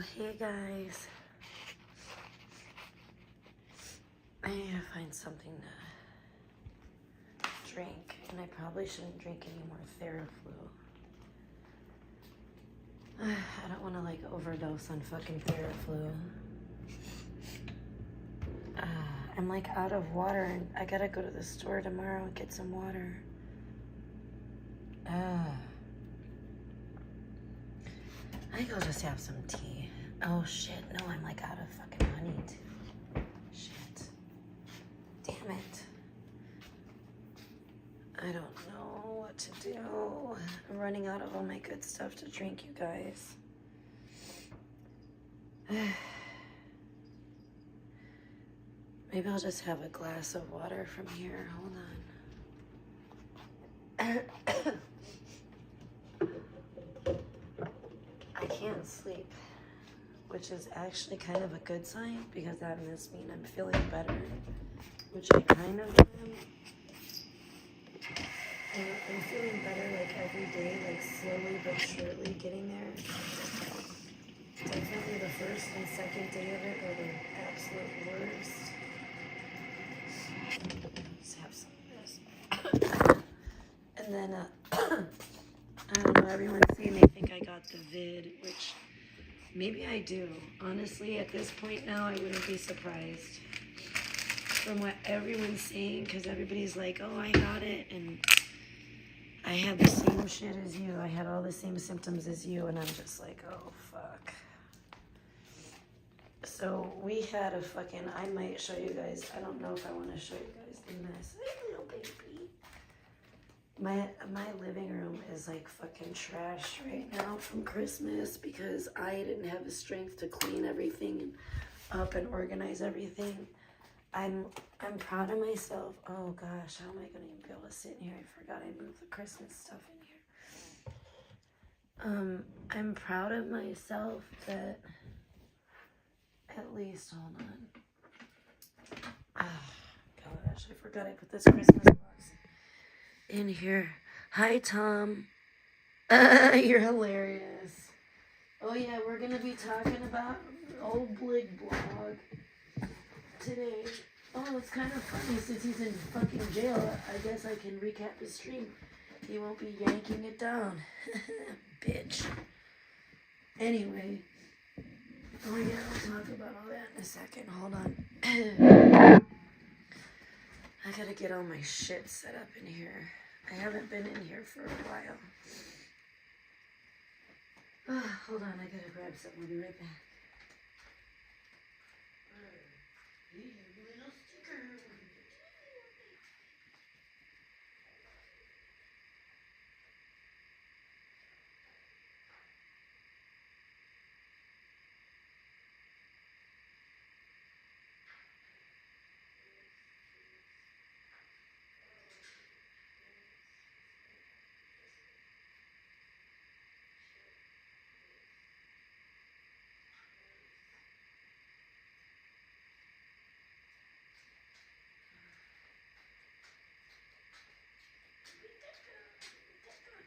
Hey guys. I need to find something to drink, and I probably shouldn't drink any more Theraflu. I don't want to like overdose on fucking Theraflu. I'm like out of water, and I gotta go to the store tomorrow and get some water. I think I'll just have some tea. Oh shit, no, I'm like out of fucking honey too. Shit. Damn it. I don't know what to do. I'm running out of all my good stuff to drink, you guys. Maybe I'll just have a glass of water from here. Hold on. I can't sleep, which is actually kind of a good sign because that must mean I'm feeling better, which I kind of am. And I'm feeling better like every day, like slowly but surely getting there. Definitely the first and second day of it were the absolute worst. Let's have some of this. And then, I don't know, everyone's saying they think I got the vid, which maybe I do. Honestly, at this point now, I wouldn't be surprised from what everyone's saying, because everybody's like, oh, I got it, and I had the same shit as you. I had all the same symptoms as you, and I'm just like, oh, fuck. So we had a fucking, I might show you guys, I don't know if I want to show you guys the mess. Hey, little baby. My living room is like fucking trash right now from Christmas because I didn't have the strength to clean everything and up and organize everything. I'm proud of myself. Oh gosh, how am I gonna even be able to sit in here? I forgot I moved the Christmas stuff in here. I'm proud of myself that at least, hold on. Oh gosh, I forgot I put this Christmas box in here. Hi, Tom. You're hilarious. Oh yeah, we're gonna be talking about old Blig blog today. Oh, it's kind of funny since he's in fucking jail. I guess I can recap his stream. He won't be yanking it down. Bitch. Anyway. Oh yeah, I'll talk about all that in a second. Hold on. I gotta get all my shit set up in here. I haven't been in here for a while. Hold on, I gotta grab something. I'll be right back.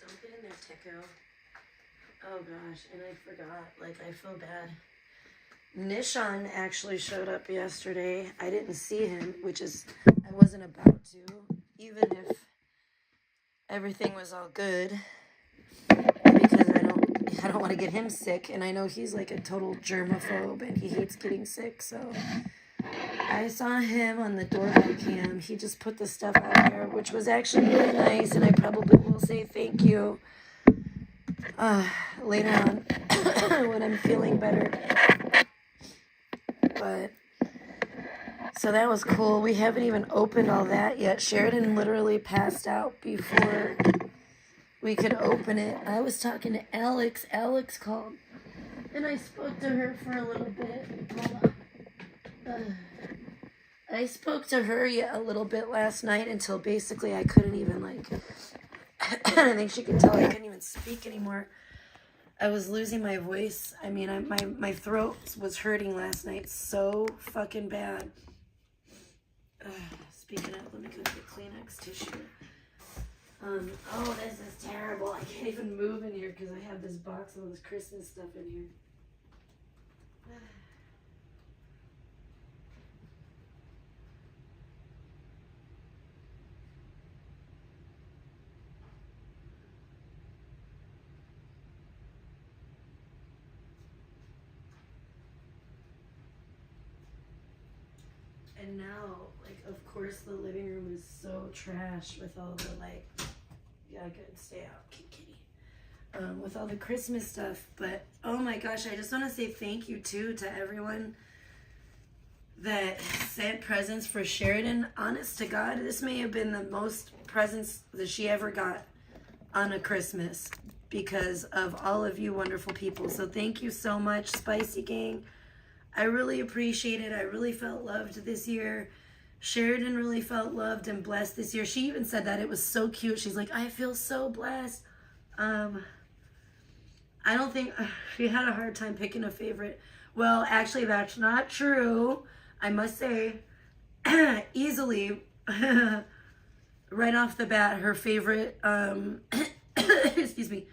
Don't get in there, Tico. Oh gosh, and I forgot. Like, I feel bad. Nishan actually showed up yesterday. I didn't see him, which is, I wasn't about to, even if everything was all good, because I don't want to get him sick, and I know he's like a total germaphobe, and he hates getting sick, so I saw him on the doorbell cam. He just put the stuff out there, which was actually really nice, and I probably will say thank you later on when I'm feeling better. But so that was cool. We haven't even opened all that yet. Sheridan literally passed out before we could open it. I was talking to Alex. Alex called, and I spoke to her for a little bit. Hold on. I spoke to her a little bit last night until basically I couldn't even like, I think she could tell I couldn't even speak anymore. I was losing my voice. I mean, my throat was hurting last night so fucking bad. Speaking of, let me go get Kleenex tissue. Oh, this is terrible. I can't even move in here because I have this box of all this Christmas stuff in here. And now, like, of course, the living room is so trash with all the, like, yeah, good, stay out, kitty. With all the Christmas stuff. But, oh my gosh, I just want to say thank you, too, to everyone that sent presents for Sheridan. Honest to God, this may have been the most presents that she ever got on a Christmas because of all of you wonderful people. So thank you so much, Spicy Gang. I really appreciate it. I really felt loved this year. Sheridan really felt loved and blessed this year. She even said that. It was so cute. She's like, I feel so blessed. I don't think she had a hard time picking a favorite. Well, actually, that's not true. I must say, easily, right off the bat, her favorite, excuse me,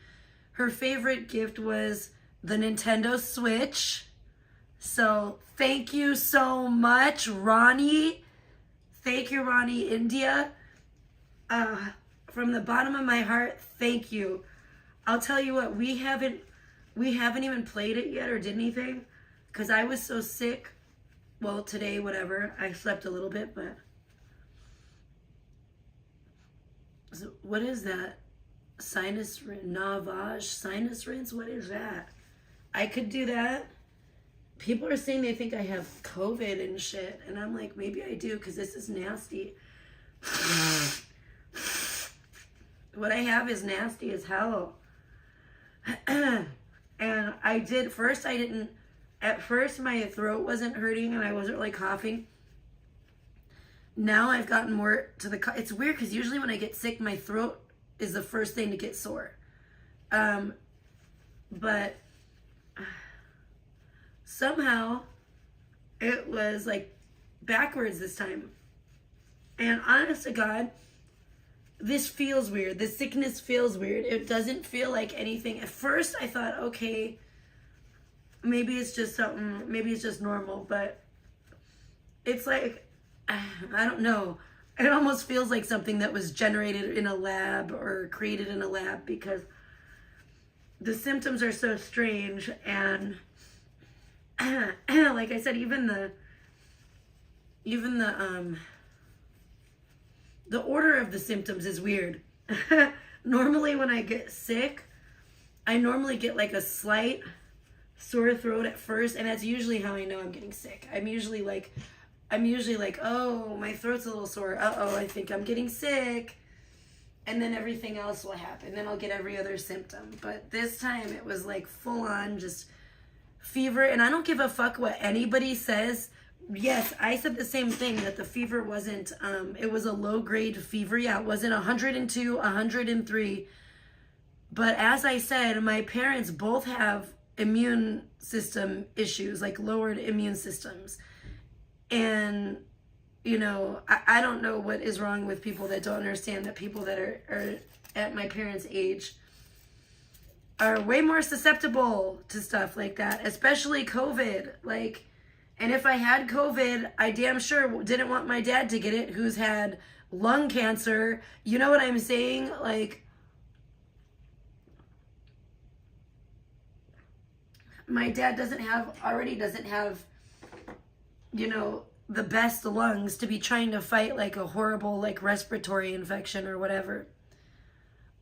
her favorite gift was the Nintendo Switch. So thank you so much, Ronnie. Thank you, Ronnie India. From the bottom of my heart, thank you. I'll tell you what, we haven't even played it yet or did anything because I was so sick. Well, today, whatever. I slept a little bit, but so what is that? Sinus Navage, sinus rinse? What is that? I could do that. People are saying they think I have COVID and shit, and I'm like, maybe I do because this is nasty. What I have is nasty as hell. And I did, at first my throat wasn't hurting and I wasn't really coughing. Now I've gotten more to the, it's weird because usually when I get sick, my throat is the first thing to get sore. But somehow it was like backwards this time. And honest to God, this feels weird. This sickness feels weird. It doesn't feel like anything. At first I thought, okay, maybe it's just something, maybe it's just normal, but it's like, I don't know. It almost feels like something that was generated in a lab or created in a lab because the symptoms are so strange. And like I said, even the order of the symptoms is weird. Normally when I get sick, I normally get like a slight sore throat at first, and that's usually how I know I'm getting sick. I'm usually like, oh, my throat's a little sore. Uh-oh, I think I'm getting sick. And then everything else will happen. Then I'll get every other symptom. But this time it was like full on just fever. And I don't give a fuck what anybody says. Yes, I said the same thing, that the fever wasn't, it was a low grade fever. Yeah, it wasn't 102, 103. But as I said, my parents both have immune system issues, like lowered immune systems. And, you know, I don't know what is wrong with people that don't understand that people that are at my parents' age are way more susceptible to stuff like that, especially COVID. Like, and if I had COVID, I damn sure didn't want my dad to get it, who's had lung cancer. You know what I'm saying? Like, my dad already doesn't have, you know, the best lungs to be trying to fight like a horrible like respiratory infection or whatever.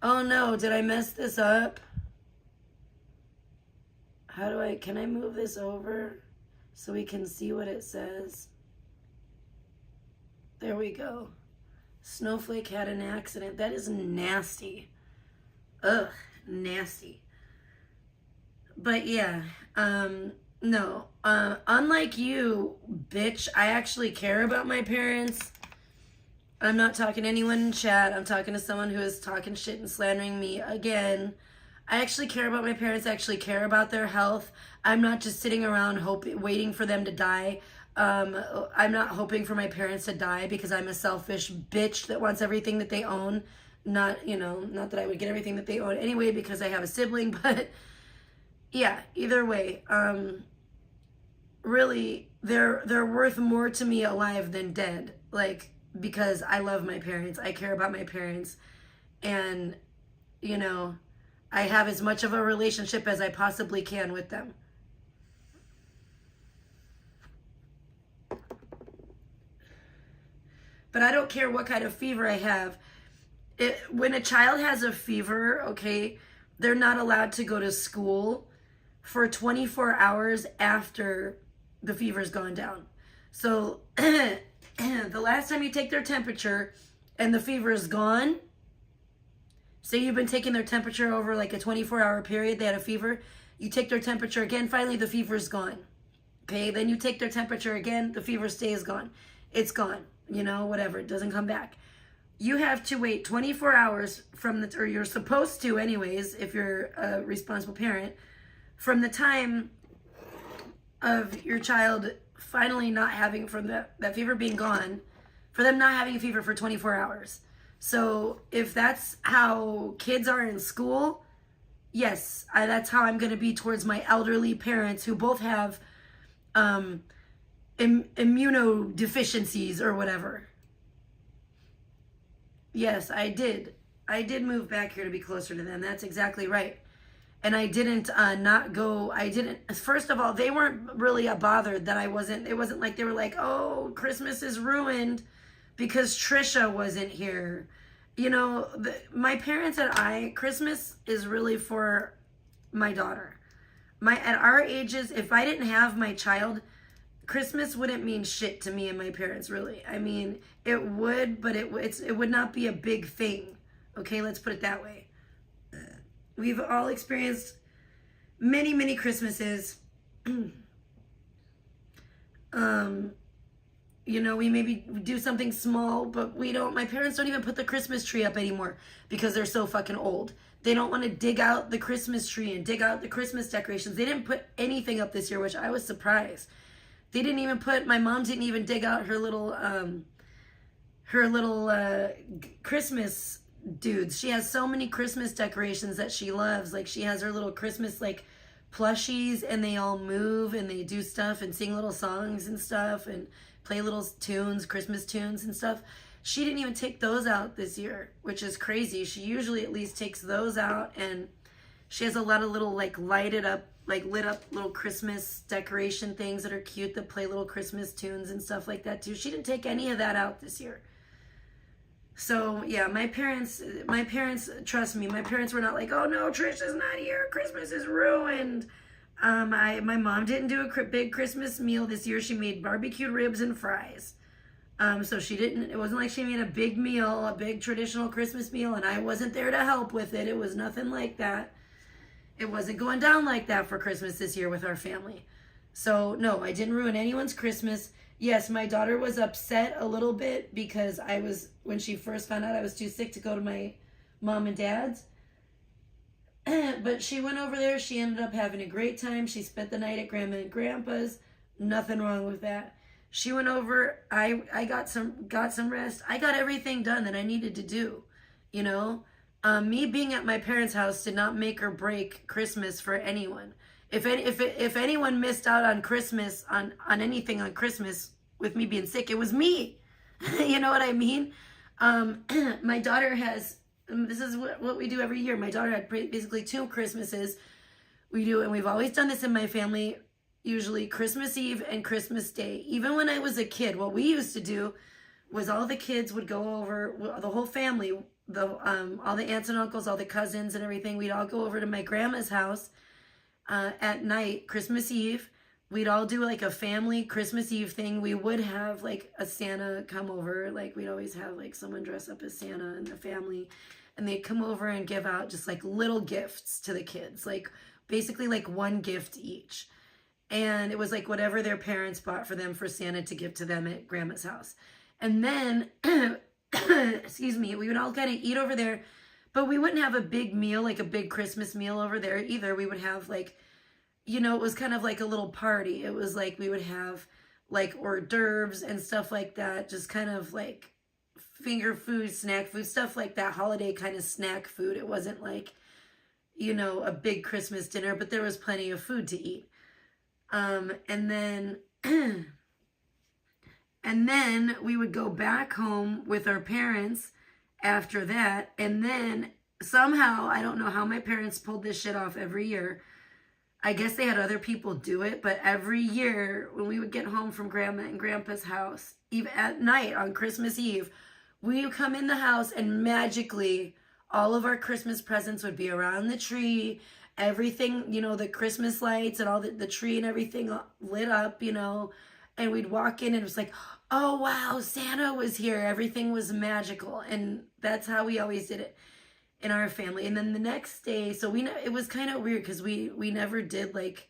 Oh no, did I mess this up? Can I move this over so we can see what it says? There we go. Snowflake had an accident. That is nasty. Ugh, nasty. But yeah, no, unlike you, bitch, I actually care about my parents. I'm not talking to anyone in chat. I'm talking to someone who is talking shit and slandering me again. I actually care about my parents. I actually care about their health. I'm not just sitting around waiting for them to die. I'm not hoping for my parents to die because I'm a selfish bitch that wants everything that they own. Not that I would get everything that they own anyway because I have a sibling, but yeah, either way, really, they're worth more to me alive than dead. Like, because I love my parents, I care about my parents, and, you know, I have as much of a relationship as I possibly can with them. but I don't care what kind of fever I have. When a child has a fever, okay, they're not allowed to go to school for 24 hours after the fever's gone down. So the last time you take their temperature and the fever is gone, say you've been taking their temperature over like a 24-hour period, they had a fever, you take their temperature again, finally the fever's gone. Okay, then you take their temperature again, the fever stays gone. It's gone, you know, whatever, it doesn't come back. You have to wait 24 hours from or you're supposed to anyways, if you're a responsible parent, from the time of your child finally not having, from that fever being gone, for them not having a fever for 24 hours. So if that's how kids are in school, yes, that's how I'm going to be towards my elderly parents who both have immunodeficiencies or whatever. Yes, I did. I did move back here to be closer to them. That's exactly right. And I didn't first of all, they weren't really bothered that it wasn't like they were like, oh, Christmas is ruined because Trisha wasn't here. You know, my parents and Christmas is really for my daughter. At our ages, if I didn't have my child, Christmas wouldn't mean shit to me and my parents, really. I mean, it would, but it would not be a big thing. Okay, let's put it that way. We've all experienced many, many Christmases. You know, we maybe do something small, but my parents don't even put the Christmas tree up anymore because they're so fucking old. They don't want to dig out the Christmas tree and dig out the Christmas decorations. They didn't put anything up this year, which I was surprised. They didn't even my mom didn't even dig out her little Christmas dudes. She has so many Christmas decorations that she loves. Like, she has her little Christmas, like, plushies, and they all move and they do stuff and sing little songs and stuff and play little tunes, Christmas tunes and stuff. She didn't even take those out this year, which is crazy. She usually at least takes those out, and she has a lot of little, like, lit up little Christmas decoration things that are cute that play little Christmas tunes and stuff like that too. She didn't take any of that out this year. So yeah, my parents, trust me, my parents were not like, oh no, Trish is not here, Christmas is ruined. My mom didn't do a big Christmas meal this year. She made barbecued ribs and fries. So it wasn't like she made a big meal, a big traditional Christmas meal, and I wasn't there to help with it. It was nothing like that. It wasn't going down like that for Christmas this year with our family. So no, I didn't ruin anyone's Christmas. Yes, my daughter was upset a little bit because when she first found out I was too sick to go to my mom and dad's. But she went over there. She ended up having a great time. She spent the night at Grandma and Grandpa's. Nothing wrong with that. She went over. I got some rest. I got everything done that I needed to do, you know. Me being at my parents' house did not make or break Christmas for anyone. If anyone missed out on Christmas, on anything on Christmas with me being sick, it was me. You know what I mean? My daughter has, this is what we do every year. My daughter had basically 2 Christmases. We do, and we've always done this in my family, usually Christmas Eve and Christmas Day. Even when I was a kid, what we used to do was all the kids would go over, the whole family, all the aunts and uncles, all the cousins and everything, we'd all go over to my grandma's house at night, Christmas Eve. We'd all do like a family Christmas Eve thing. We would have like a Santa come over. Like, we'd always have like someone dress up as Santa in the family, and they'd come over and give out just like little gifts to the kids, like basically like 1 gift each. And it was like whatever their parents bought for them for Santa to give to them at grandma's house. And then excuse me, we would all kind of eat over there, but we wouldn't have a big meal, like a big Christmas meal over there either. We would have like, you know, it was kind of like a little party. It was like we would have like hors d'oeuvres and stuff like that, just kind of like finger food, snack food, stuff like that, holiday kind of snack food. It wasn't like, you know, a big Christmas dinner, but there was plenty of food to eat. And then and then we would go back home with our parents after that. And then somehow, I don't know how my parents pulled this shit off every year. I guess they had other people do it, but every year when we would get home from Grandma and Grandpa's house, even at night on Christmas Eve, we would come in the house and magically all of our Christmas presents would be around the tree. Everything, you know, the Christmas lights and all the tree and everything lit up, you know, and we'd walk in and it was like, oh wow, Santa was here. Everything was magical. And that's how we always did it in our family. And then the next day, so it was kind of weird because we never did like,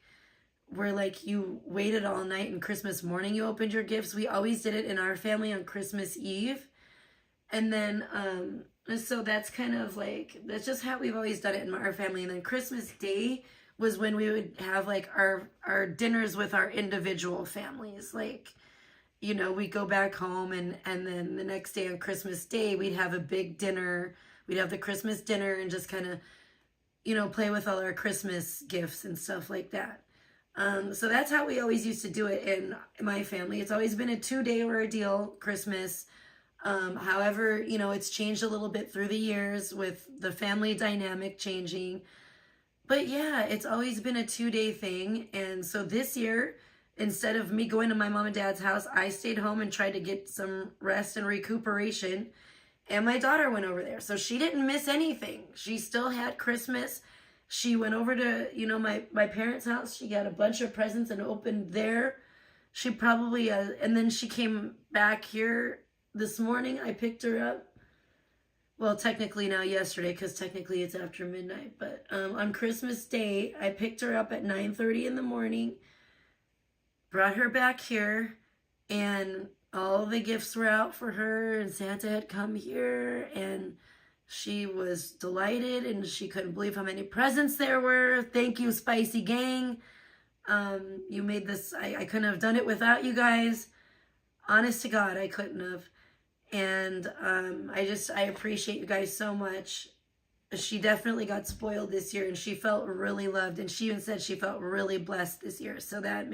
where like you waited all night and Christmas morning you opened your gifts. We always did it in our family on Christmas Eve. And then, so that's kind of like, that's just how we've always done it in our family. And then Christmas Day was when we would have like our dinners with our individual families. Like, you know, we'd go back home and then the next day on Christmas Day, we'd have a big dinner. We'd have the Christmas dinner and just kind of, you know, play with all our Christmas gifts and stuff like that. So that's how we always used to do it in my family. It's always been a 2-day ordeal, Christmas. However, you know, it's changed a little bit through the years with the family dynamic changing. But yeah, it's always been a 2-day thing. And so this year, instead of me going to my mom and dad's house, I stayed home and tried to get some rest and recuperation. And my daughter went over there. So she didn't miss anything. She still had Christmas. She went over to, you know, my parents' house. She got a bunch of presents and opened there. She probably, and then she came back here this morning. I picked her up. Well, technically now yesterday, because technically it's after midnight. But on Christmas Day, I picked her up at 9:30 in the morning. Brought her back here. And all the gifts were out for her. And Santa had come here. And she was delighted and she couldn't believe how many presents there were. Thank you, Spicy Gang. You made this, I couldn't have done it without you guys. Honest to God, I couldn't have. And I appreciate you guys so much. She definitely got spoiled this year and she felt really loved. And she even said she felt really blessed this year. So that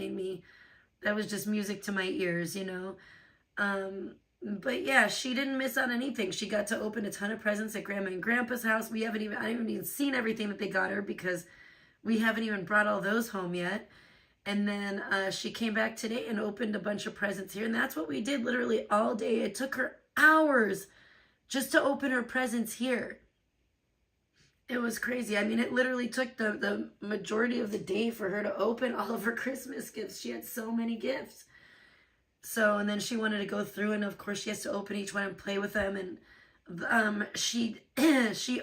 was just music to my ears, you know. But yeah, she didn't miss out on anything. She got to open a ton of presents at Grandma and Grandpa's house. I haven't even seen everything that they got her because we haven't even brought all those home yet. And then she came back today and opened a bunch of presents here. And that's what we did literally all day. It took her hours just to open her presents here. It was crazy. I mean, it literally took the majority of the day for her to open all of her Christmas gifts. She had so many gifts. So, and then she wanted to go through, and of course she has to open each one and play with them. And she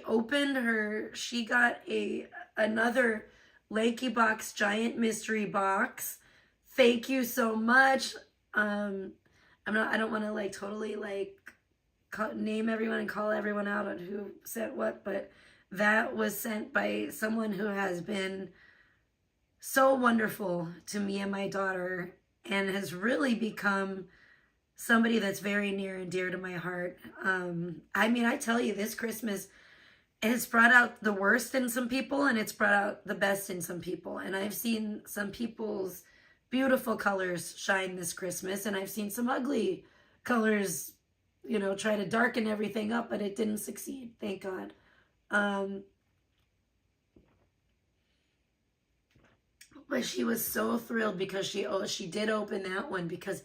opened she got another Lanky Box giant mystery box. Thank you so much. I don't want to like totally like name everyone and call everyone out on who sent what, but that was sent by someone who has been so wonderful to me and my daughter, and has really become somebody that's very near and dear to my heart. I mean, I tell you, this Christmas, it's brought out the worst in some people, and it's brought out the best in some people. And I've seen some people's beautiful colors shine this Christmas, and I've seen some ugly colors, you know, try to darken everything up, but it didn't succeed, thank God. But she was so thrilled because she did open that one because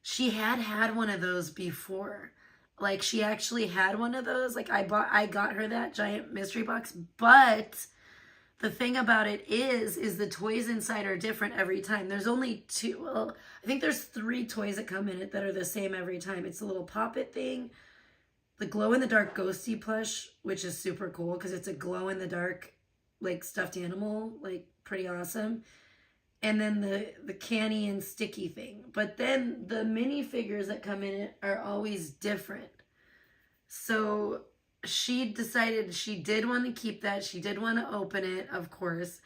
she had one of those before. Like, she actually had one of those. Like, I got her that giant mystery box. But the thing about it is the toys inside are different every time. There's only two. Well, I think there's 3 toys that come in it that are the same every time. It's the little Pop-It thing, the glow-in-the-dark ghosty plush, which is super cool because it's a glow-in-the-dark, like, stuffed animal, like, pretty awesome. And then the canny and sticky thing. But then the minifigures that come in it are always different. So she decided she did want to keep that. She did want to open it, of course.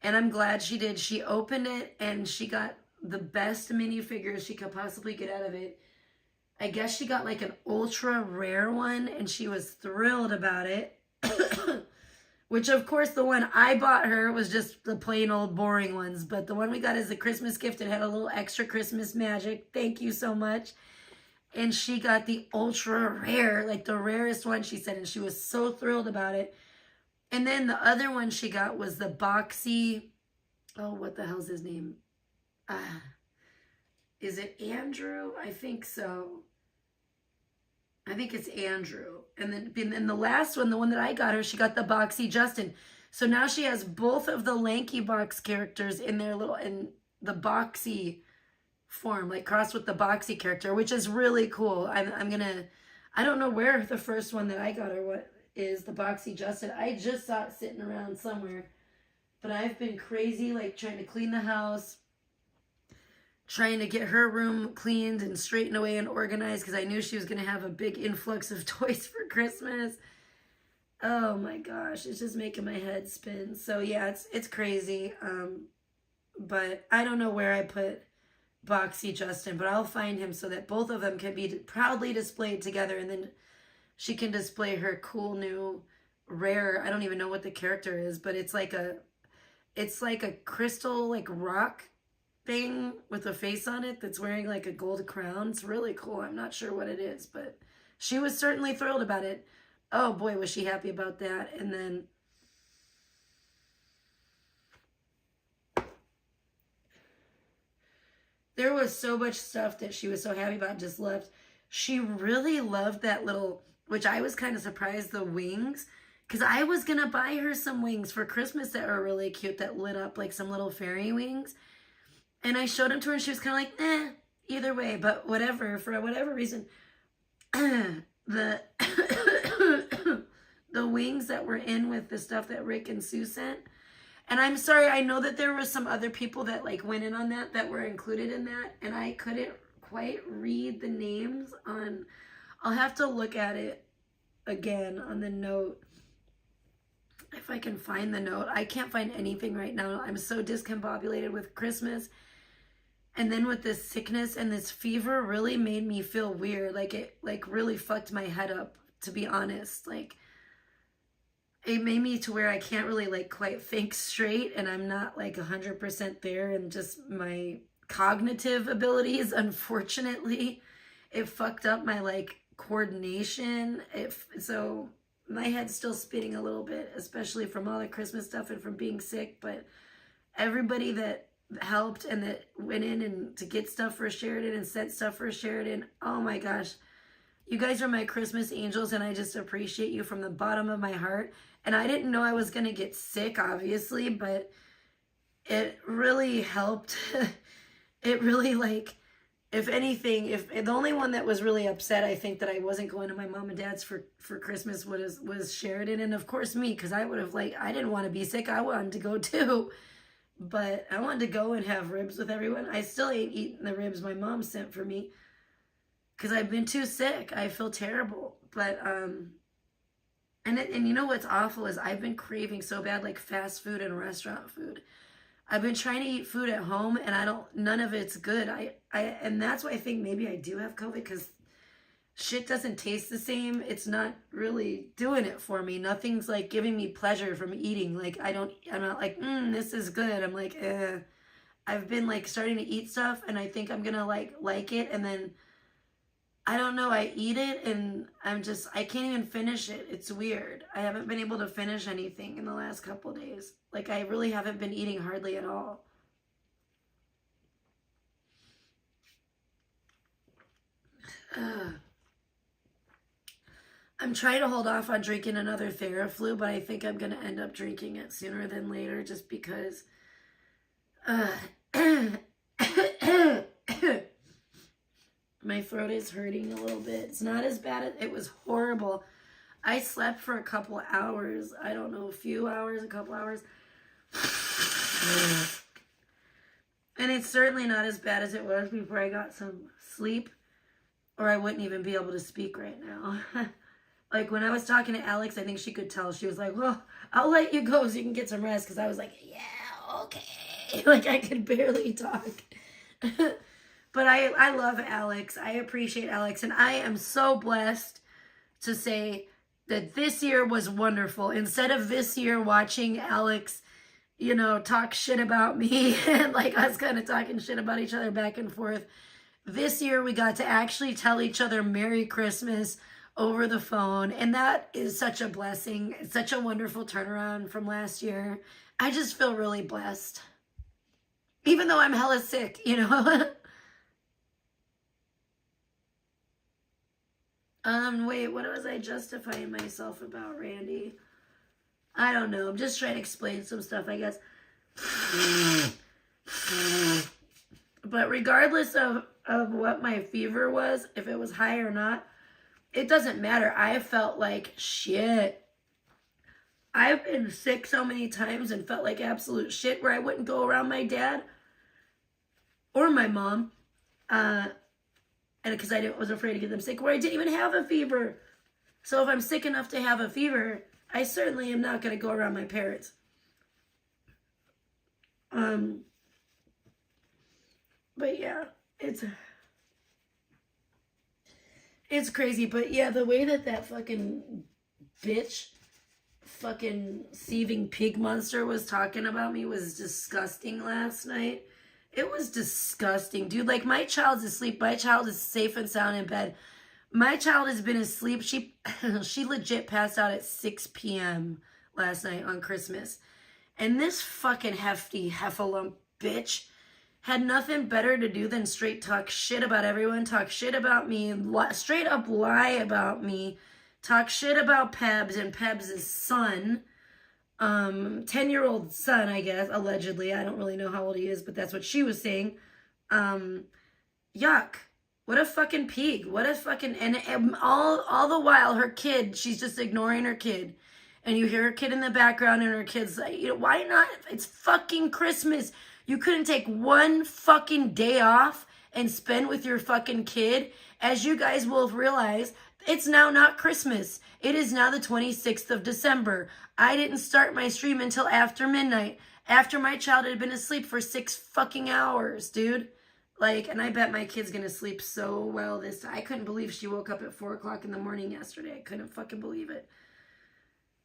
And I'm glad she did. She opened it and she got the best minifigures she could possibly get out of it. I guess she got like an ultra rare one and she was thrilled about it. Which, of course, the one I bought her was just the plain old boring ones. But the one we got as a Christmas gift, it had a little extra Christmas magic. Thank you so much. And she got the ultra rare, like the rarest one, she said. And she was so thrilled about it. And then the other one she got was the boxy, oh, what the hell's his name? is it Andrew? I think so. I think it's Andrew. And then the last one, the one that I got her, she got the boxy Justin. So now she has both of the lanky box characters in the boxy form, like crossed with the boxy character, which is really cool. I don't know where the first one that I got her what is, the boxy Justin. I just saw it sitting around somewhere. But I've been crazy, like trying to clean the house, trying to get her room cleaned and straightened away and organized because I knew she was going to have a big influx of toys for Christmas. Oh my gosh, it's just making my head spin. So yeah, it's crazy. But I don't know where I put Boxy Justin, but I'll find him so that both of them can be proudly displayed together, and then she can display her cool new rare, I don't even know what the character is, but it's like a crystal like rock thing with a face on it that's wearing like a gold crown. It's really cool. I'm not sure what it is, but she was certainly thrilled about it. Oh boy, was she happy about that. And then there was so much stuff that she was so happy about, just loved. She really loved that little, which I was kind of surprised, the wings, because I was going to buy her some wings for Christmas that were really cute that lit up like some little fairy wings. And I showed them to her and she was kind of like, either way, but whatever, for whatever reason, the the wings that were in with the stuff that Rick and Sue sent. And I'm sorry, I know that there were some other people that like went in on that were included in that, and I couldn't quite read the names on, I'll have to look at it again on the note. If I can find the note. I can't find anything right now. I'm so discombobulated with Christmas. And then with this sickness and this fever really made me feel weird. Like it like really fucked my head up, to be honest. Like it made me to where I can't really like quite think straight, and I'm not like 100% there, and just my cognitive abilities, unfortunately, it fucked up my like coordination. So my head's still spinning a little bit, especially from all the Christmas stuff and from being sick. But everybody that helped and that went in and to get stuff for Sheridan and sent stuff for Sheridan, oh my gosh, you guys are my Christmas angels, and I just appreciate you from the bottom of my heart. And I didn't know I was gonna get sick, obviously, but it really helped. It really, like, if anything, if the only one that was really upset, I think, that I wasn't going to my mom and dad's for Christmas was Sheridan, and of course me, because I would have, like, I didn't want to be sick. I wanted to go too. But I wanted to go and have ribs with everyone. I still ain't eaten the ribs my mom sent for me because I've been too sick. I feel terrible. But, and you know what's awful is I've been craving so bad, like fast food and restaurant food. I've been trying to eat food at home, and none of it's good. And that's why I think maybe I do have COVID, because shit doesn't taste the same. It's not really doing it for me. Nothing's like giving me pleasure from eating. Like I'm not like, this is good. I'm like, I've been like starting to eat stuff, and I think I'm gonna like it, and then I don't know, I eat it and I can't even finish it. It's weird. I haven't been able to finish anything in the last couple days. Like I really haven't been eating hardly at all. I'm trying to hold off on drinking another Theraflu, but I think I'm going to end up drinking it sooner than later, just because my throat is hurting a little bit. It's not as bad as, it was horrible. I slept for a couple hours. I don't know, a couple hours. And it's certainly not as bad as it was before I got some sleep, or I wouldn't even be able to speak right now. Like when I was talking to Alex, I think she could tell. She was like, well, I'll let you go so you can get some rest. Because I was like, yeah, okay. Like I could barely talk. But I love Alex. I appreciate Alex. And I am so blessed to say that this year was wonderful. Instead of this year watching Alex, you know, talk shit about me and like us kind of talking shit about each other back and forth, this year we got to actually tell each other Merry Christmas over the phone. And that is such a blessing. It's such a wonderful turnaround from last year. I just feel really blessed. Even though I'm hella sick, you know. Wait, what was I justifying myself about, Randy? I don't know. I'm just trying to explain some stuff, I guess. But regardless of what my fever was, if it was high or not, it doesn't matter. I felt like shit. I've been sick so many times and felt like absolute shit where I wouldn't go around my dad or my mom. And because I was afraid to get them sick, where I didn't even have a fever. So if I'm sick enough to have a fever, I certainly am not going to go around my parents. But yeah, it's crazy. But yeah, the way that fucking bitch, fucking seething pig monster was talking about me was disgusting last night. It was disgusting, dude. Like, my child's asleep. My child is safe and sound in bed. My child has been asleep. She legit passed out at 6 p.m. last night on Christmas. And this fucking hefty heffalump bitch had nothing better to do than straight talk shit about everyone, talk shit about me, straight up lie about me, talk shit about Pebs and Pebs' son, 10-year-old son, I guess, allegedly. I don't really know how old he is, but that's what she was saying. Yuck. What a fucking pig. What a fucking, and all the while her kid, she's just ignoring her kid. And you hear her kid in the background and her kid's like, you know, why not? It's fucking Christmas. You couldn't take one fucking day off and spend with your fucking kid. As you guys will realize, it's now not Christmas. It is now the 26th of December. I didn't start my stream until after midnight, after my child had been asleep for 6 fucking hours, dude. Like, and I bet my kid's gonna sleep so well this time. I couldn't believe she woke up at 4 o'clock in the morning yesterday. I couldn't fucking believe it.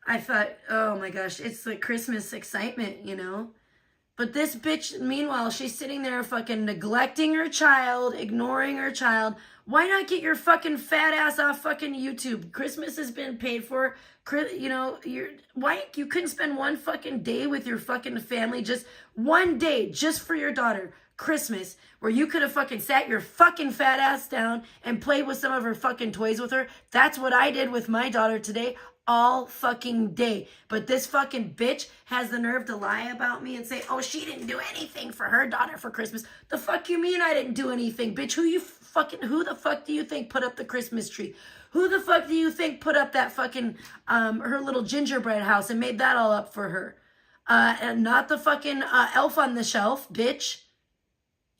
I thought, oh my gosh, it's the Christmas excitement, you know? But this bitch, meanwhile, she's sitting there fucking neglecting her child, ignoring her child. Why not get your fucking fat ass off fucking YouTube? Christmas has been paid for. You know, why you couldn't spend one fucking day with your fucking family, just one day, just for your daughter, Christmas, where you could have fucking sat your fucking fat ass down and played with some of her fucking toys with her. That's what I did with my daughter today. All fucking day. But this fucking bitch has the nerve to lie about me and say, oh, she didn't do anything for her daughter for Christmas. The fuck you mean I didn't do anything, bitch? Who the fuck do you think put up the Christmas tree? Who the fuck do you think put up that fucking, her little gingerbread house and made that all up for her? And not the fucking elf on the shelf, bitch.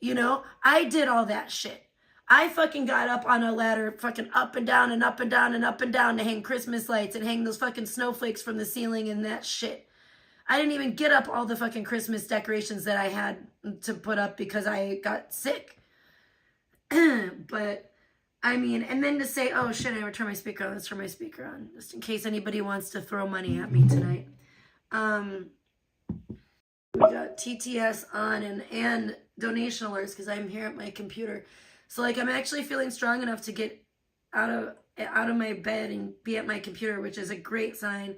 You know, I did all that shit. I fucking got up on a ladder, fucking up and down and up and down and up and down to hang Christmas lights and hang those fucking snowflakes from the ceiling and that shit. I didn't even get up all the fucking Christmas decorations that I had to put up because I got sick. But, I mean, and then to say, oh shit, I turn my speaker on. Let's turn my speaker on, just in case anybody wants to throw money at me tonight. We got TTS on and donation alerts because I'm here at my computer. So, like, I'm actually feeling strong enough to get out of my bed and be at my computer, which is a great sign.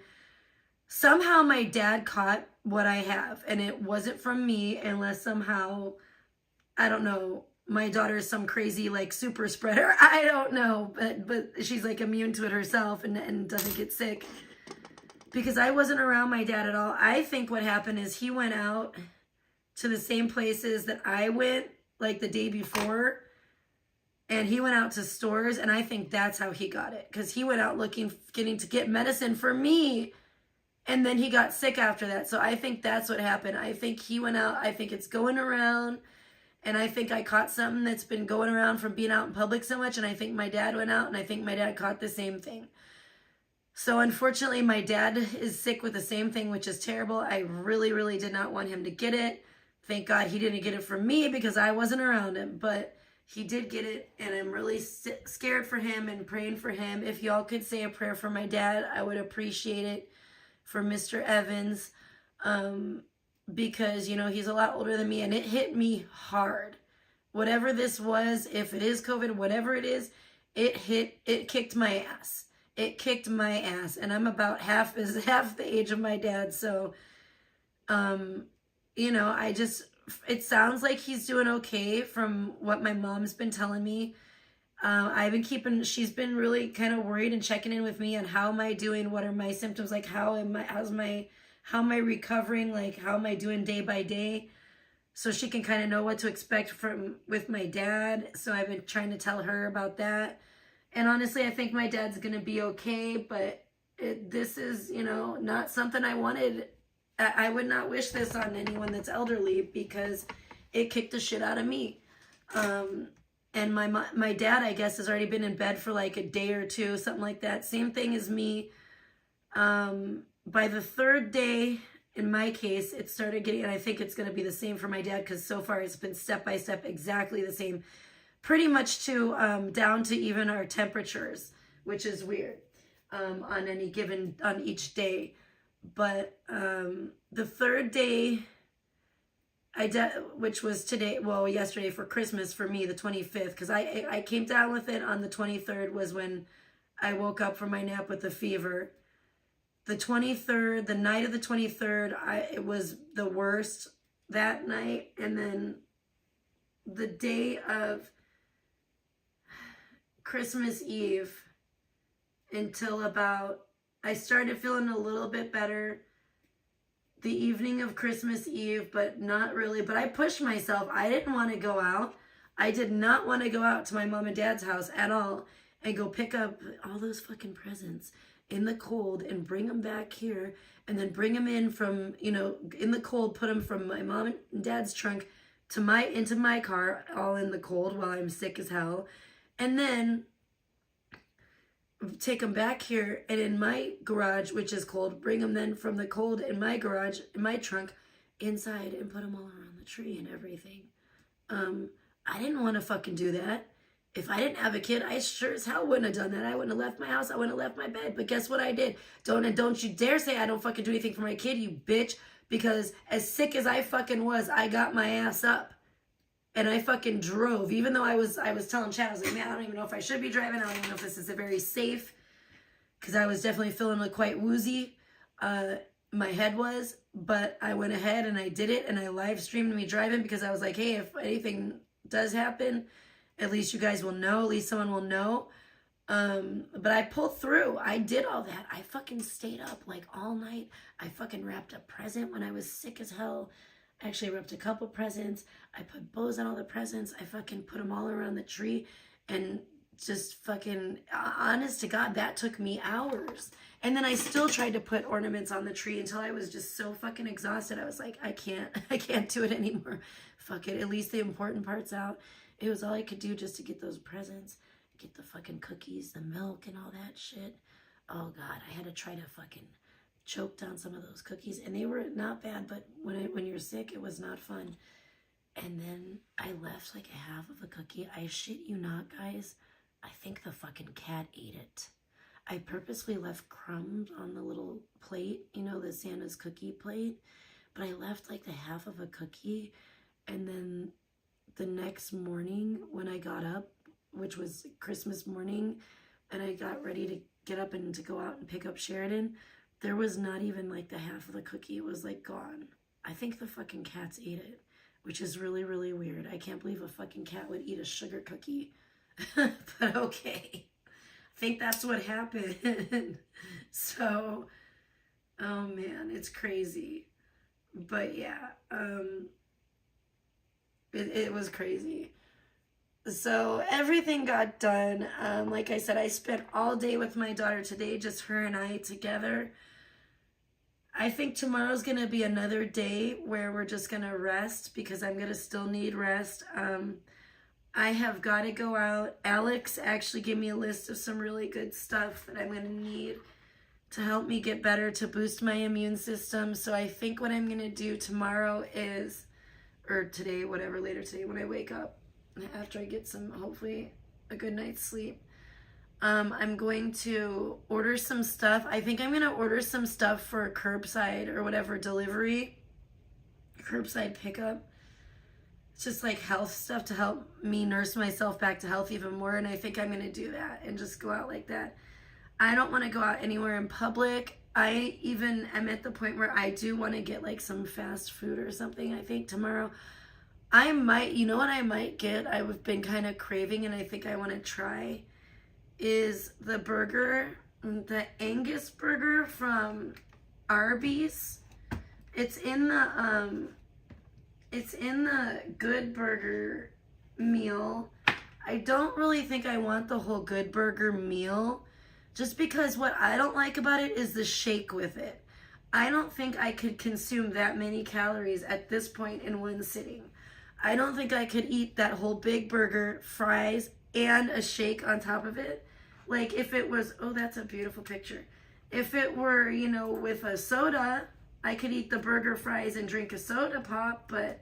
Somehow my dad caught what I have, and it wasn't from me unless somehow, I don't know, my daughter is some crazy, like, super spreader. I don't know, but she's, like, immune to it herself and doesn't get sick. Because I wasn't around my dad at all. I think what happened is he went out to the same places that I went, like, the day before. And he went out to stores, and I think that's how he got it. Because he went out getting to get medicine for me. And then he got sick after that. So I think that's what happened. I think he went out. I think it's going around. And I think I caught something that's been going around from being out in public so much. And I think my dad went out, and I think my dad caught the same thing. So unfortunately, my dad is sick with the same thing, which is terrible. I really, really did not want him to get it. Thank God he didn't get it from me because I wasn't around him. But he did get it, and I'm really scared for him and praying for him. If y'all could say a prayer for my dad, I would appreciate it, for Mr. Evans, because, you know, he's a lot older than me, and it hit me hard. Whatever this was, if it is COVID, whatever it is, it kicked my ass. It kicked my ass, and I'm about half the age of my dad, so, you know, it sounds like he's doing okay from what my mom's been telling me. she's been really kind of worried and checking in with me on how am I doing, what are my symptoms, like how am I recovering, like how am I doing day by day, so she can kind of know what to expect with my dad. So I've been trying to tell her about that. And honestly, I think my dad's going to be okay, but this is, not something I wanted. I would not wish this on anyone that's elderly, because it kicked the shit out of me. And my dad, I guess, has already been in bed for like a day or two, something like that. Same thing as me. By the third day, in my case, it started getting, and I think it's going to be the same for my dad, because so far it's been step by step exactly the same, pretty much to down to even our temperatures, which is weird, on each day. But the third day, which was yesterday for Christmas for me, the 25th, because I came down with it on the 23rd, was when I woke up from my nap with the fever. The 23rd, the night of the 23rd, it was the worst that night. And then the day of Christmas Eve until I started feeling a little bit better the evening of Christmas Eve, but not really. But I pushed myself. I didn't want to go out. I did not want to go out to my mom and dad's house at all and go pick up all those fucking presents in the cold and bring them back here, and then bring them in from, in the cold, put them from my mom and dad's trunk into my car, all in the cold while I'm sick as hell. And then take them back here and in my garage, which is cold, bring them then from the cold in my garage, in my trunk, inside, and put them all around the tree and everything. I didn't want to fucking do that. If I didn't have a kid, I sure as hell wouldn't have done that. I wouldn't have left my house. I wouldn't have left my bed. But guess what I did? Don't you dare say I don't fucking do anything for my kid, you bitch. Because as sick as I fucking was, I got my ass up. And I fucking drove. Even though I was telling Chad, I was like, man, I don't even know if I should be driving. I don't even know if this is very safe. Because I was definitely feeling like quite woozy. My head was. But I went ahead and I did it. And I live streamed me driving, because I was like, hey, if anything does happen, at least you guys will know. At least someone will know. But I pulled through. I did all that. I fucking stayed up like all night. I fucking wrapped a present when I was sick as hell. Actually, I wrapped a couple presents. I put bows on all the presents. I fucking put them all around the tree. And just fucking, honest to God, that took me hours. And then I still tried to put ornaments on the tree until I was just so fucking exhausted. I was like, I can't do it anymore. Fuck it. At least the important part's out. It was all I could do just to get those presents, get the fucking cookies, the milk, and all that shit. Oh, God, I had to try to fucking choke down some of those cookies. And they were not bad, but when you're sick, it was not fun. And then I left like a half of a cookie. I shit you not, guys. I think the fucking cat ate it. I purposely left crumbs on the little plate, the Santa's cookie plate. But I left like the half of a cookie, and then the next morning when I got up, which was Christmas morning, and I got ready to get up and to go out and pick up Sheridan, there was not even like the half of the cookie. It was like gone. I think the fucking cats ate it, which is really, really weird. I can't believe a fucking cat would eat a sugar cookie. But okay. I think that's what happened. So, oh man, it's crazy. But yeah, it was crazy. So everything got done. Like I said, I spent all day with my daughter today, just her and I together. I think tomorrow's going to be another day where we're just going to rest, because I'm going to still need rest. I have got to go out. Alex actually gave me a list of some really good stuff that I'm going to need to help me get better, to boost my immune system. So I think what I'm going to do tomorrow is, or today, whatever, later today when I wake up, after I get some, hopefully, a good night's sleep, I'm going to order some stuff. I think I'm going to order some stuff for curbside or whatever delivery, curbside pickup. It's just like health stuff to help me nurse myself back to health even more. And I think I'm going to do that and just go out like that. I don't want to go out anywhere in public. I even am at the point where I do want to get like some fast food or something, I think, tomorrow. I might, you know what I might get? I've been kind of craving and I think I want to try is the burger, the Angus burger from Arby's. It's in the Good Burger meal. I don't really think I want the whole Good Burger meal, just because what I don't like about it is the shake with it. I don't think I could consume that many calories at this point in one sitting. I don't think I could eat that whole big burger, fries, and a shake on top of it. Like if it was, oh, that's a beautiful picture. If it were, you know, with a soda, I could eat the burger, fries, and drink a soda pop, but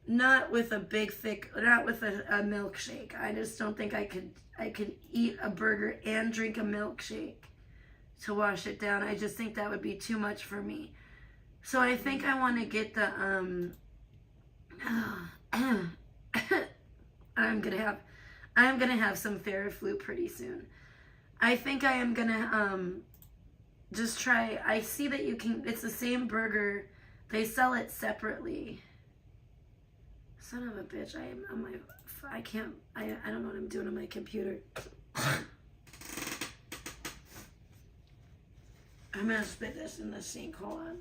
not with a big thick, not with a milkshake. I just don't think I could eat a burger and drink a milkshake to wash it down. I just think that would be too much for me. So I think I want to get the I'm gonna have some Theraflu pretty soon. I think I am gonna just try. I see that you can. It's the same burger. They sell it separately. Son of a bitch! I am on my. I can't. I don't know what I'm doing on my computer. I'm gonna spit this in the sink. Hold on.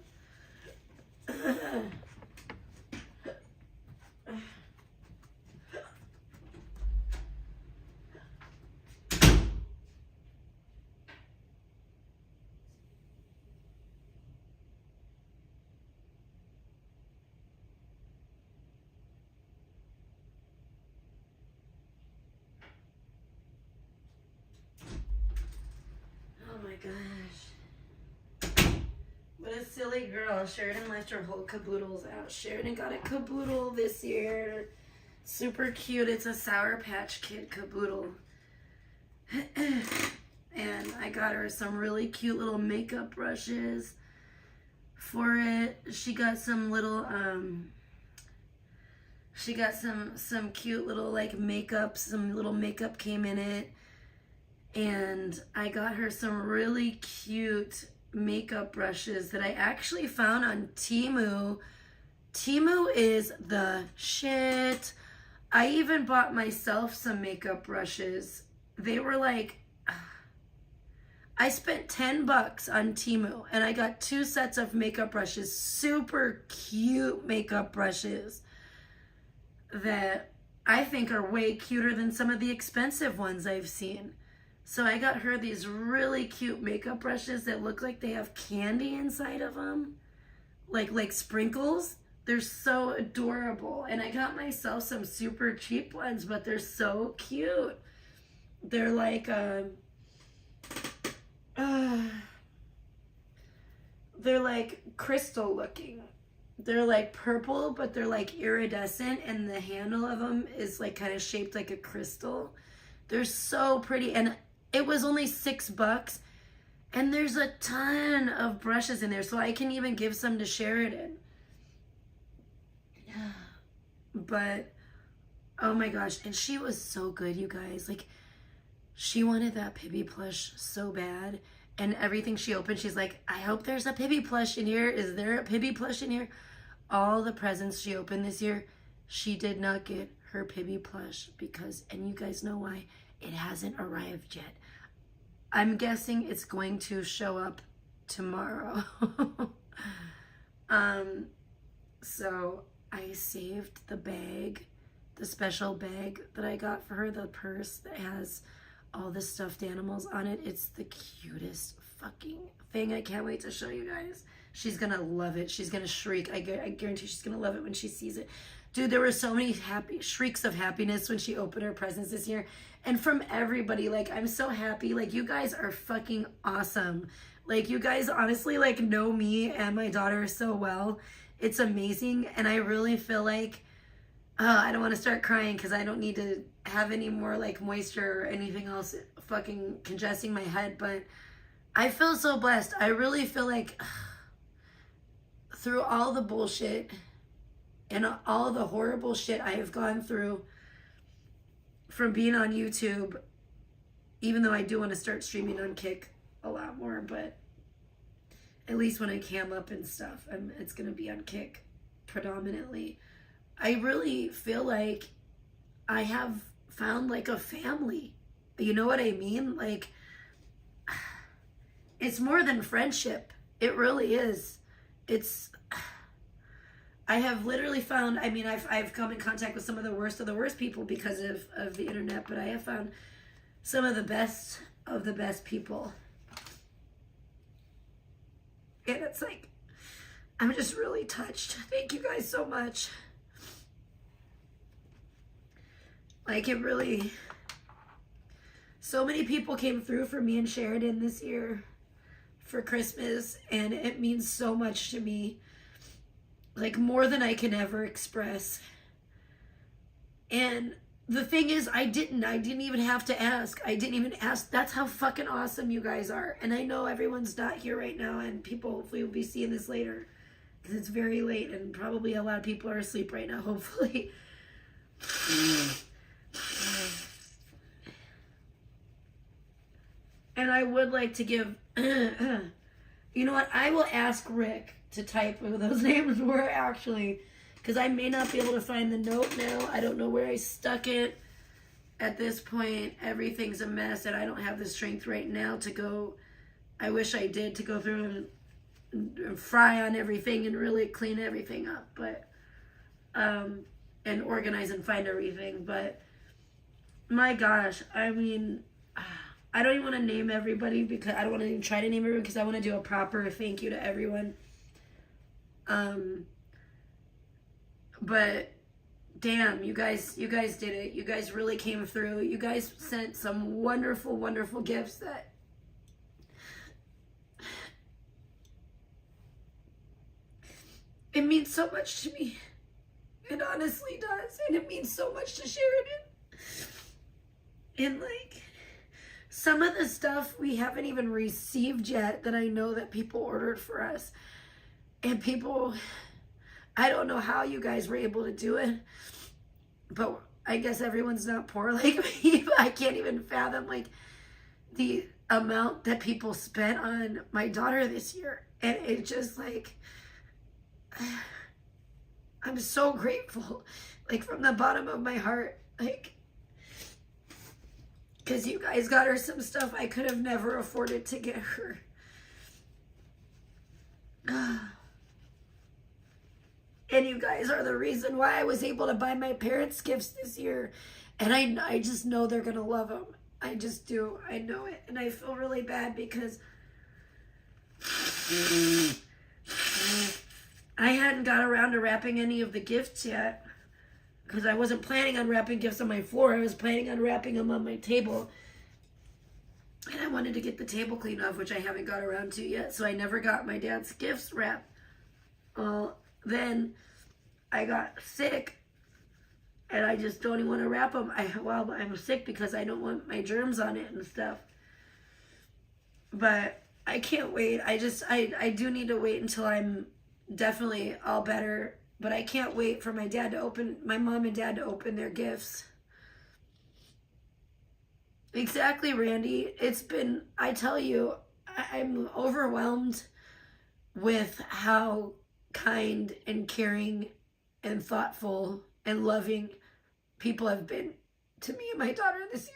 Gosh. What a silly girl. Sheridan left her whole caboodles out. Sheridan got a caboodle this year. Super cute. It's a Sour Patch Kid caboodle. And I got her some really cute little makeup brushes for it. She got some little, she got some cute little like makeup. Some little makeup came in it. And I got her some really cute makeup brushes that I actually found on Temu. Temu is the shit. I even bought myself some makeup brushes. They were like, I spent $10 on Temu and I got 2 sets of makeup brushes, super cute makeup brushes that I think are way cuter than some of the expensive ones I've seen. So I got her these really cute makeup brushes that look like they have candy inside of them. Like sprinkles. They're so adorable. And I got myself some super cheap ones, but they're so cute. They're like, they're like crystal looking. They're like purple, but they're like iridescent. And the handle of them is like kind of shaped like a crystal. They're so pretty. And it was only $6, and there's a ton of brushes in there, so I can even give some to Sheridan. But, oh my gosh, and she was so good, you guys. Like, she wanted that Pibby plush so bad, and everything she opened, she's like, I hope there's a Pibby plush in here. Is there a Pibby plush in here? All the presents she opened this year, she did not get her Pibby plush because, and you guys know why, it hasn't arrived yet. I'm guessing it's going to show up tomorrow. So I saved the bag, the special bag that I got for her, the purse that has all the stuffed animals on it. It's the cutest fucking thing. I can't wait to show you guys. She's gonna love it. She's gonna shriek. I guarantee she's gonna love it when she sees it. Dude, there were so many shrieks of happiness when she opened her presents this year. And from everybody, like, I'm so happy. Like, you guys are fucking awesome. Like, you guys honestly, like, know me and my daughter so well. It's amazing. And I really feel like, I don't want to start crying because I don't need to have any more, like, moisture or anything else fucking congesting my head. But I feel so blessed. I really feel like through all the bullshit and all the horrible shit I have gone through from being on YouTube, even though I do want to start streaming on Kick a lot more, but at least when I cam up and stuff, it's going to be on Kick predominantly. I really feel like I have found like a family. You know what I mean? Like, it's more than friendship. It really is. I have literally found, I mean, I've come in contact with some of the worst people because of the internet, but I have found some of the best people. And it's like, I'm just really touched. Thank you guys so much. Like, it really, so many people came through for me in Sheridan this year for Christmas, and it means so much to me. Like, more than I can ever express. And the thing is, I didn't even have to ask. I didn't even ask. That's how fucking awesome you guys are. And I know everyone's not here right now, and people hopefully will be seeing this later, because it's very late, and probably a lot of people are asleep right now, hopefully. And I would like to give, you know what, I will ask Rick to type who those names were actually, because I may not be able to find the note now. I don't know where I stuck it. At this point, everything's a mess, and I don't have the strength right now to go, I wish I did, to go through and fry on everything and really clean everything up, but, and organize and find everything, but my gosh, I mean, I don't even want to name everybody, because I don't want to even try to name everyone, because I want to do a proper thank you to everyone. But damn, you guys did it. You guys really came through. You guys sent some wonderful, wonderful gifts that it means so much to me. It honestly does. And it means so much to Sheridan. And like, some of the stuff we haven't even received yet that I know that people ordered for us. And people, I don't know how you guys were able to do it, but I guess everyone's not poor like me. I can't even fathom like the amount that people spent on my daughter this year. And it just like, I'm so grateful, like from the bottom of my heart, like, because you guys got her some stuff I could have never afforded to get her. And you guys are the reason why I was able to buy my parents gifts this year. And I just know they're going to love them. I just do. I know it. And I feel really bad because I hadn't got around to wrapping any of the gifts yet. Because I wasn't planning on wrapping gifts on my floor. I was planning on wrapping them on my table. And I wanted to get the table cleaned off, which I haven't got around to yet. So I never got my dad's gifts wrapped. Then I got sick, and I just don't even want to wrap them. I'm sick because I don't want my germs on it and stuff. But I can't wait. I do need to wait until I'm definitely all better. But I can't wait for my mom and dad to open their gifts. Exactly, Randy. It's been, I tell you, I'm overwhelmed with how kind and caring and thoughtful and loving people have been to me and my daughter this year.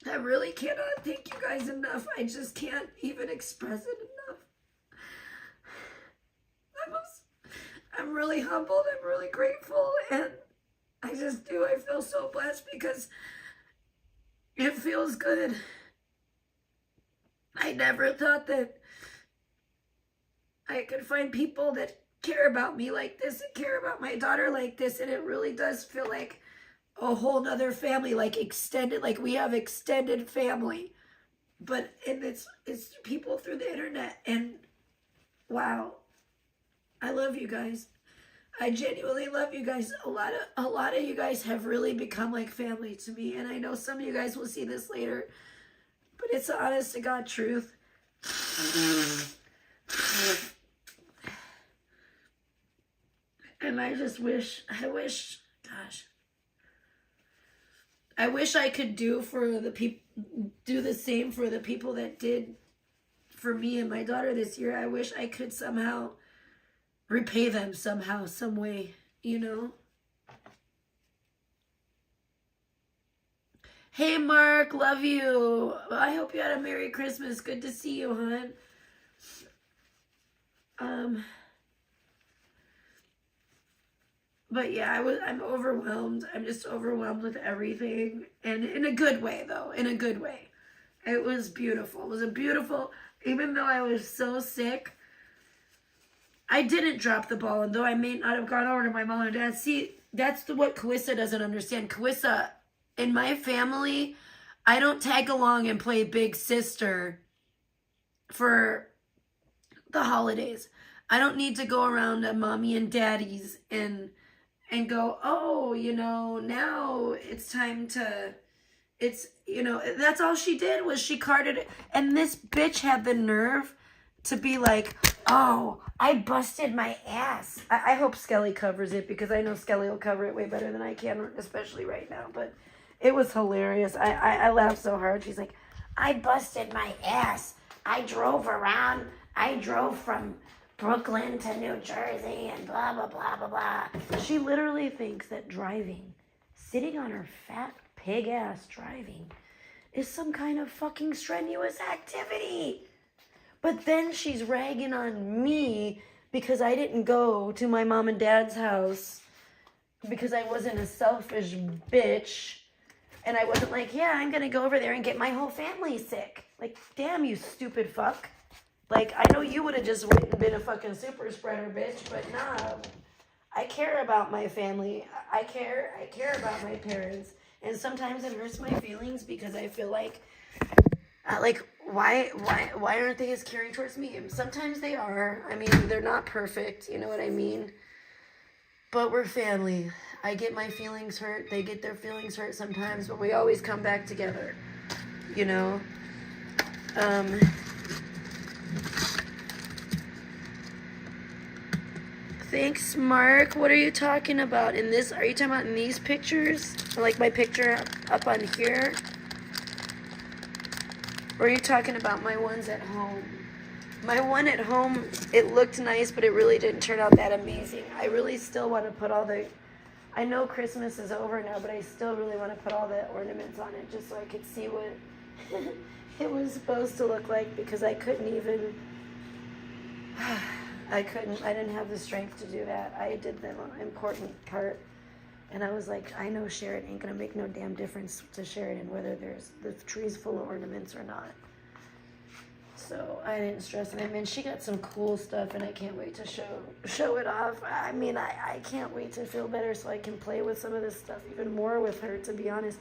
I really cannot thank you guys enough. I just can't even express it enough. I'm really humbled. I'm really grateful. And I just do. I feel so blessed because it feels good. I never thought that I could find people that care about me like this and care about my daughter like this. And it really does feel like a whole nother family, like extended, like we have extended family. But it's people through the internet. And wow, I love you guys. I genuinely love you guys. A lot of you guys have really become like family to me. And I know some of you guys will see this later. But it's the honest to God truth. And I wish I could do the same for the people that did for me and my daughter this year. I wish I could somehow repay them somehow, some way, you know? Hey, Mark, love you. I hope you had a Merry Christmas. Good to see you, hon. But yeah, I'm overwhelmed. I'm just overwhelmed with everything. And in a good way, though. In a good way. It was beautiful. It was a beautiful, even though I was so sick, I didn't drop the ball. And though I may not have gone over to my mom and dad, see, that's what Carissa doesn't understand. Carissa, in my family, I don't tag along and play big sister for the holidays. I don't need to go around to mommy and daddy's and go, oh, you know, now it's time to, it's, you know, that's all she did was she carded it. And this bitch had the nerve to be like, oh, I busted my ass. I hope Skelly covers it because I know Skelly will cover it way better than I can, especially right now. But it was hilarious. I laughed so hard. She's like, I busted my ass. I drove around. I drove from Brooklyn to New Jersey and blah, blah, blah, blah, blah. She literally thinks that driving, sitting on her fat pig ass driving, is some kind of fucking strenuous activity. But then she's ragging on me because I didn't go to my mom and dad's house because I wasn't a selfish bitch. And I wasn't like, yeah, I'm going to go over there and get my whole family sick. Like, damn, you stupid fuck. Like, I know you would have just went and been a fucking super spreader, bitch, but nah. I care about my family. I care about my parents. And sometimes it hurts my feelings because I feel like why aren't they as caring towards me? And sometimes they are. I mean, they're not perfect, you know what I mean? But we're family. I get my feelings hurt. They get their feelings hurt sometimes, but we always come back together, you know? Thanks, Mark. What are you talking about in this? Are you talking about in these pictures? Or like my picture up on here? Or are you talking about my ones at home? My one at home, it looked nice, but it really didn't turn out that amazing. I really still want to put all the... I know Christmas is over now, but I still really want to put all the ornaments on it just so I could see what it was supposed to look like because I couldn't even... I didn't have the strength to do that. I did the important part. And I was like, I know Sheridan ain't gonna make no damn difference to Sheridan whether there's the tree's full of ornaments or not. So I didn't stress it. I mean, she got some cool stuff and I can't wait to show it off. I mean, I can't wait to feel better so I can play with some of this stuff even more with her, to be honest.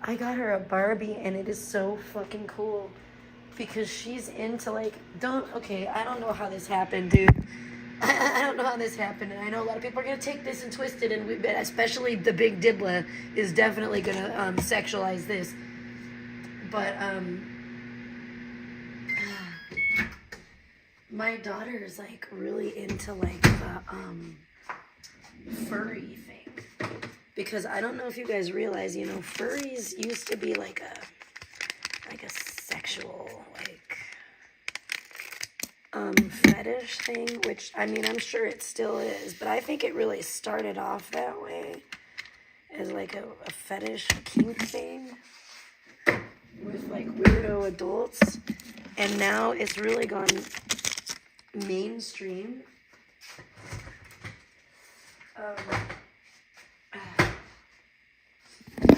I got her a Barbie and it is so fucking cool. Because she's into like, I don't know how this happened, dude. I don't know how this happened, and I know a lot of people are going to take this and twist it, and especially the big Dibla is definitely going to sexualize this. But, my daughter is like really into like the furry thing. Because I don't know if you guys realize, you know, furries used to be like a sexual fetish thing, which I mean I'm sure it still is, but I think it really started off that way as like a fetish kink thing with like weirdo adults, and now it's really gone mainstream.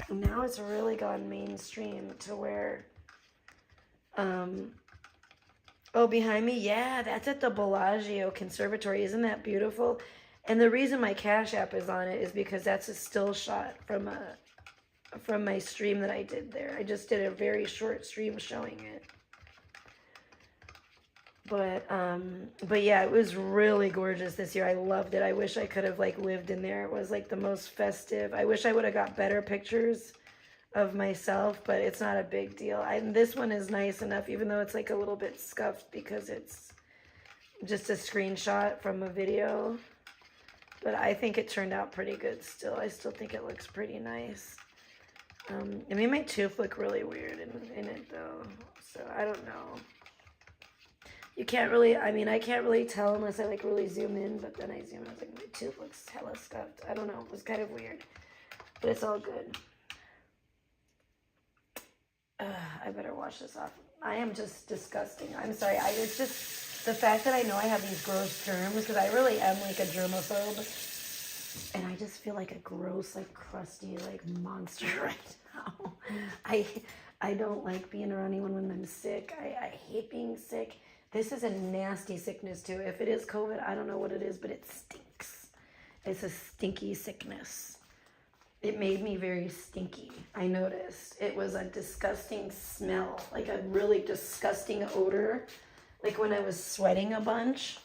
Now it's really gone mainstream to where oh, behind me? Yeah, that's at the Bellagio Conservatory. Isn't that beautiful? And the reason my Cash App is on it is because that's a still shot from my stream that I did there. I just did a very short stream showing it. But yeah, it was really gorgeous this year. I loved it. I wish I could have like lived in there. It was like the most festive. I wish I would have got better pictures of myself, but it's not a big deal. This one is nice enough, even though it's like a little bit scuffed because it's just a screenshot from a video. But I think it turned out pretty good still. I still think it looks pretty nice. I mean, my tooth look really weird in it though, so I don't know. You can't really, I mean, I can't really tell unless I like really zoom in, but then I zoom in, I was like, my tooth looks hella scuffed. I don't know, it was kind of weird, but it's all good. I better wash this off. I am just disgusting. I'm sorry. It's just the fact that I know I have these gross germs, because I really am like a germaphobe, and I just feel like a gross, like crusty, like monster right now. I don't like being around anyone when I'm sick. I hate being sick. This is a nasty sickness too. If it is COVID, I don't know what it is, but it stinks. It's a stinky sickness. It made me very stinky. I noticed. It was a disgusting smell, like a really disgusting odor. Like when I was sweating a bunch.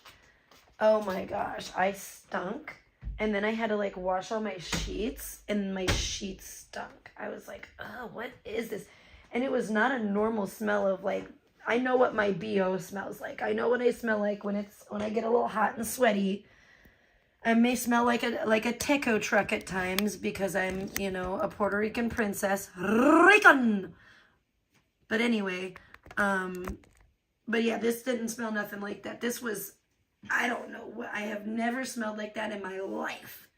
Oh my gosh, I stunk. And then I had to like wash all my sheets, and my sheets stunk. I was like, oh, what is this? And it was not a normal smell of like, I know what my BO smells like. I know what I smell like when I get a little hot and sweaty. I may smell like a teco truck at times because I'm, you know, a Puerto Rican princess. Rican! But anyway, but yeah, this didn't smell nothing like that. This was, I don't know, I have never smelled like that in my life.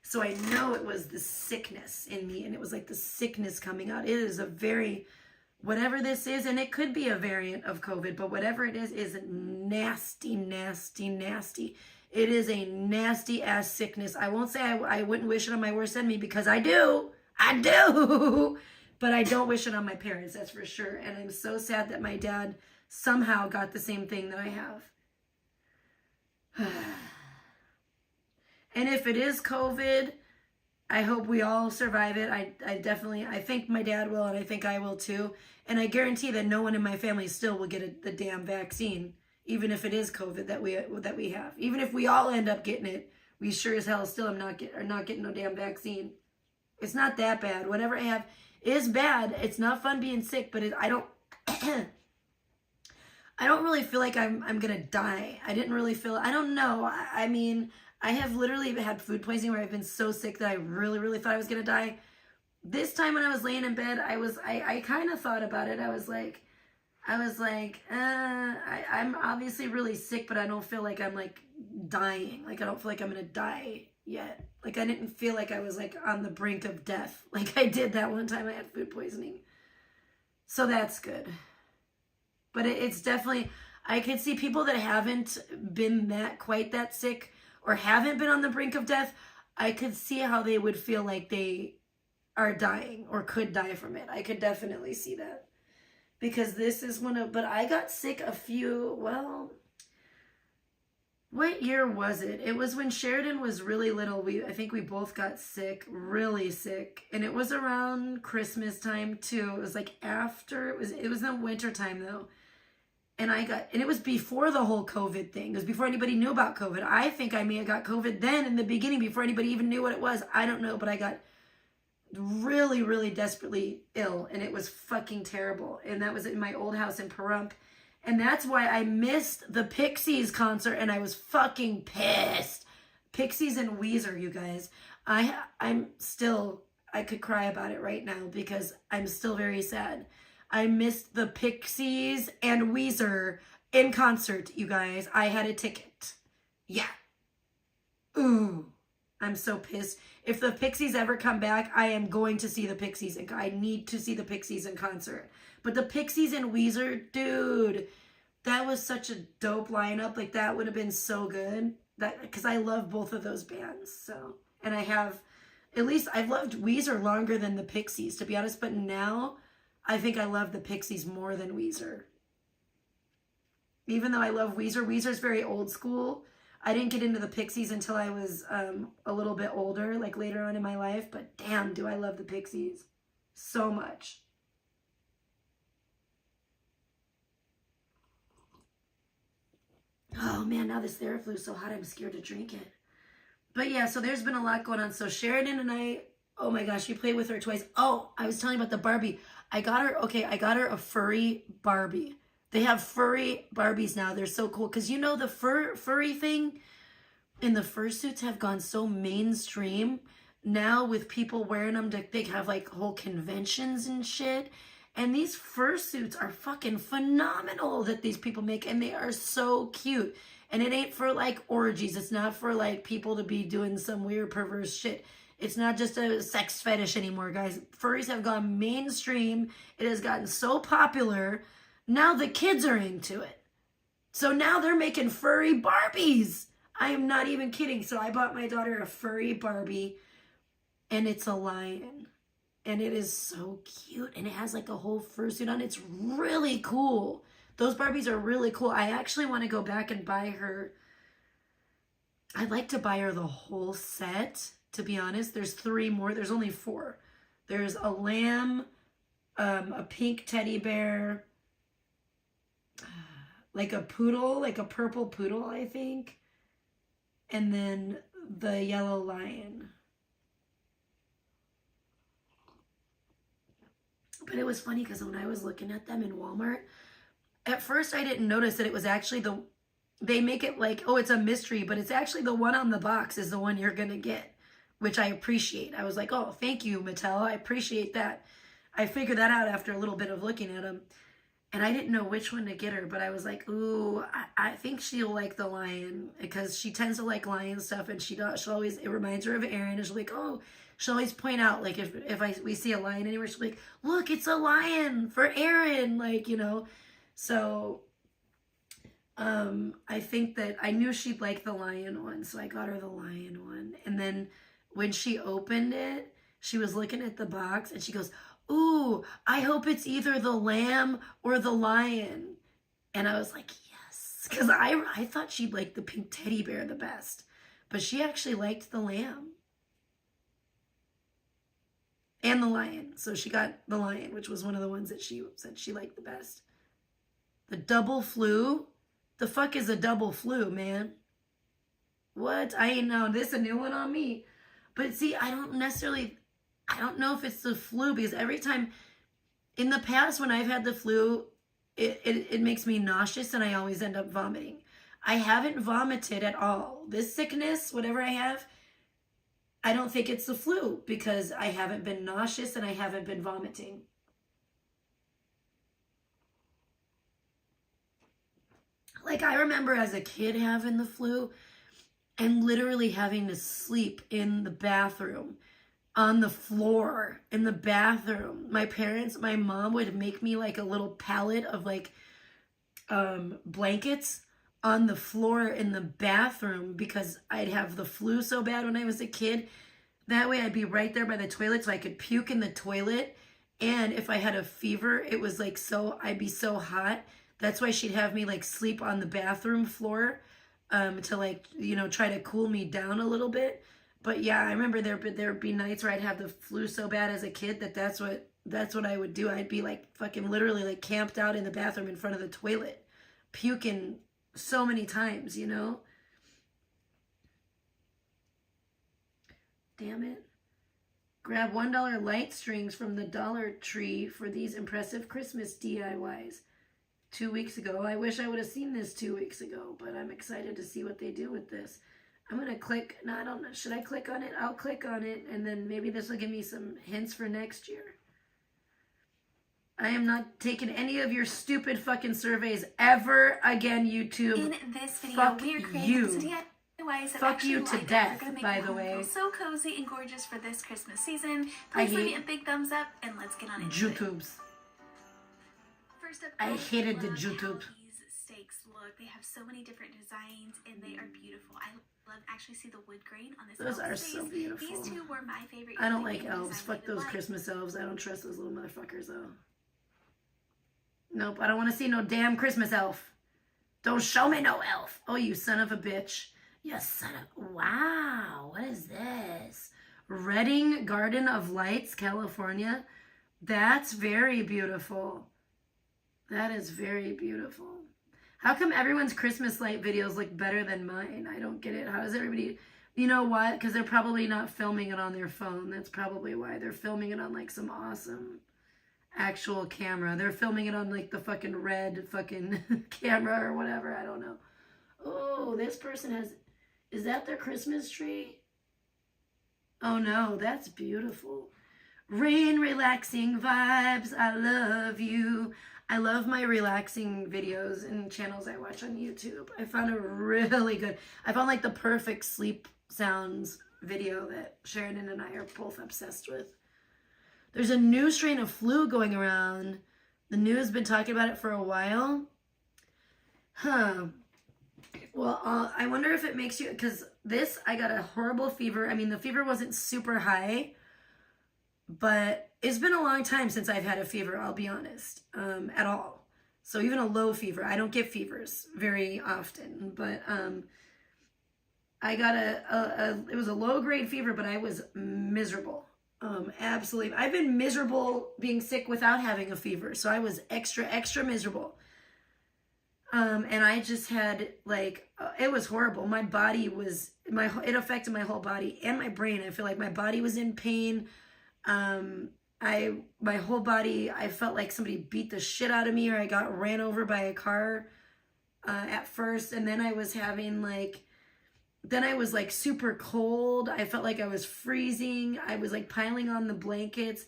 So I know it was the sickness in me, and it was like the sickness coming out. It is a very, whatever this is, and it could be a variant of COVID, but whatever it is nasty, nasty, nasty. It is a nasty ass sickness. I won't say I wouldn't wish it on my worst enemy, because I do. But I don't wish it on my parents, that's for sure. And I'm so sad that my dad somehow got the same thing that I have. And if it is COVID, I hope we all survive it. I think my dad will, and I think I will too. And I guarantee that no one in my family still will get the damn vaccine. Even if it is COVID that we have. Even if we all end up getting it, we sure as hell still are not getting no damn vaccine. It's not that bad. Whatever I have is bad. It's not fun being sick, but I don't really feel like I'm gonna die. I don't know. I mean, I have literally had food poisoning where I've been so sick that I really, really thought I was gonna die. This time when I was laying in bed, I kind of thought about it. I was like, I'm obviously really sick, but I don't feel like I'm like dying. Like I don't feel like I'm gonna die yet. Like I didn't feel like I was like on the brink of death. Like I did that one time I had food poisoning. So that's good. But it's definitely, I could see people that haven't been quite that sick or haven't been on the brink of death. I could see how they would feel like they are dying or could die from it. I could definitely see that. Because this is but I got sick what year was it? It was when Sheridan was really little. I think we both got sick, really sick. And it was around Christmas time too. It was like after, it was in the winter time though. And it was before the whole COVID thing. It was before anybody knew about COVID. I think I may have got COVID then in the beginning before anybody even knew what it was. I don't know, but I got really, really desperately ill, and it was fucking terrible. And that was in my old house in Pahrump, and that's why I missed the Pixies concert, and I was fucking pissed. Pixies and Weezer, you guys. I'm still, I could cry about it right now because I'm still very sad. I missed the Pixies and Weezer in concert, you guys. I had a ticket. Yeah. Ooh. I'm so pissed. If the Pixies ever come back, I am going to see the Pixies. And I need to see the Pixies in concert. But the Pixies and Weezer, dude, that was such a dope lineup. Like, that would have been so good. Because I love both of those bands. So, and I've loved Weezer longer than the Pixies, to be honest. But now, I think I love the Pixies more than Weezer. Even though I love Weezer, Weezer's very old school. I didn't get into the Pixies until I was a little bit older, like later on in my life. But damn, do I love the Pixies so much. Oh man, now this Theraflu is so hot, I'm scared to drink it. But yeah, so there's been a lot going on. So Sheridan and I, oh my gosh, we played with her toys. Oh, I was telling you about the Barbie. I got her a furry Barbie. They have furry Barbies now. They're so cool. Because you know the furry thing and the fursuits have gone so mainstream now with people wearing them. They have like whole conventions and shit. And these fursuits are fucking phenomenal that these people make, and they are so cute. And it ain't for like orgies. It's not for like people to be doing some weird perverse shit. It's not just a sex fetish anymore, guys. Furries have gone mainstream. It has gotten so popular. Now the kids are into it. So now they're making furry Barbies. I am not even kidding. So I bought my daughter a furry Barbie, and it's a lion. And it is so cute. And it has like a whole fursuit on. It's really cool. Those Barbies are really cool. I actually want to go back and buy her. I'd like to buy her the whole set, to be honest. There's 3 more. There's only 4. There's a lamb, a pink teddy bear, like a poodle, like a purple poodle, I think. And then the yellow lion. But it was funny because when I was looking at them in Walmart, at first I didn't notice that it was actually they make it like, oh, it's a mystery, but it's actually the one on the box is the one you're going to get, which I appreciate. I was like, oh, thank you, Mattel. I appreciate that. I figured that out after a little bit of looking at them. And I didn't know which one to get her, but I was like, ooh, I think she'll like the lion because she tends to like lion stuff, and she'll always, it reminds her of Aaron, and she'll like, oh, she'll always point out, like, if we see a lion anywhere, she'll be like, look, it's a lion for Aaron, like, you know. So, I think that I knew she'd like the lion one, so I got her the lion one. And then when she opened it, she was looking at the box, and she goes, ooh, I hope it's either the lamb or the lion. And I was like, yes. Because I thought she'd like the pink teddy bear the best. But she actually liked the lamb. And the lion. So she got the lion, which was one of the ones that she said she liked the best. The double flu? The fuck is a double flu, man? What? I ain't know. This a new one on me. But see, I don't know if it's the flu, because every time in the past when I've had the flu, it makes me nauseous and I always end up vomiting. I haven't vomited at all. This sickness, whatever I have, I don't think it's the flu because I haven't been nauseous and I haven't been vomiting. Like, I remember as a kid having the flu and literally having to sleep in the bathroom, on the floor in the bathroom. My mom would make me like a little pallet of like blankets on the floor in the bathroom because I'd have the flu so bad when I was a kid. That way I'd be right there by the toilet so I could puke in the toilet. And if I had a fever, it was like I'd be so hot. That's why she'd have me like sleep on the bathroom floor to like, you know, try to cool me down a little bit. But yeah, I remember there'd be nights where I'd have the flu so bad as a kid that's what I would do. I'd be like fucking literally like camped out in the bathroom in front of the toilet, puking so many times, you know? Damn it. Grab $1 light strings from the Dollar Tree for these impressive Christmas DIYs. 2 weeks ago. I wish I would have seen this 2 weeks ago, but I'm excited to see what they do with this. I'm going to click. No, I don't know. Should I click on it? I'll click on it, and then maybe this will give me some hints for next year. I am not taking any of your stupid fucking surveys ever again, YouTube. In this video, fuck we are creating you. some DIYs that Fuck you to light up. death, We're gonna make by your the home way. feel so cozy and gorgeous for this Christmas season. I Please leave hate me a big thumbs up, and let's get on into it. YouTubes. First up, I hated the love YouTube. how these stakes look. They have so many different designs, and they are beautiful. I love actually see the wood grain on this. Those elf are face. so beautiful. These two were my favorite. I don't like design elves. Fuck those like. Christmas elves. I don't trust those little motherfuckers, though. Nope, I don't want to see no damn Christmas elf. Don't show me no elf. Oh, you son of a bitch. You son of... Wow, what is this? Redding Garden of Lights, California. That's very beautiful. That is very beautiful. How come everyone's Christmas light videos look better than mine? I don't get it. How does everybody... You know what? Because they're probably not filming it on their phone. That's probably why. They're filming it on like some awesome actual camera. They're filming it on like the fucking red fucking camera or whatever. I don't know. Oh, this person has... Is that their Christmas tree? Oh no, that's beautiful. Rain, relaxing vibes. I love you. I love my relaxing videos and channels I watch on YouTube. I found a really good, I found like the perfect sleep sounds video that Sheridan and I are both obsessed with. There's a new strain of flu going around. The news has been talking about it for a while. Well, I wonder if it makes you, because I got a horrible fever. I mean, the fever wasn't super high, but it's been a long time since I've had a fever, I'll be honest, at all. So even a low fever, I don't get fevers very often, but I got it was a low grade fever, but I was miserable. Absolutely. I've been miserable being sick without having a fever. So I was extra miserable. And I just had like, it was horrible. My body was, it affected my whole body and my brain. I feel like my body was in pain. My whole body, I felt like somebody beat the shit out of me, or I got ran over by a car, at first. And then I was having like, then I was like super cold. I felt like I was freezing. I was like piling on the blankets,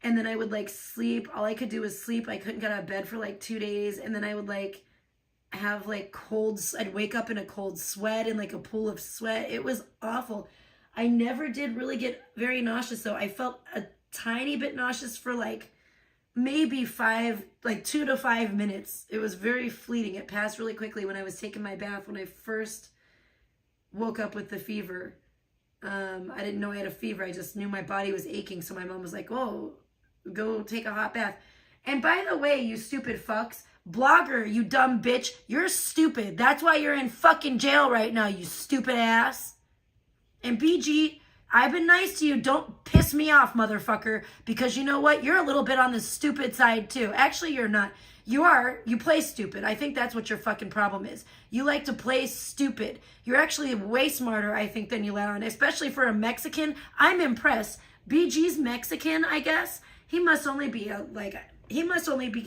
and then I would like sleep. All I could do was sleep. I couldn't get out of bed for like 2 days. And then I would like have like I'd wake up in a cold sweat and like a pool of sweat. It was awful. I never did really get very nauseous though. I felt a tiny bit nauseous for like maybe 2 to 5 minutes. It was very fleeting. It passed really quickly when I was taking my bath when I first woke up with the fever. I didn't know I had a fever. I just knew my body was aching. So my mom was like, oh, go take a hot bath. And by the way, you stupid fucks, blogger, you dumb bitch, you're stupid. That's why you're in fucking jail right now, you stupid ass. And BG, I've been nice to you. Don't piss me off, motherfucker. Because you know what? You're a little bit on the stupid side too. Actually, you're not. You are. You play stupid. I think that's what your fucking problem is. You like to play stupid. You're actually way smarter, I think, than you let on. Especially for a Mexican. I'm impressed. BG's Mexican, I guess. He must only be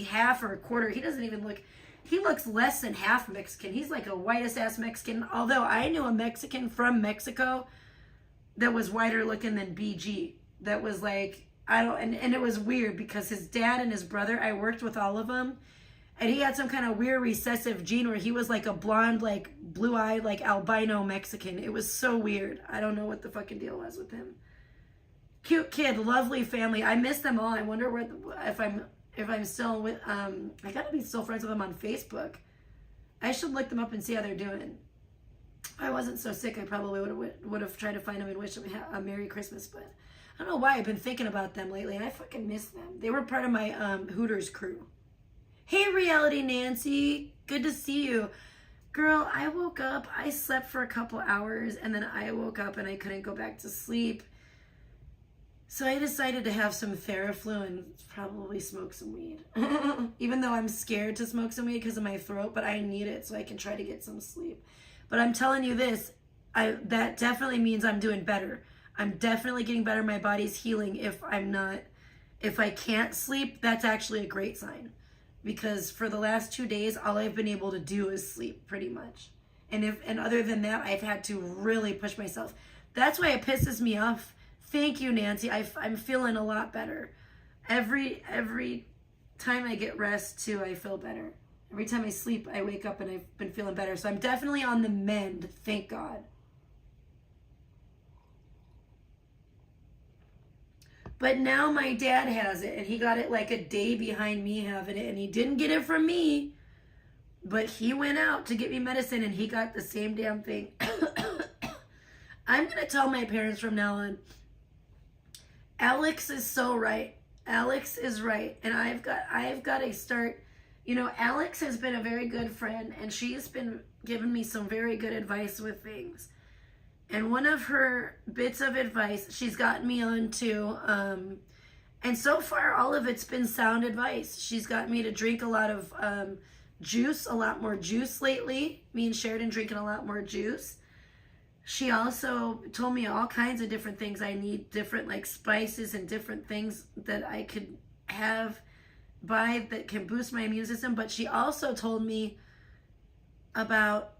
half or a quarter. He doesn't even look, he looks less than half Mexican. He's like a whitest ass Mexican. Although I knew a Mexican from Mexico that was whiter looking than BG. That was like, and it was weird because his dad and his brother, I worked with all of them, and he had some kind of weird recessive gene where he was like a blonde, like blue-eyed, like albino Mexican. It was so weird. I don't know what the fucking deal was with him. Cute kid, lovely family. I miss them all. I wonder if I'm still with, I gotta be still friends with them on Facebook. I should look them up and see how they're doing. If I wasn't so sick, I probably would have tried to find them and wish them a Merry Christmas, but I don't know why I've been thinking about them lately, and I fucking miss them. They were part of my Hooters crew. Hey, Reality Nancy. Good to see you. Girl, I woke up. I slept for a couple hours, and then I woke up, and I couldn't go back to sleep. So I decided to have some Theraflu and probably smoke some weed. Even though I'm scared to smoke some weed because of my throat, but I need it so I can try to get some sleep. But I'm telling you this, that definitely means I'm doing better. I'm definitely getting better. My body's healing. If I can't sleep, that's actually a great sign. Because for the last 2 days, all I've been able to do is sleep pretty much. And other than that, I've had to really push myself. That's why it pisses me off. Thank you, Nancy. I'm feeling a lot better. Every time I get rest too, I feel better. Every time I sleep, I wake up and I've been feeling better. So I'm definitely on the mend, thank God. But now my dad has it, and he got it like a day behind me having it, and he didn't get it from me, but he went out to get me medicine, and he got the same damn thing. I'm going to tell my parents from now on, Alex is so right. Alex is right, and I've got to start, you know, Alex has been a very good friend, and she's been giving me some very good advice with things. And one of her bits of advice she's gotten me on to, and so far all of it's been sound advice. She's got me to drink a lot of juice, a lot more juice lately. Me and Sheridan drinking a lot more juice. She also told me all kinds of different things I need, different like spices and different things that I could buy that can boost my immune system. But she also told me about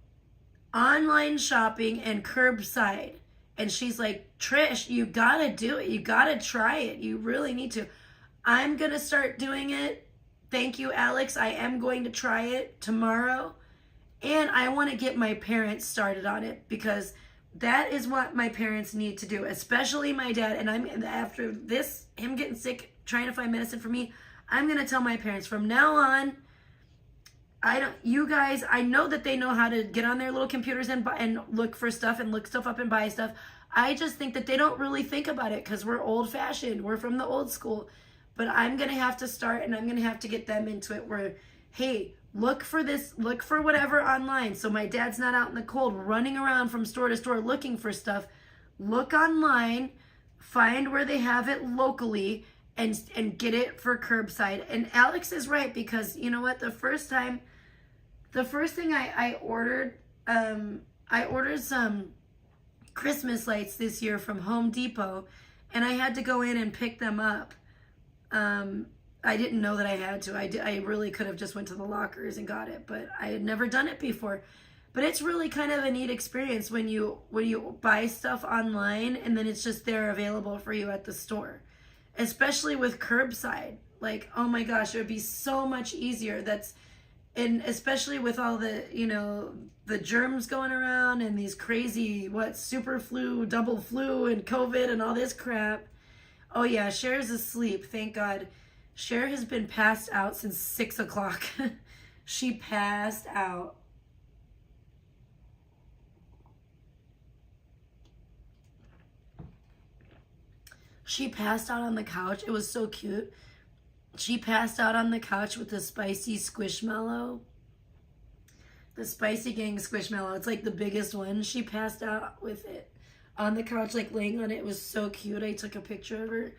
online shopping and curbside. And she's like, Trish, you gotta do it. You gotta try it. You really need to. I'm gonna start doing it. Thank you, Alex. I am going to try it tomorrow. And I want to get my parents started on it, because that is what my parents need to do, especially my dad. And after this, him getting sick, trying to find medicine for me, I'm going to tell my parents from now on, you guys, I know that they know how to get on their little computers and look for stuff and look stuff up and buy stuff. I just think that they don't really think about it because we're old fashioned. We're from the old school. But I'm going to have to start, and I'm going to have to get them into it where, hey, look for this, look for whatever online. So my dad's not out in the cold running around from store to store looking for stuff. Look online, find where they have it locally, and get it for curbside. And Alex is right, because you know what? The first thing I ordered, I ordered some Christmas lights this year from Home Depot, and I had to go in and pick them up. I didn't know that I had to. I really could have just went to the lockers and got it, but I had never done it before. But it's really kind of a neat experience when you buy stuff online and then it's just there available for you at the store. Especially with curbside. Like, oh my gosh, it would be so much easier. And especially with all the, the germs going around and these crazy, super flu, double flu, and COVID and all this crap. Oh yeah, Cher's asleep, thank God. Cher has been passed out since 6 o'clock. She passed out. She passed out on the couch. It was so cute. She passed out on the couch with the spicy squishmallow. The Spicy Gang squishmallow. It's like the biggest one. She passed out with it on the couch, like laying on it. It was so cute. I took a picture of her.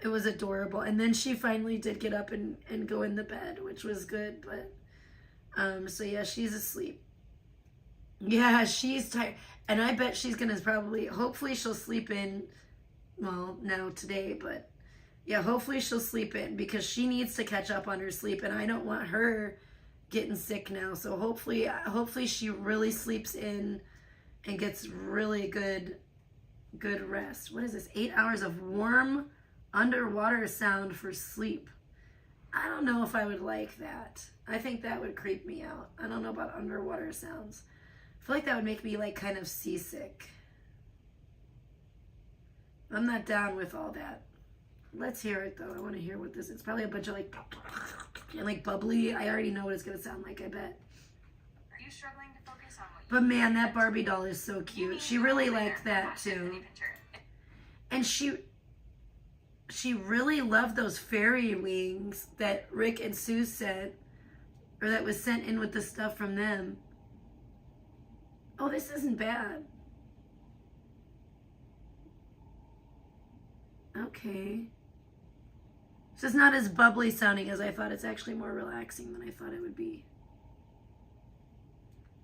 It was adorable. And then she finally did get up and go in the bed, which was good. But, so yeah, she's asleep. Yeah, she's tired. And I bet she's going to hopefully she'll sleep in, well, now today, but yeah, hopefully she'll sleep in because she needs to catch up on her sleep. And I don't want her getting sick now. So hopefully she really sleeps in and gets really good rest. What is this? 8 hours of warm underwater sound for sleep. I don't know if I would like that. I think that would creep me out. I don't know about underwater sounds. I feel like that would make me like kind of seasick. I'm not down with all that. Let's hear it though. I want to hear what this is. It's probably a bunch of like bubbly. I already know what it's going to sound like, I bet. Are you struggling to focus on what But man, that Barbie doll is so cute. She really liked that too. And she really loved those fairy wings that Rick and Sue sent, or that was sent in with the stuff from them. Oh, this isn't bad. Okay. It's just not as bubbly sounding as I thought. It's actually more relaxing than I thought it would be.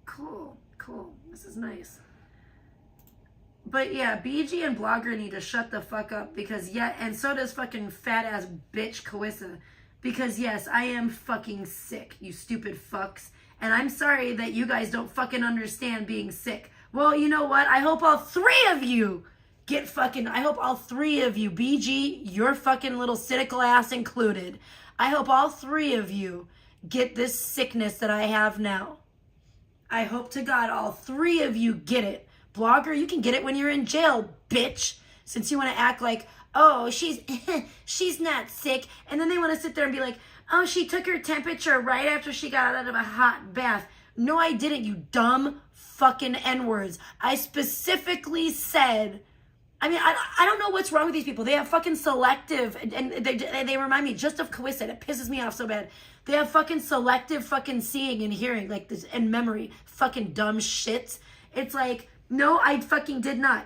Cool. This is nice. But yeah, BG and Blogger need to shut the fuck up because and so does fucking fat ass bitch Carissa. Because yes, I am fucking sick, you stupid fucks. And I'm sorry that you guys don't fucking understand being sick. Well, you know what? I hope all three of you I hope all three of you, BG, your fucking little cynical ass included. I hope all three of you get this sickness that I have now. I hope to God all three of you get it. Blogger, you can get it when you're in jail, bitch. Since you want to act like, oh, she's not sick. And then they want to sit there and be like, oh, she took her temperature right after she got out of a hot bath. No, I didn't, you dumb fucking N-words. I specifically said, I mean, I don't know what's wrong with these people. They have fucking selective, and they remind me just of Carissa. It pisses me off so bad. They have fucking selective fucking seeing and hearing, like this, and memory. Fucking dumb shits. It's like, no, I fucking did not.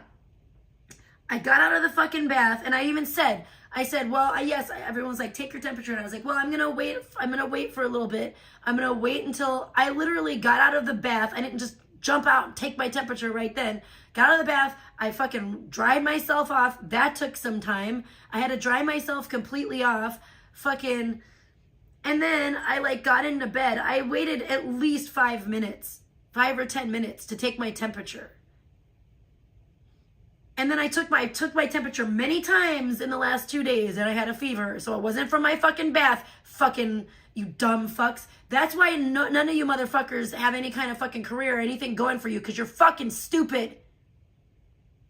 I got out of the fucking bath, and I said, well, yes, everyone's like, take your temperature. And I was like, well, I'm going to wait for a little bit. I'm going to wait until I literally got out of the bath. I didn't just jump out and take my temperature right then. Got out of the bath. I fucking dried myself off. That took some time. I had to dry myself completely off. Fucking, and then I like got into bed. I waited at least 5 minutes, 5 or 10 minutes to take my temperature. And then I took my temperature many times in the last 2 days, and I had a fever. So it wasn't from my fucking bath, fucking you dumb fucks. That's why none of you motherfuckers have any kind of fucking career or anything going for you, because you're fucking stupid.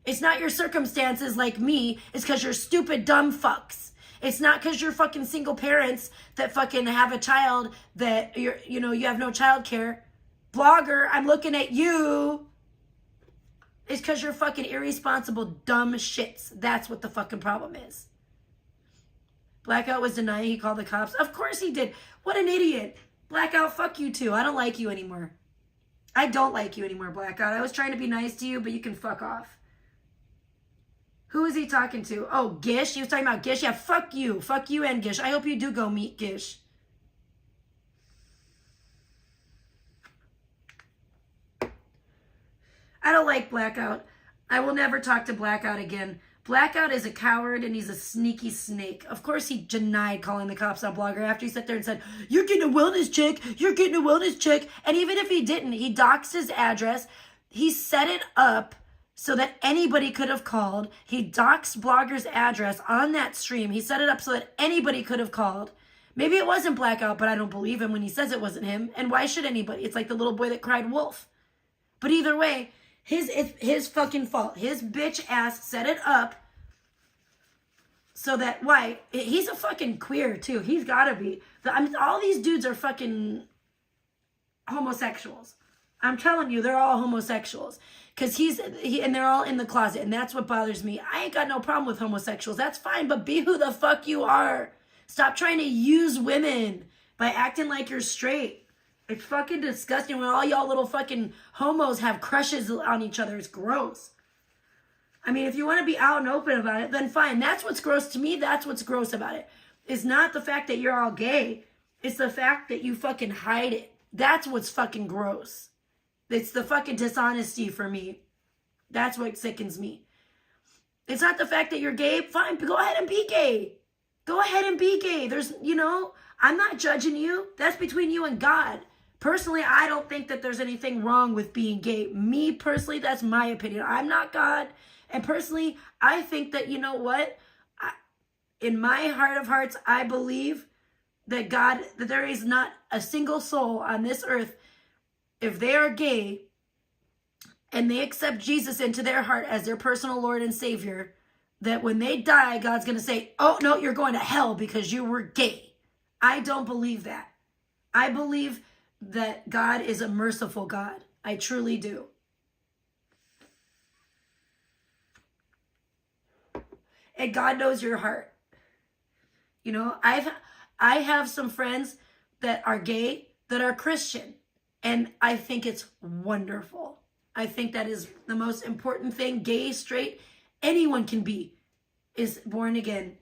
It's not your circumstances like me. It's because you're stupid dumb fucks. It's not because you're fucking single parents that fucking have a child that you have no child care. Blogger, I'm looking at you. It's because you're fucking irresponsible dumb shits. That's what the fucking problem is. Blackout was denying he called the cops. Of course he did. What an idiot. Blackout, fuck you too. I don't like you anymore. I don't like you anymore, Blackout. I was trying to be nice to you, but you can fuck off. Who is he talking to? Oh, Gish? He was talking about Gish? Yeah, fuck you. Fuck you and Gish. I hope you do go meet Gish. I don't like Blackout. I will never talk to Blackout again. Blackout is a coward and he's a sneaky snake. Of course he denied calling the cops on Blogger after he sat there and said, you're getting a wellness check. You're getting a wellness check. And even if he didn't, he doxed his address. He set it up so that anybody could have called. He doxed Blogger's address on that stream. He set it up so that anybody could have called. Maybe it wasn't Blackout, but I don't believe him when he says it wasn't him. And why should anybody? It's like the little boy that cried wolf. But either way, it's his fucking fault. His bitch ass set it up so that, why? He's a fucking queer too. He's gotta be. All these dudes are fucking homosexuals. I'm telling you, they're all homosexuals. Because and they're all in the closet. And that's what bothers me. I ain't got no problem with homosexuals. That's fine. But be who the fuck you are. Stop trying to use women by acting like you're straight. It's fucking disgusting when all y'all little fucking homos have crushes on each other. It's gross. I mean, if you want to be out and open about it, then fine. That's what's gross to me. That's what's gross about it. It's not the fact that you're all gay. It's the fact that you fucking hide it. That's what's fucking gross. It's the fucking dishonesty for me. That's what sickens me. It's not the fact that you're gay. Fine, go ahead and be gay. Go ahead and be gay. I'm not judging you. That's between you and God. Personally, I don't think that there's anything wrong with being gay. Me, personally, that's my opinion. I'm not God. And personally, I think that, you know what? In my heart of hearts, I believe that that there is not a single soul on this earth, if they are gay and they accept Jesus into their heart as their personal Lord and Savior, that when they die, God's going to say, oh, no, you're going to hell because you were gay. I don't believe that. I believe that God is a merciful God. I truly do. And God knows your heart. I have some friends that are gay that are Christian. And I think it's wonderful. I think that is the most important thing. Gay, straight, anyone can be, is born again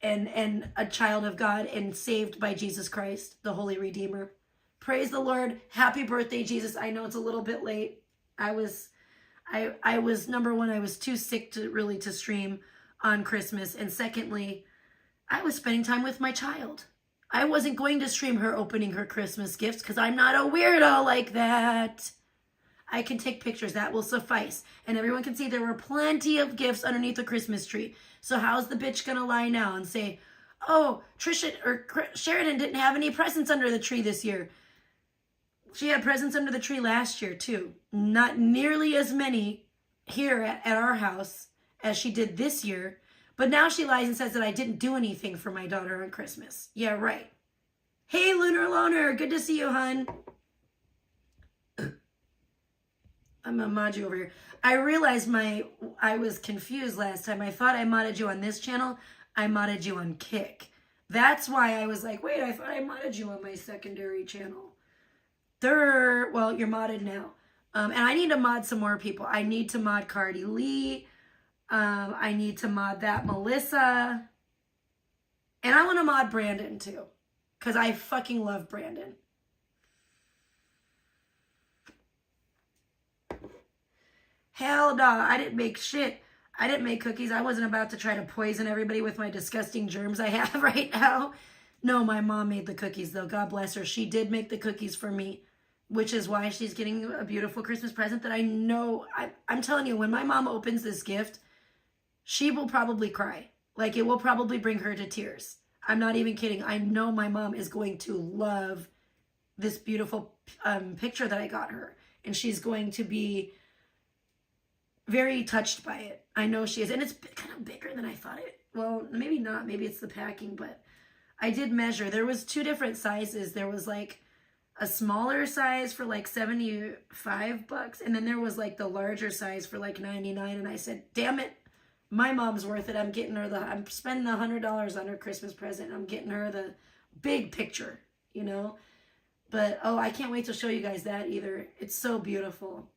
and a child of God and saved by Jesus Christ, the Holy Redeemer. Praise the Lord. Happy birthday, Jesus. I know it's a little bit late. I was number one, I was too sick to stream on Christmas. And secondly, I was spending time with my child. I wasn't going to stream her opening her Christmas gifts because I'm not a weirdo like that. I can take pictures. That will suffice. And everyone can see there were plenty of gifts underneath the Christmas tree. So how's the bitch going to lie now and say, oh, Sheridan didn't have any presents under the tree this year. She had presents under the tree last year too. Not nearly as many here at our house as she did this year. But now she lies and says that I didn't do anything for my daughter on Christmas. Yeah, right. Hey, Lunar Loner. Good to see you, hun. I'm going to mod you over here. I realized I was confused last time. I thought I modded you on this channel. I modded you on Kick. That's why I was like, wait, I thought I modded you on my secondary channel. Well, you're modded now. And I need to mod some more people. I need to mod Cardi Lee. I need to mod that Melissa. And I want to mod Brandon too. Because I fucking love Brandon. Hell no, I didn't make shit. I didn't make cookies. I wasn't about to try to poison everybody with my disgusting germs I have right now. No, my mom made the cookies though. God bless her. She did make the cookies for me. which is why she's getting a beautiful Christmas present that I know, I'm telling you, when my mom opens this gift, she will probably cry. Like, it will probably bring her to tears. I'm not even kidding. I know my mom is going to love this beautiful picture that I got her. And she's going to be very touched by it. I know she is. And it's kind of bigger than I thought it. Well, maybe not. Maybe it's the packing. But I did measure. There was 2 different sizes. There was like a smaller size for like $75. And then there was like the larger size for like $99. And I said, damn it. My mom's worth it. I'm spending $100 on her Christmas present. I'm getting her the big picture, you know? But, oh, I can't wait to show you guys that either. It's so beautiful.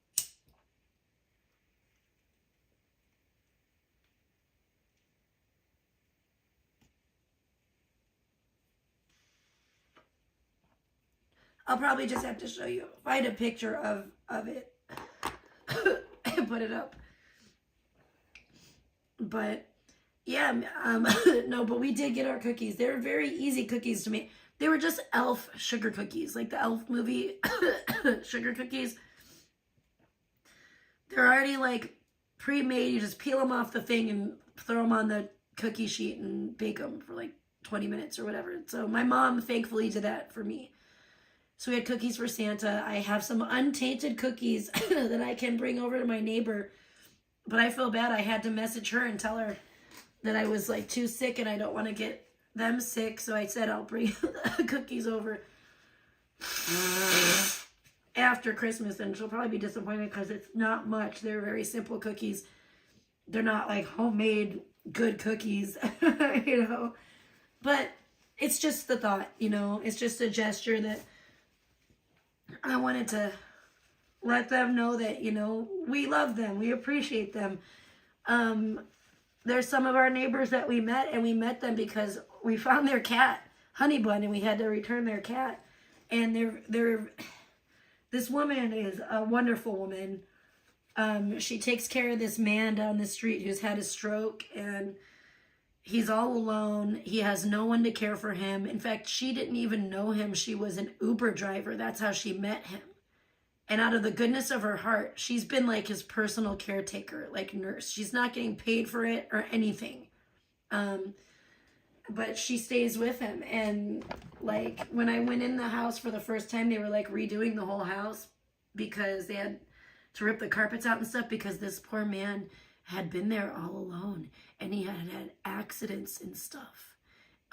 I'll probably just have to show you, find a picture of it and put it up. But yeah, no, but we did get our cookies. They were very easy cookies to make. They were just Elf sugar cookies, like the Elf movie sugar cookies. They're already like pre-made. You just peel them off the thing and throw them on the cookie sheet and bake them for like 20 minutes or whatever. So my mom thankfully did that for me. So we had cookies for Santa. I have some untainted cookies that I can bring over to my neighbor. But I feel bad. I had to message her and tell her that I was like too sick and I don't want to get them sick. So I said I'll bring cookies over after Christmas. And she'll probably be disappointed because it's not much. They're very simple cookies. They're not like homemade good cookies, you know. But it's just the thought, you know. It's just a gesture that I wanted to let them know that, you know, we love them. We appreciate them. There's some of our neighbors that we met, and we met them because we found their cat, Honey Bun, and we had to return their cat. And this woman is a wonderful woman. She takes care of this man down the street who's had a stroke, and he's all alone. He has no one to care for him. In fact, she didn't even know him. She was an Uber driver. That's how she met him. And out of the goodness of her heart, she's been like his personal caretaker, like nurse. She's not getting paid for it or anything. But she stays with him. And like when I went in the house for the first time, they were like redoing the whole house because they had to rip the carpets out and stuff because this poor man had been there all alone and he had had accidents and stuff.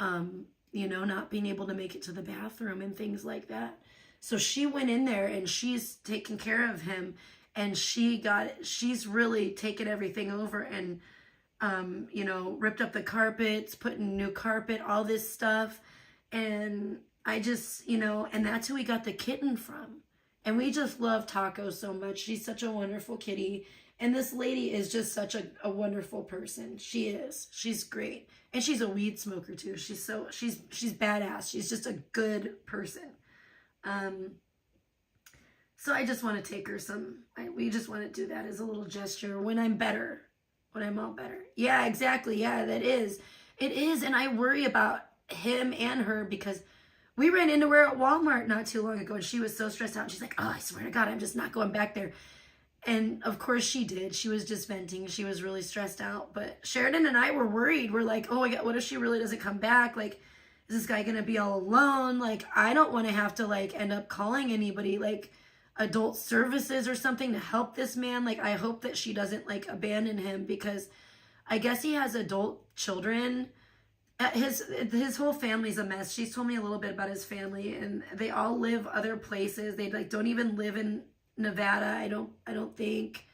You know, not being able to make it to the bathroom and things like that. So she went in there and she's taking care of him, and she's really taken everything over and, you know, ripped up the carpets, put in new carpet, all this stuff. And I just, you know, and that's who we got the kitten from. And we just love Taco so much. She's such a wonderful kitty. And this lady is just such a wonderful person. She is. She's great. And she's a weed smoker too. She's badass. She's just a good person. So I just want to take her we just want to do that as a little gesture when I'm better, when I'm all better. Yeah, exactly. Yeah, it is. And I worry about him and her because we ran into her at Walmart not too long ago and she was so stressed out. And she's like, oh, I swear to God, I'm just not going back there. And of course she did. She was just venting. She was really stressed out. But Sheridan and I were worried. We're like, oh my God, what if she really doesn't come back? Like, is this guy gonna be all alone? Like, I don't want to have to like end up calling anybody, like adult services or something to help this man. Like, I hope that she doesn't like abandon him because I guess he has adult children. His whole family's a mess. She's told me a little bit about his family, and they all live other places. They like don't even live in Nevada. I don't think.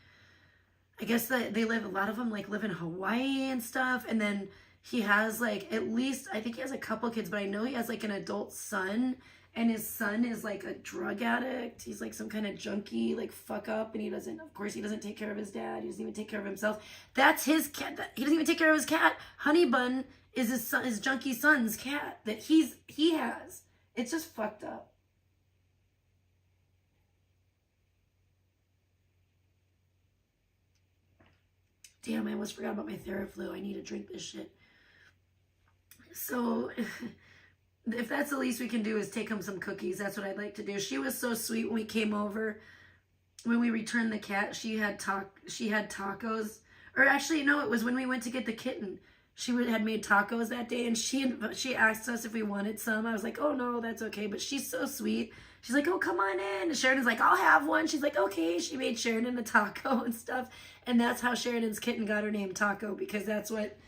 I guess that a lot of them like live in Hawaii and stuff, and then he has like at least, I think he has a couple kids, but I know he has like an adult son, and his son is like a drug addict. He's like some kind of junkie, like fuck up, and he doesn't take care of his dad. He doesn't even take care of himself. That's his cat. He doesn't even take care of his cat. Honey Bun is his junkie son's cat that he has. It's just fucked up. Damn, I almost forgot about my Theraflu. I need to drink this shit. So, if that's the least we can do is take him some cookies. That's what I'd like to do. She was so sweet when we came over. When we returned the cat, she had tacos. Or actually, no, it was when we went to get the kitten. She had made tacos that day, and she asked us if we wanted some. I was like, oh, no, that's okay. But she's so sweet. She's like, oh, come on in. And Sheridan's like, I'll have one. She's like, okay. She made Sheridan a taco and stuff. And that's how Sheridan's kitten got her name Taco, because that's what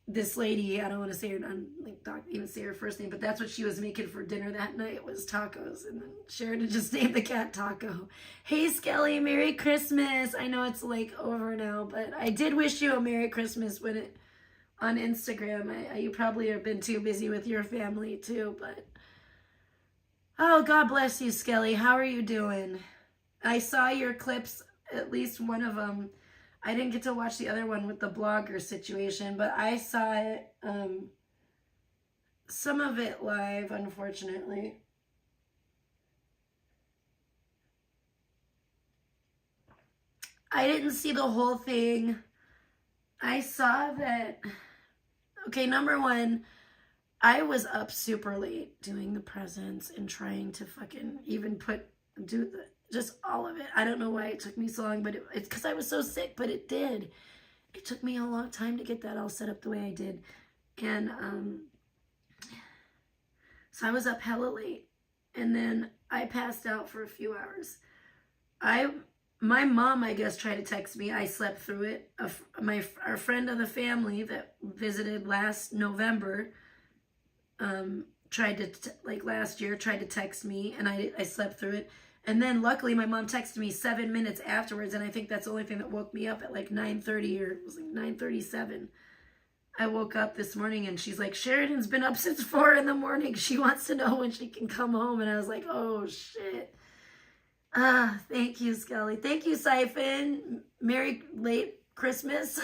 this lady, I don't want to say her, not even say her first name, but that's what she was making for dinner that night was tacos. And then Sheridan just named the cat Taco. Hey, Skelly, Merry Christmas. I know it's like over now, but I did wish you a Merry Christmas on Instagram. You probably have been too busy with your family too, but oh, God bless you, Skelly. How are you doing? I saw your clips, at least one of them. I didn't get to watch the other one with the blogger situation, but I saw it, some of it live, unfortunately. I didn't see the whole thing. I saw that, okay, number one, I was up super late doing the presents and trying to fucking even just all of it. I don't know why it took me so long, but it's because I was so sick, but it did. It took me a long time to get that all set up the way I did. And so I was up hella late. And then I passed out for a few hours. My mom, I guess, tried to text me. I slept through it. Our friend of the family that visited last November tried to text me, and I slept through it. And then luckily my mom texted me 7 minutes afterwards, and I think that's the only thing that woke me up at like 9:30, or it was like 9:37. I woke up this morning and she's like, Sheridan's been up since 4 a.m. She wants to know when she can come home. And I was like, oh shit. Thank you, Skelly. Thank you, Siphon. Merry late Christmas.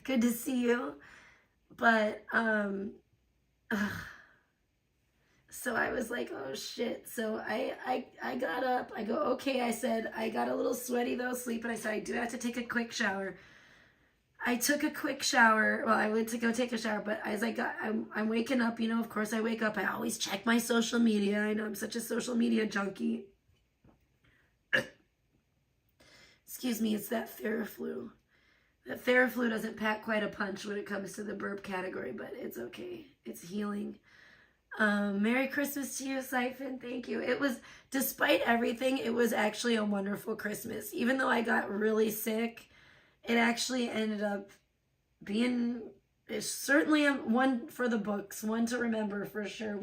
Good to see you. But so I was like, oh shit. So I got up. I go, okay. I said, I got a little sweaty though, sleep. And I said, I do have to take a quick shower. I took a quick shower. Well, I went to go take a shower, but as I'm waking up, you know, of course I wake up. I always check my social media. I know I'm such a social media junkie. Excuse me, it's that Theraflu. That Theraflu doesn't pack quite a punch when it comes to the burp category, but it's okay. It's healing. Merry Christmas to you, Siphon. Thank you. It was, despite everything, it was actually a wonderful Christmas. Even though I got really sick, it actually ended up being certainly one for the books, one to remember for sure.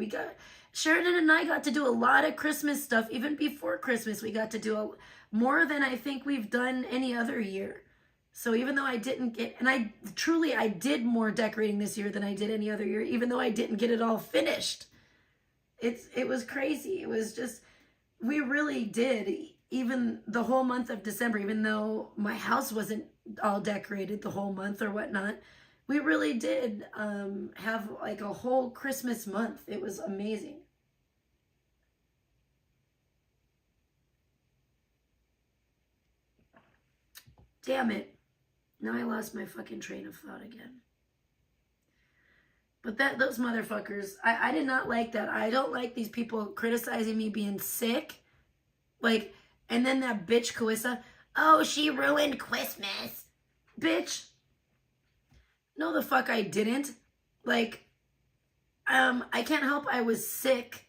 Sheridan and I got to do a lot of Christmas stuff. Even before Christmas, we got to do more than I think we've done any other year. So even though I didn't get, and I did more decorating this year than I did any other year, even though I didn't get it all finished. It was crazy. It was just, we really did, even the whole month of December, even though my house wasn't all decorated the whole month or whatnot, we really did have like a whole Christmas month. It was amazing. Damn it. Now I lost my fucking train of thought again. But those motherfuckers, I did not like that. I don't like these people criticizing me being sick. Like, and then that bitch Carissa, oh, she ruined Christmas. Bitch. No, the fuck I didn't. Like, I can't help I was sick.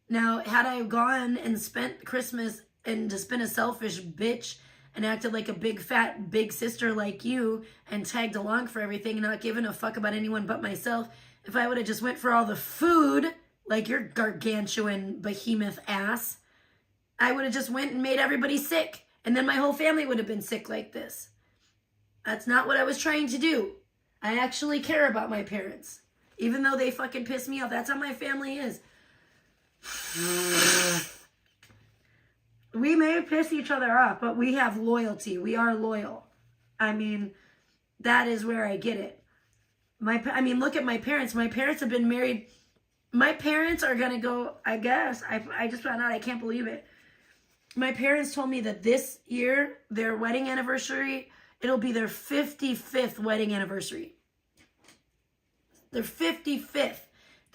Now, had I gone and spent Christmas and just been a selfish bitch and acted like a big fat big sister like you and tagged along for everything and not giving a fuck about anyone but myself, if I would have just went for all the food like your gargantuan behemoth ass, I would have just went and made everybody sick, and then my whole family would have been sick like this. That's not what I was trying to do. I actually care about my parents, even though they fucking piss me off. That's how my family is. We may piss each other off, but we have loyalty. We are loyal. I mean, that is where I get it. Look at my parents. My parents have been married. My parents are going to go, I guess. I just found out. I can't believe it. My parents told me that this year, their wedding anniversary, it'll be their 55th wedding anniversary. Their 55th.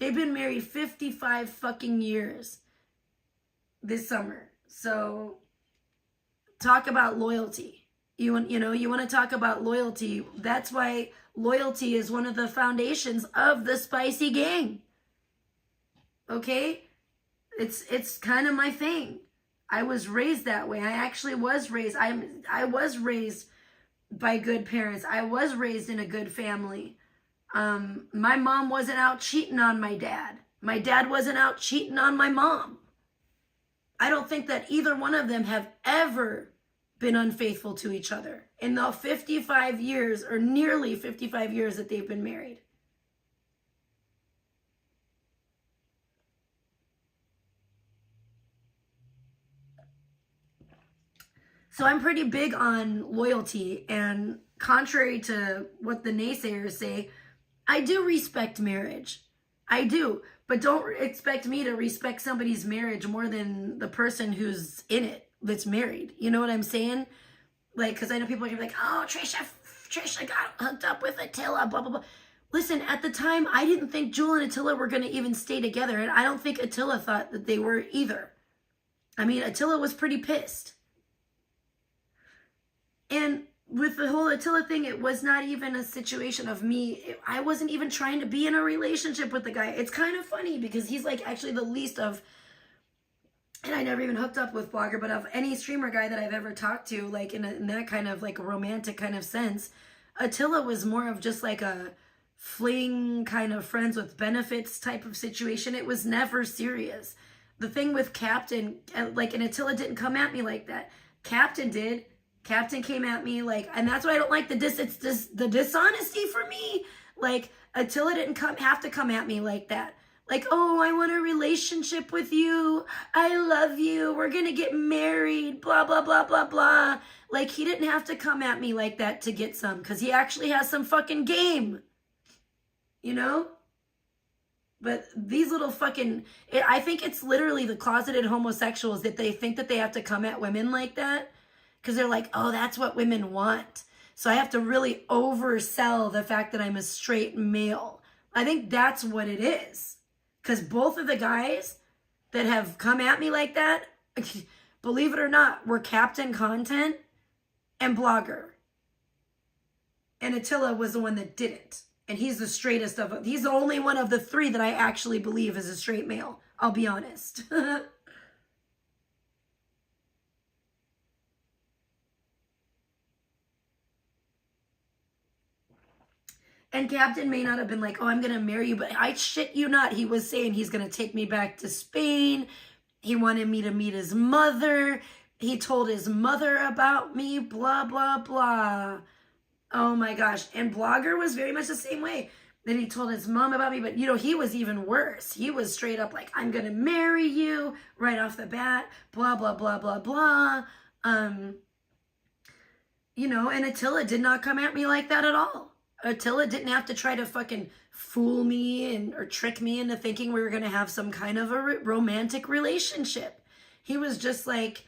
They've been married 55 fucking years this summer. So talk about loyalty. You want to talk about loyalty. That's why loyalty is one of the foundations of the spicy gang. Okay? It's kind of my thing. I was raised that way. I actually was raised. I was raised by good parents. I was raised in a good family. My mom wasn't out cheating on my dad. My dad wasn't out cheating on my mom. I don't think that either one of them have ever been unfaithful to each other in the 55 years or nearly 55 years that they've been married. So I'm pretty big on loyalty, and contrary to what the naysayers say, I do respect marriage. I do. But don't expect me to respect somebody's marriage more than the person who's in it, that's married. You know what I'm saying? Like, because I know people are going to be like, oh, Trisha got hooked up with Attila, blah, blah, blah. Listen, at the time, I didn't think Jewel and Attila were going to even stay together. And I don't think Attila thought that they were either. I mean, Attila was pretty pissed. And with the whole Attila thing, it was not even a situation of me. I wasn't even trying to be in a relationship with the guy. It's kind of funny because he's like actually the least of, and I never even hooked up with Blogger, but of any streamer guy that I've ever talked to, like in that kind of like a romantic kind of sense, Attila was more of just like a fling kind of friends with benefits type of situation. It was never serious. The thing with Captain, like, and Attila didn't come at me like that. Captain did. Captain came at me like, and that's why I don't like the dishonesty for me. Like, Attila didn't have to come at me like that. Like, oh, I want a relationship with you. I love you. We're going to get married. Blah, blah, blah, blah, blah. Like, he didn't have to come at me like that to get some, because he actually has some fucking game. You know? But these little fucking, I think it's literally the closeted homosexuals that they think that they have to come at women like that. Because they're like, oh, that's what women want. So I have to really oversell the fact that I'm a straight male. I think that's what it is. Because both of the guys that have come at me like that, believe it or not, were Captain Content and Blogger. And Attila was the one that didn't. And he's the straightest of them. He's the only one of the three that I actually believe is a straight male. I'll be honest. And Captain may not have been like, oh, I'm going to marry you, but I shit you not. He was saying he's going to take me back to Spain. He wanted me to meet his mother. He told his mother about me, blah, blah, blah. Oh my gosh. And Blogger was very much the same way. Then he told his mom about me, but you know, he was even worse. He was straight up like, I'm going to marry you right off the bat, blah, blah, blah, blah, blah. You know, and Attila did not come at me like that at all. Attila didn't have to try to fucking fool me or trick me into thinking we were going to have some kind of a romantic relationship. He was just like,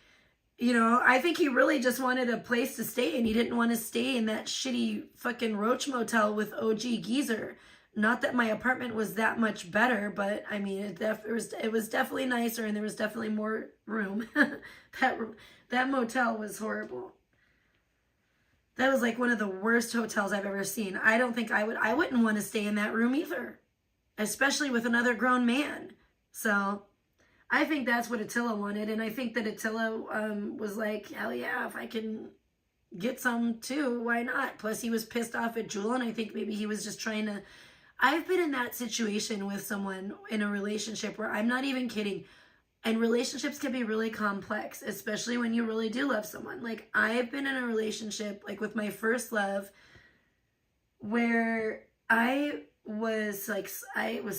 you know, I think he really just wanted a place to stay, and he didn't want to stay in that shitty fucking Roach Motel with OG Geezer. Not that my apartment was that much better, but I mean, it was definitely nicer, and there was definitely more room. That motel was horrible. That was like one of the worst hotels I've ever seen. I don't think I wouldn't want to stay in that room either, especially with another grown man. So I think that's what Attila wanted. And I think that Attila was like, hell yeah, if I can get some too, why not? Plus he was pissed off at Jewel, and I think maybe he was just trying to, I've been in that situation with someone in a relationship where I'm not even kidding. And relationships can be really complex, especially when you really do love someone. Like, I've been in a relationship, like with my first love, where I was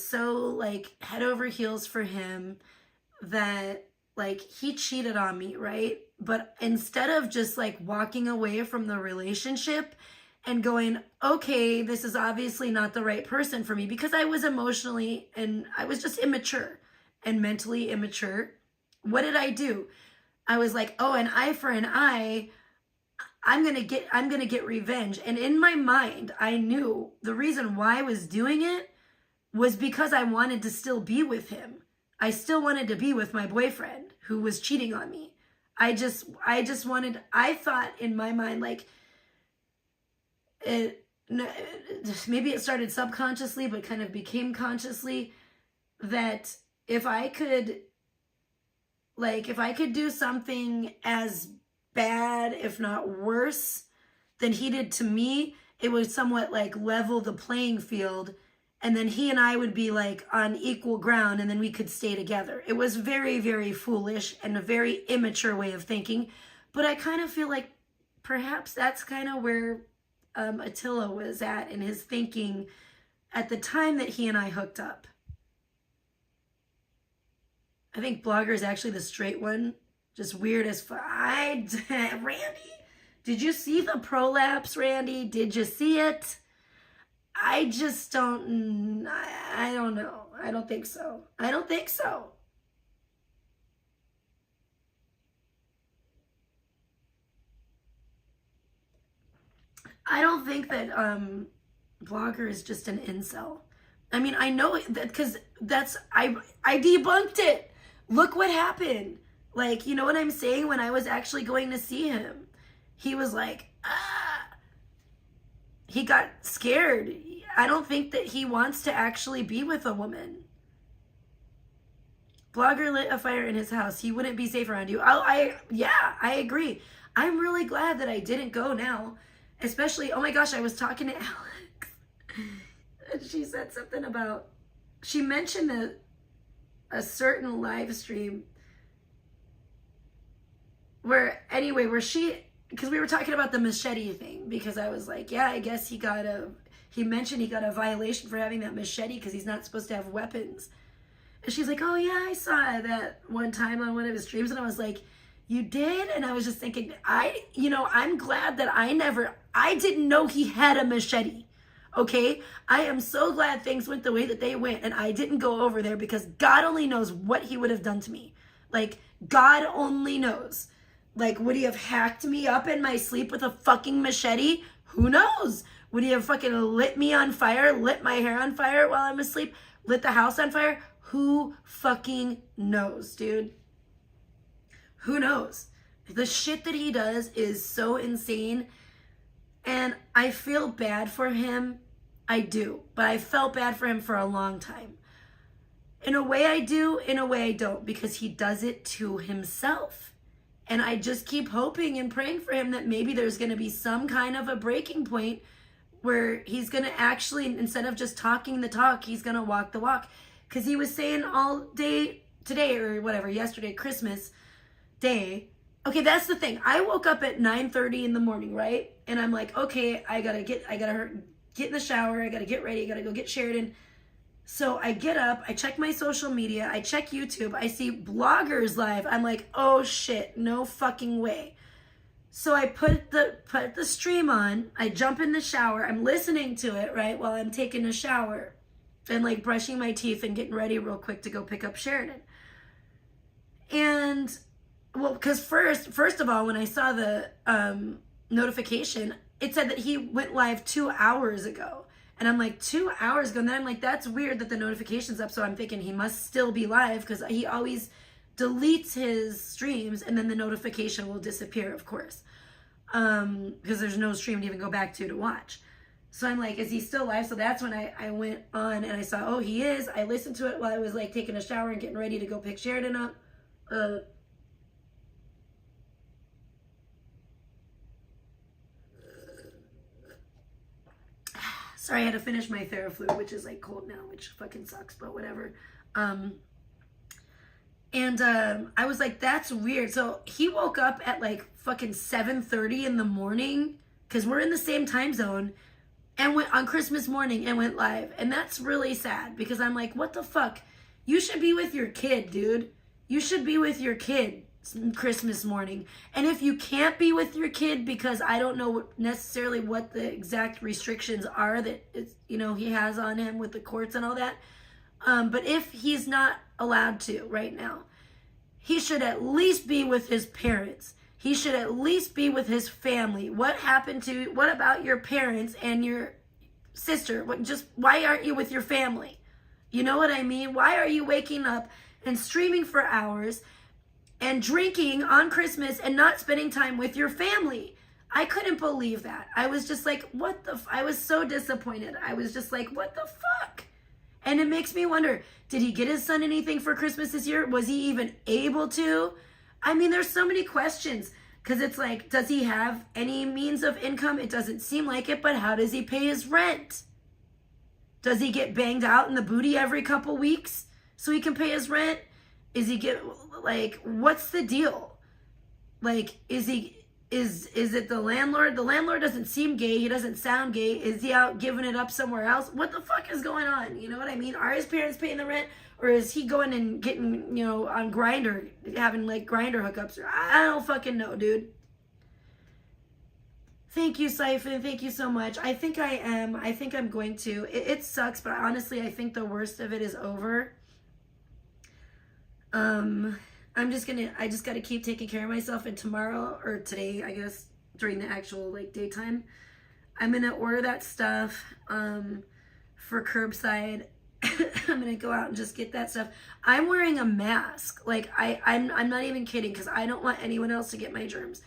so like head over heels for him that like he cheated on me, right? But instead of just like walking away from the relationship and going, okay, this is obviously not the right person for me, because I was emotionally and I was just immature and mentally immature. What did I do? I was like, oh, an eye for an eye. I'm gonna get revenge. And in my mind, I knew the reason why I was doing it was because I wanted to still be with him. I still wanted to be with my boyfriend who was cheating on me. I just wanted, I thought in my mind, like, maybe it started subconsciously, but kind of became consciously, that if I could do something as bad, if not worse, than he did to me, it would somewhat like level the playing field, and then he and I would be like on equal ground, and then we could stay together. It was very, very foolish and a very immature way of thinking, but I kind of feel like perhaps that's kind of where Attila was at in his thinking at the time that he and I hooked up. I think Blogger is actually the straight one. Just weird as fuck. Randy, did you see the prolapse, Randy? Did you see it? I just don't, I don't know. I don't think so. I don't think so. I don't think that Blogger is just an incel. I mean, I know that because I debunked it. Look what happened. Like, you know what I'm saying? When I was actually going to see him, he was like, he got scared. I don't think that he wants to actually be with a woman. Blogger lit a fire in his house. He wouldn't be safe around you. Yeah, I agree. I'm really glad that I didn't go now. Especially, oh my gosh, I was talking to Alex. And she said something about, she mentioned a certain live stream where she, because we were talking about the machete thing, because I was like, yeah, I guess he mentioned he got a violation for having that machete because he's not supposed to have weapons. And she's like, oh yeah, I saw that one time on one of his streams. And I was like, you did? And I was just thinking, I'm glad that I didn't know he had a machete. Okay? I am so glad things went the way that they went and I didn't go over there, because God only knows what he would have done to me. Like, God only knows. Like, would he have hacked me up in my sleep with a fucking machete? Who knows? Would he have fucking lit me on fire, lit my hair on fire while I'm asleep, lit the house on fire? Who fucking knows, dude? Who knows? The shit that he does is so insane. And I feel bad for him. I do. But I felt bad for him for a long time. In a way I do, in a way I don't. Because he does it to himself. And I just keep hoping and praying for him that maybe there's going to be some kind of a breaking point where he's going to actually, instead of just talking the talk, he's going to walk the walk. Because he was saying all day today, or whatever, yesterday, Christmas Day. Okay, that's the thing. I woke up at 9:30 in the morning, right? And I'm like, okay, I gotta get in the shower, I gotta get ready, I gotta go get Sheridan. So I get up, I check my social media, I check YouTube, I see Bloggers live. I'm like, oh shit, no fucking way. So I put the stream on, I jump in the shower, I'm listening to it, right, while I'm taking a shower and like brushing my teeth and getting ready real quick to go pick up Sheridan. And well, because first of all, when I saw the notification, it said that he went live 2 hours ago. And I'm like, 2 hours ago? And then I'm like, that's weird that the notification's up. So I'm thinking he must still be live, because he always deletes his streams and then the notification will disappear, of course. Because there's no stream to even go back to watch. So I'm like, is he still live? So that's when I went on and I saw, oh, he is. I listened to it while I was like taking a shower and getting ready to go pick Sheridan up. Sorry, I had to finish my Theraflu, which is like cold now, which fucking sucks, but whatever. I was like, that's weird. So he woke up at like fucking 7:30 in the morning, because we're in the same time zone, and went on Christmas morning and went live. And that's really sad, because I'm like, what the fuck? You should be with your kid, dude. You should be with your kid Christmas morning. And if you can't be with your kid, because I don't know necessarily what the exact restrictions are that it's, he has on him with the courts and all that, but if he's not allowed to right now, he should at least be with his parents. He should at least be with his family. What about your parents and your sister? Why aren't you with your family? You know what I mean? Why are you waking up and streaming for hours and drinking on Christmas and not spending time with your family? I couldn't believe that. I was just like, what the I was so disappointed. I was just like, what the fuck? And it makes me wonder, did he get his son anything for Christmas this year? Was he even able to? I mean, there's so many questions. Because it's like, does he have any means of income? It doesn't seem like it, but how does he pay his rent? Does he get banged out in the booty every couple weeks so he can pay his rent? Is he get, like, what's the deal? Like, is it the landlord? The landlord doesn't seem gay. He doesn't sound gay. Is he out giving it up somewhere else? What the fuck is going on? You know what I mean? Are his parents paying the rent? Or is he going and getting, on Grindr, having like Grindr hookups? I don't fucking know, dude. Thank you, Siphon. Thank you so much. I think I am. I think I'm going to. It sucks, but honestly, I think the worst of it is over. I just got to keep taking care of myself. And tomorrow, or today, I guess, during the actual like daytime, I'm going to order that stuff for curbside. I'm gonna go out and just get that stuff. I'm wearing a mask. Like I'm not even kidding, because I don't want anyone else to get my germs.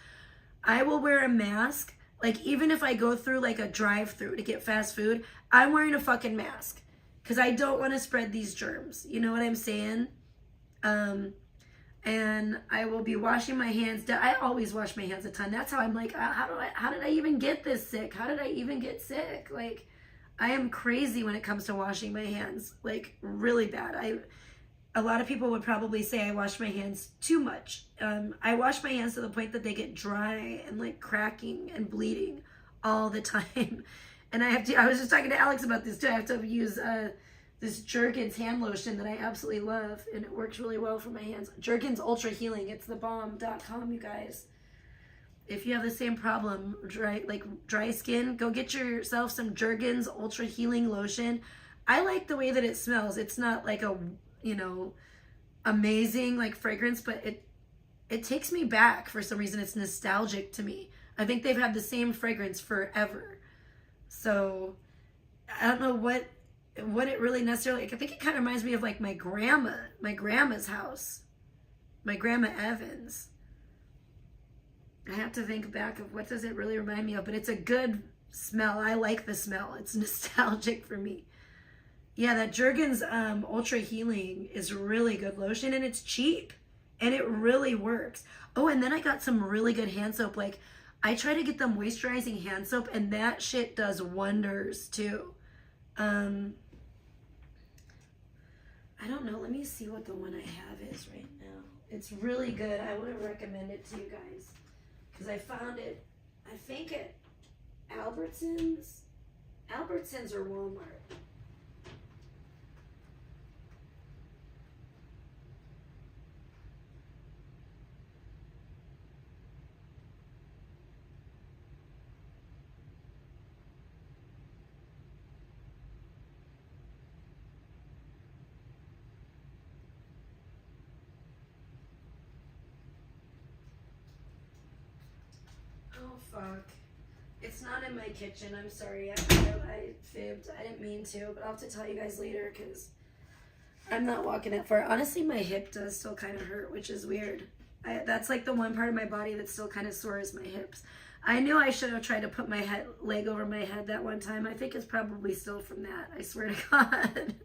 I will wear a mask. Like even if I go through like a drive-through to get fast food, I'm wearing a fucking mask because I don't want to spread these germs. You know what I'm saying? And I will be washing my hands. I always wash my hands a ton. That's how I'm like, how did I even get this sick? How did I even get sick? Like, I am crazy when it comes to washing my hands, like really bad. A lot of people would probably say I wash my hands too much. I wash my hands to the point that they get dry and like cracking and bleeding all the time. And I was just talking to Alex about this too. I have to use this Jergens hand lotion that I absolutely love, and it works really well for my hands. Jergens Ultra Healing, it's thebomb.com, you guys. If you have the same problem, dry skin, go get yourself some Jergens Ultra Healing Lotion. I like the way that it smells. It's not like a, amazing like fragrance, but it takes me back for some reason. It's nostalgic to me. I think they've had the same fragrance forever. So I don't know what it really necessarily, I think it kind of reminds me of like my grandma's house, my grandma Evans. I have to think back of what does it really remind me of, but it's a good smell. I like the smell. It's nostalgic for me. Yeah, that Jergens Ultra Healing is really good lotion, and it's cheap, and it really works. Oh, and then I got some really good hand soap. Like, I try to get the moisturizing hand soap, and that shit does wonders too. I don't know. Let me see what the one I have is right now. It's really good. I want to recommend it to you guys. Because I found it, I think at Albertsons or Walmart. Oh, fuck. It's not in my kitchen. I'm sorry. I fibbed. I didn't mean to, but I'll have to tell you guys later because I'm not walking that far. Honestly, my hip does still kind of hurt, which is weird. That's like the one part of my body that's still kind of sore is my hips. I knew I should have tried to put my leg over my head that one time. I think it's probably still from that. I swear to God.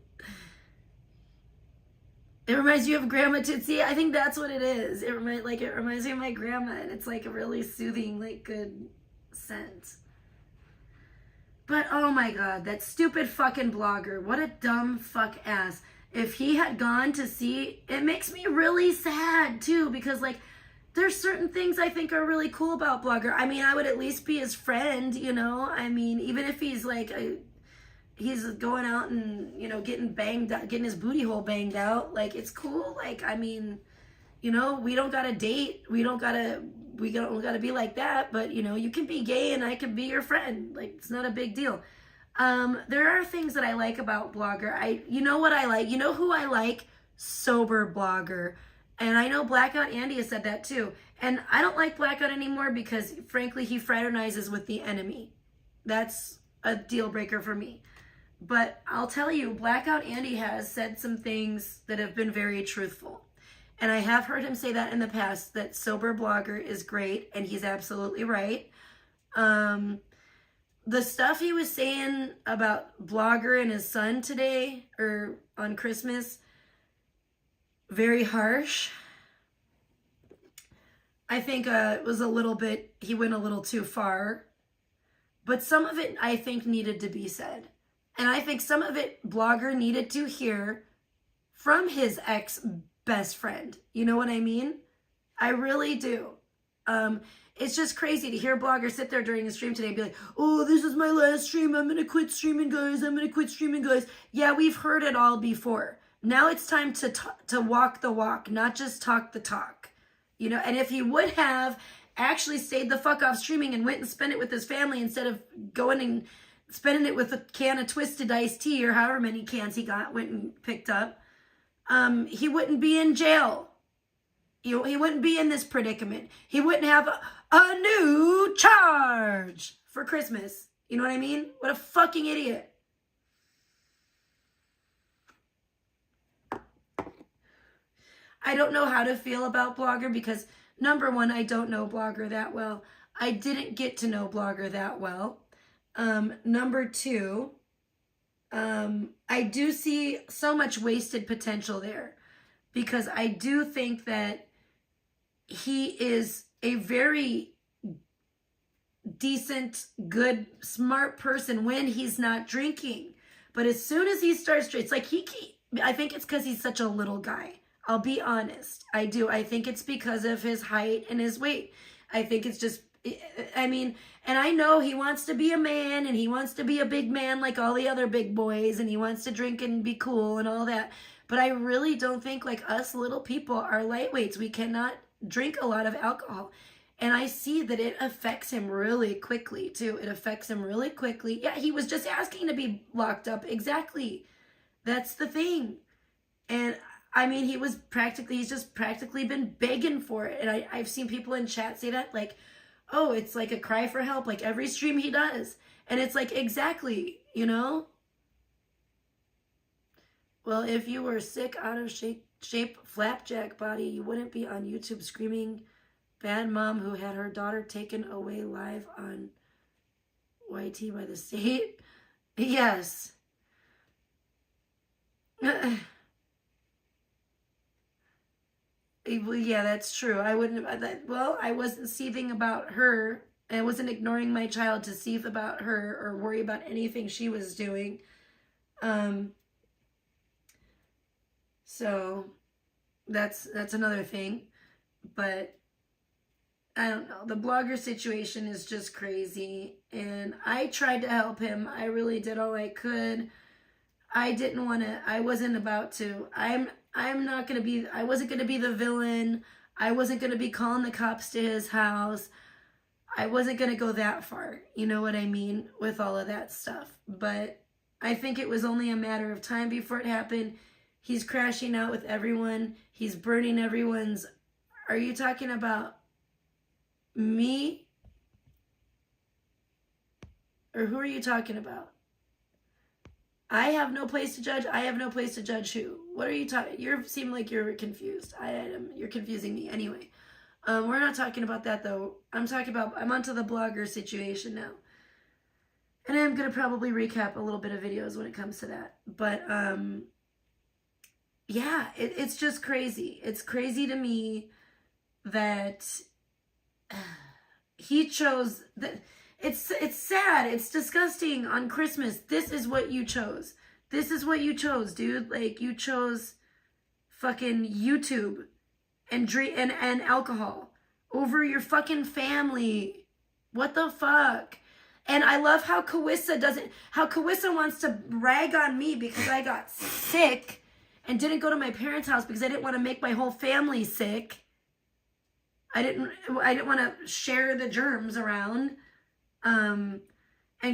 It reminds you of Grandma Tootsie. I think that's what it is. It reminds me of my grandma, and it's like a really soothing, like good scent. But oh my God, that stupid fucking blogger. What a dumb fuck ass. If he had gone to see, it makes me really sad too, because like there's certain things I think are really cool about Blogger. I mean, I would at least be his friend, I mean, even if he's like he's going out and getting his booty hole banged out, like it's cool. Like, I mean, we don't gotta date, we don't gotta be like that, but you can be gay and I can be your friend. Like, it's not a big deal. There are things that I like about Blogger. You know what I like? You know who I like? Sober Blogger. And I know Blackout Andy has said that too. And I don't like Blackout anymore because frankly he fraternizes with the enemy. That's a deal breaker for me. But I'll tell you, Blackout Andy has said some things that have been very truthful. And I have heard him say that in the past, that sober blogger is great, and he's absolutely right. The stuff he was saying about Blogger and his son today, or on Christmas, very harsh. I think it was a little bit, he went a little too far. But some of it, I think, needed to be said. And I think some of it, Blogger needed to hear from his ex-best friend. You know what I mean? I really do. It's just crazy to hear Blogger sit there during a stream today and be like, oh, this is my last stream. I'm going to quit streaming, guys. I'm going to quit streaming, guys. Yeah, we've heard it all before. Now it's time to walk the walk, not just talk the talk. You know, and if he would have actually stayed the fuck off streaming and went and spent it with his family instead of going and spending it with a can of Twisted iced tea or however many cans he went and picked up, he wouldn't be in jail. He wouldn't be in this predicament. He wouldn't have a new charge for Christmas. You know what I mean? What a fucking idiot. I don't know how to feel about Blogger because, number one, I don't know Blogger that well. I didn't get to know Blogger that well. Number two, I do see so much wasted potential there because I do think that he is a very decent, good, smart person when he's not drinking. But as soon as he starts, it's like I think it's because he's such a little guy. I'll be honest. I do. I think it's because of his height and his weight. I think it's just, I mean, and I know he wants to be a man and he wants to be a big man like all the other big boys and he wants to drink and be cool and all that. But I really don't think like us little people are lightweights. We cannot drink a lot of alcohol. And I see that it affects him really quickly too. It affects him really quickly. Yeah, he was just asking to be locked up. Exactly. That's the thing. And I mean, he's just practically been begging for it. And I've seen people in chat say that, like, oh, it's like a cry for help, like every stream he does. And it's like, exactly, you know? Well, if you were sick, out of shape, flapjack body, you wouldn't be on YouTube screaming, bad mom who had her daughter taken away live on YT by the state. Yes. Yeah, that's true. I wouldn't have, well, I wasn't seething about her. I wasn't ignoring my child to seethe about her or worry about anything she was doing. So that's another thing. But I don't know. The Blogger situation is just crazy. And I tried to help him. I really did all I could. I didn't want to, I wasn't about to. I wasn't going to be the villain. I wasn't going to be calling the cops to his house. I wasn't going to go that far. You know what I mean? With all of that stuff. But I think it was only a matter of time before it happened. He's crashing out with everyone. He's burning everyone's. Are you talking about me? Or who are you talking about? I have no place to judge. I have no place to judge who. What are you talking? You seem like you're confused. You're confusing me. Anyway, we're not talking about that though. I'm onto the Blogger situation now. And I'm going to probably recap a little bit of videos when it comes to that. But, yeah, it's just crazy. It's crazy to me that he chose that. It's sad. It's disgusting on Christmas. This is what you chose. This is what you chose, dude. Like, you chose fucking YouTube and drink and alcohol over your fucking family. What the fuck? And I love how Kawissa wants to rag on me because I got sick and didn't go to my parents' house because I didn't want to make my whole family sick. I didn't want to share the germs around. And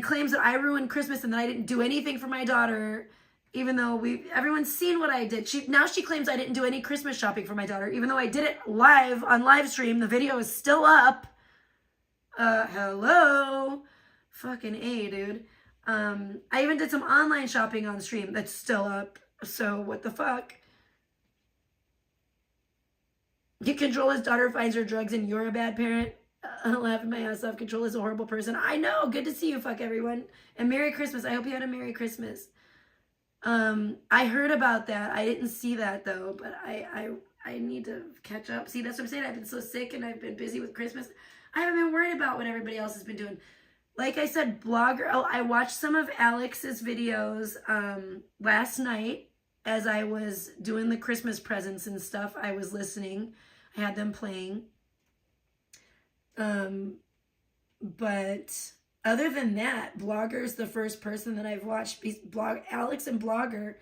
claims that I ruined Christmas and that I didn't do anything for my daughter, even though everyone's seen what I did. Now she claims I didn't do any Christmas shopping for my daughter, even though I did it live on live stream. The video is still up. Hello. Fucking A, dude. I even did some online shopping on stream that's still up. So what the fuck? You control his daughter finds her drugs and you're a bad parent. I'm laughing my ass off. Control is a horrible person. I know. Good to see you. Fuck everyone. And Merry Christmas. I hope you had a Merry Christmas. I heard about that. I didn't see that though, but I need to catch up. See, that's what I'm saying. I've been so sick and I've been busy with Christmas. I haven't been worried about what everybody else has been doing. Like I said, blogger. Oh, I watched some of Alex's videos last night as I was doing the Christmas presents and stuff. I was listening. I had them playing. But other than that, Blogger's the first person that I've watched. Alex and Blogger,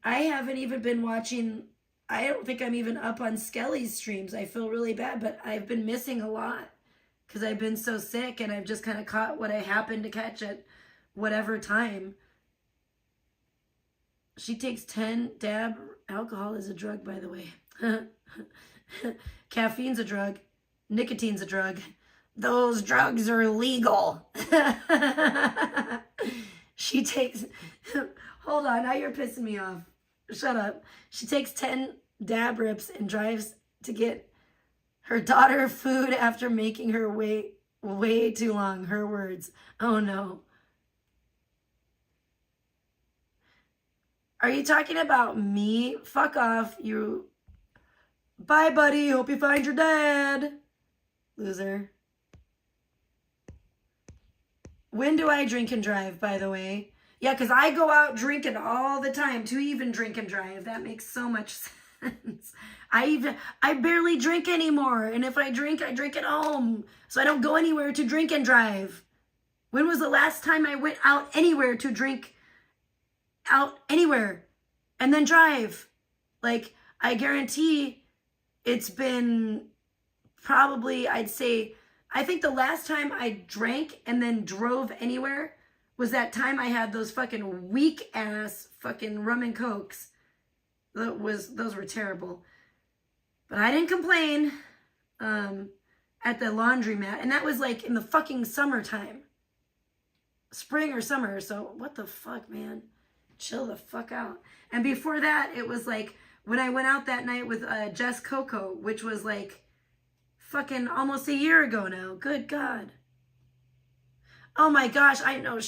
I haven't even been watching. I don't think I'm even up on Skelly's streams. I feel really bad, but I've been missing a lot because I've been so sick and I've just kind of caught what I happened to catch at whatever time. She takes 10 dab. Alcohol is a drug, by the way. Caffeine's a drug. Nicotine's a drug. Those drugs are illegal. She takes... Hold on, now you're pissing me off. Shut up. She takes 10 dab rips and drives to get her daughter food after making her wait way too long. Her words. Oh no. Are you talking about me? Fuck off, you... Bye, buddy. Hope you find your dad. Loser. When do I drink and drive, by the way? Yeah, because I go out drinking all the time to even drink and drive. That makes so much sense. I barely drink anymore. And if I drink at home. So I don't go anywhere to drink and drive. When was the last time I went out anywhere to drink out anywhere and then drive? Like, I guarantee it's been probably, I'd say, I think the last time I drank and then drove anywhere was that time I had those fucking weak ass fucking rum and cokes. Those were terrible. But I didn't complain at the laundromat. And that was like in the fucking summertime. Spring or summer. So what the fuck, man? Chill the fuck out. And before that, it was like when I went out that night with Jess Coco, which was like fucking almost a year ago now. Good God. Oh my gosh, I know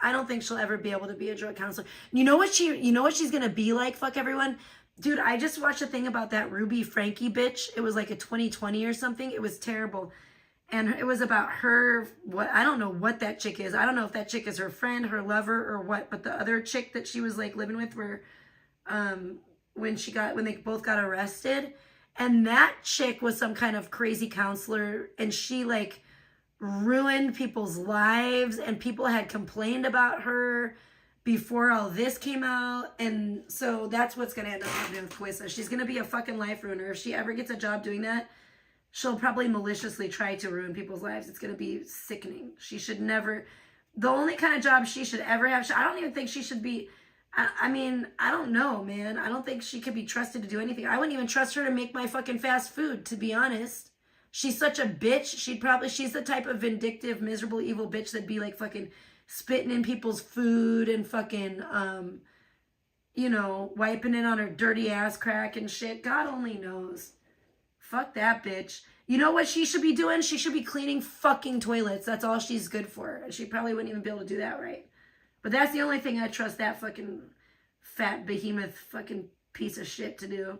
I don't think she'll ever be able to be a drug counselor. You know what she's gonna be like? Fuck everyone. Dude, I just watched a thing about that Ruby Frankie bitch. It was like a 2020 or something. It was terrible. And it was about her, I don't know what that chick is. I don't know if that chick is her friend, her lover, or what. But the other chick that she was like living with were, when they both got arrested. And that chick was some kind of crazy counselor. And she like ruined people's lives. And people had complained about her before all this came out. And so that's what's going to end up happening with Quissa. She's going to be a fucking life ruiner. If she ever gets a job doing that, she'll probably maliciously try to ruin people's lives. It's going to be sickening. She should never... The only kind of job she should ever have... I don't even think she should be... I mean, I don't know, man. I don't think she could be trusted to do anything. I wouldn't even trust her to make my fucking fast food, to be honest. She's such a bitch. She's the type of vindictive, miserable, evil bitch that'd be like fucking spitting in people's food and fucking, you know, wiping it on her dirty ass crack and shit. God only knows. Fuck that bitch. You know what she should be doing? She should be cleaning fucking toilets. That's all she's good for. She probably wouldn't even be able to do that right. But that's the only thing I trust that fucking fat behemoth fucking piece of shit to do.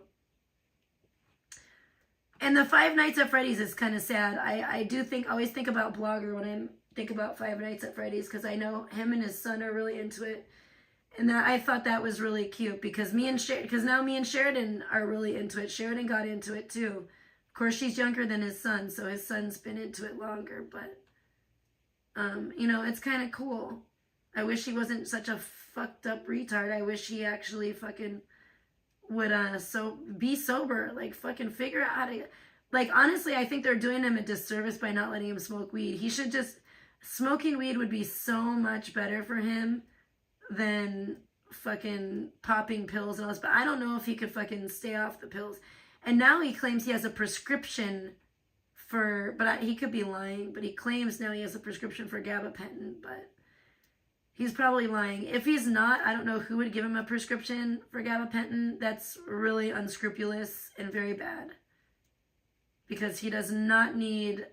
And the Five Nights at Freddy's is kind of sad. I do always think about Blogger when I think about Five Nights at Freddy's, because I know him and his son are really into it. And I thought that was really cute because now me and Sheridan are really into it. Sheridan got into it too. Of course, she's younger than his son, so his son's been into it longer. But, you know, it's kind of cool. I wish he wasn't such a fucked up retard. I wish he actually fucking would be sober. Like, fucking figure out how to... Like, honestly, I think they're doing him a disservice by not letting him smoke weed. He should just... Smoking weed would be so much better for him than fucking popping pills and all this. But I don't know if he could fucking stay off the pills. And now he claims he has a prescription for... But he could be lying. But he claims now he has a prescription for gabapentin. But He's probably lying. If he's not, I don't know who would give him a prescription for gabapentin. That's really unscrupulous and very bad. Because he does not need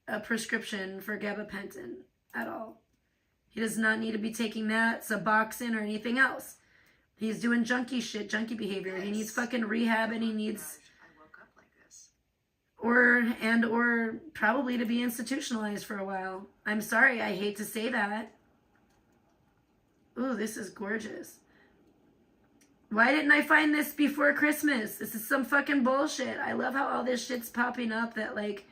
a prescription for gabapentin at all. He does not need to be taking that, Suboxone, or anything else. He's doing junkie shit, junkie behavior. He needs fucking rehab, and he needs... I woke up like this. Or probably to be institutionalized for a while. I'm sorry, I hate to say that. Ooh, this is gorgeous. Why didn't I find this before Christmas? This is some fucking bullshit. I love how all this shit's popping up, that like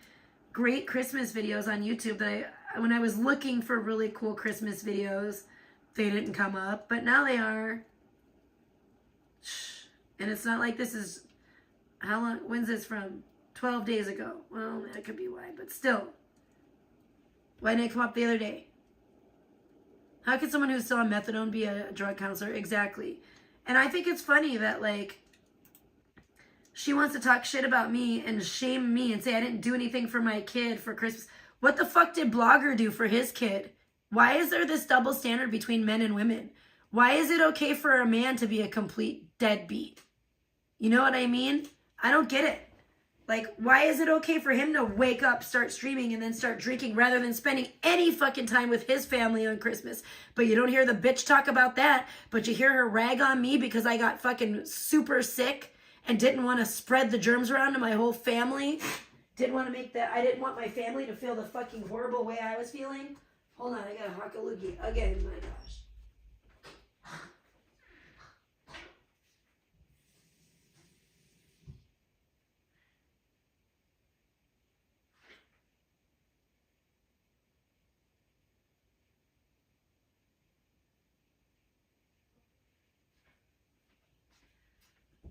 great Christmas videos on YouTube that when I was looking for really cool Christmas videos, they didn't come up, but now they are. And it's not like this is, how long, when's this from? 12 days ago. Well, that could be why, but still. Why didn't it come up the other day? How could someone who's still on methadone be a drug counselor? Exactly. And I think it's funny that, like, she wants to talk shit about me and shame me and say I didn't do anything for my kid for Christmas. What the fuck did Blogger do for his kid? Why is there this double standard between men and women? Why is it okay for a man to be a complete deadbeat? You know what I mean? I don't get it. Like, why is it okay for him to wake up, start streaming, and then start drinking rather than spending any fucking time with his family on Christmas? But you don't hear the bitch talk about that, but you hear her rag on me because I got fucking super sick and didn't want to spread the germs around to my whole family. Didn't want to make that, I didn't want my family to feel the fucking horrible way I was feeling. Hold on, I got a hock a loogie again, my gosh.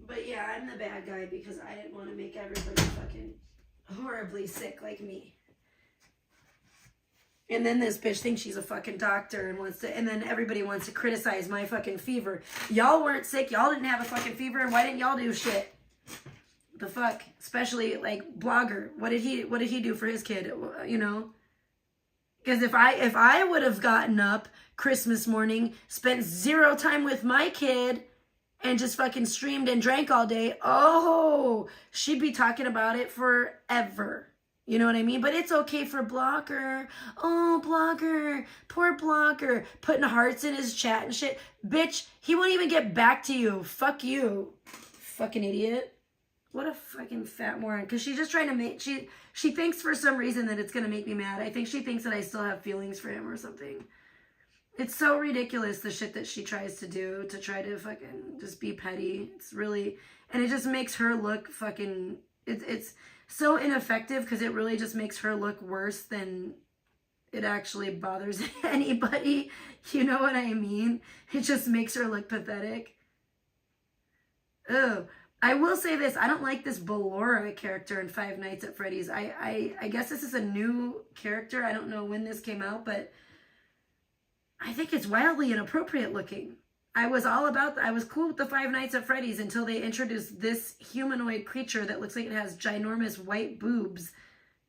But yeah, I'm the bad guy because I didn't want to make everybody fucking horribly sick like me. And then this bitch thinks she's a fucking doctor and wants to, and then everybody wants to criticize my fucking fever. Y'all weren't sick, y'all didn't have a fucking fever, and why didn't y'all do shit? The fuck? Especially like Blogger. What did he do for his kid? You know? Because if I would have gotten up Christmas morning, spent zero time with my kid, and just fucking streamed and drank all day, oh, she'd be talking about it forever. You know what I mean? But it's okay for Blogger. Oh, Blogger. Poor Blogger. Putting hearts in his chat and shit. Bitch, he won't even get back to you. Fuck you. Fucking idiot. What a fucking fat moron. Because she's just trying to make... She thinks for some reason that it's going to make me mad. I think she thinks that I still have feelings for him or something. It's so ridiculous, the shit that she tries to do to try to fucking just be petty. It's really... And it just makes her look fucking... It's so ineffective because it really just makes her look worse than it actually bothers anybody. You know what I mean? It just makes her look pathetic. Oh, I will say this. I don't like this Ballora character in Five Nights at Freddy's. I guess this is a new character. I don't know when this came out, but... I think it's wildly inappropriate looking. I was cool with the Five Nights at Freddy's until they introduced this humanoid creature that looks like it has ginormous white boobs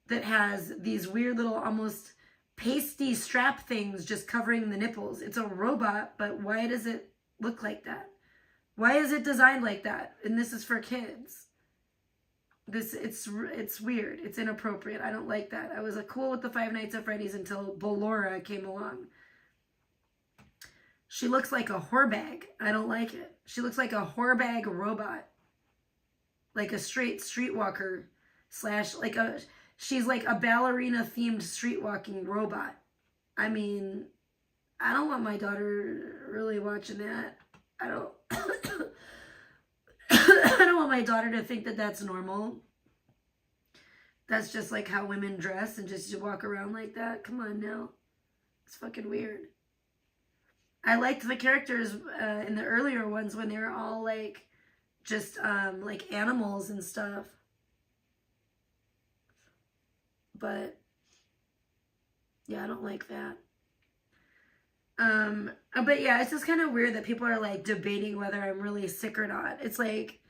that has these weird little almost pasty strap things just covering the nipples. It's a robot, but why does it look like that? Why is it designed like that? And this is for kids. It's weird. It's inappropriate. I don't like that. I was cool with the Five Nights at Freddy's until Ballora came along. She looks like a whorebag. I don't like it. She looks like a whorebag robot. Like a straight streetwalker slash like a... She's like a ballerina themed streetwalking robot. I mean, I don't want my daughter really watching that. I don't... I don't want my daughter to think that that's normal. That's just like how women dress and just walk around like that. Come on now. It's fucking weird. I liked the characters in the earlier ones when they were all like just like animals and stuff. But yeah, I don't like that. But yeah, it's just kind of weird that people are like debating whether I'm really sick or not. It's like,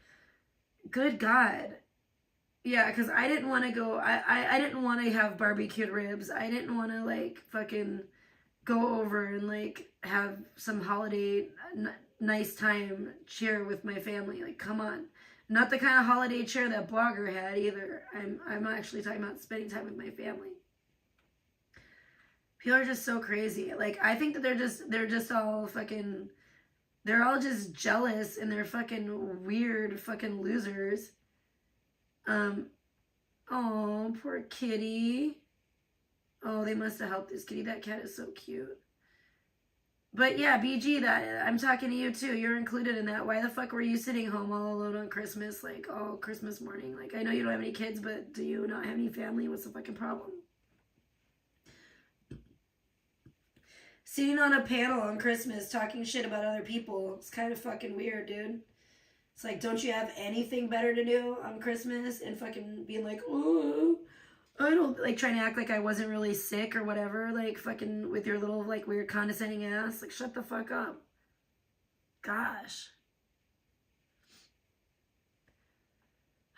good God. Yeah, because I didn't want to go, I didn't want to have barbecued ribs. I didn't want to like fucking go over and like have some holiday nice time cheer with my family. Like, come on. Not the kind of holiday cheer that blogger had either. I'm actually talking about spending time with my family. People are just so crazy. Like, I think that they're just all fucking, they're all just jealous and they're fucking weird fucking losers. Oh, poor kitty. Oh, they must have helped this kitty. That cat is so cute. But yeah, BG, that I'm talking to you too. You're included in that. Why the fuck were you sitting home all alone on Christmas, like all Christmas morning? Like, I know you don't have any kids, but do you not have any family? What's the fucking problem? Sitting on a panel on Christmas talking shit about other people. It's kind of fucking weird, dude. It's like, don't you have anything better to do on Christmas? And fucking being like, oh, I don't, like, trying to act like I wasn't really sick or whatever. Like, fucking with your little, like, weird condescending ass. Like, shut the fuck up. Gosh.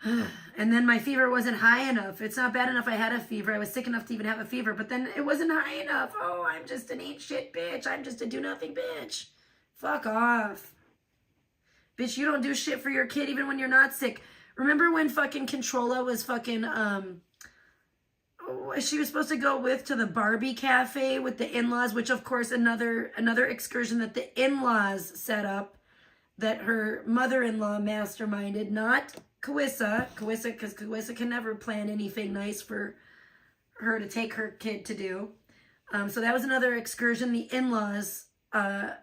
And then my fever wasn't high enough. It's not bad enough I had a fever. I was sick enough to even have a fever, but then it wasn't high enough. Oh, I'm just an ain't shit bitch. I'm just a do nothing bitch. Fuck off. Bitch, you don't do shit for your kid even when you're not sick. Remember when fucking Controlla was fucking, she was supposed to go to the Barbie cafe with the in-laws, which of course another excursion that the in-laws set up, that her mother-in-law masterminded, not Kawissa, because Kawissa can never plan anything nice for her to take her kid to do. So that was another excursion the in-laws, set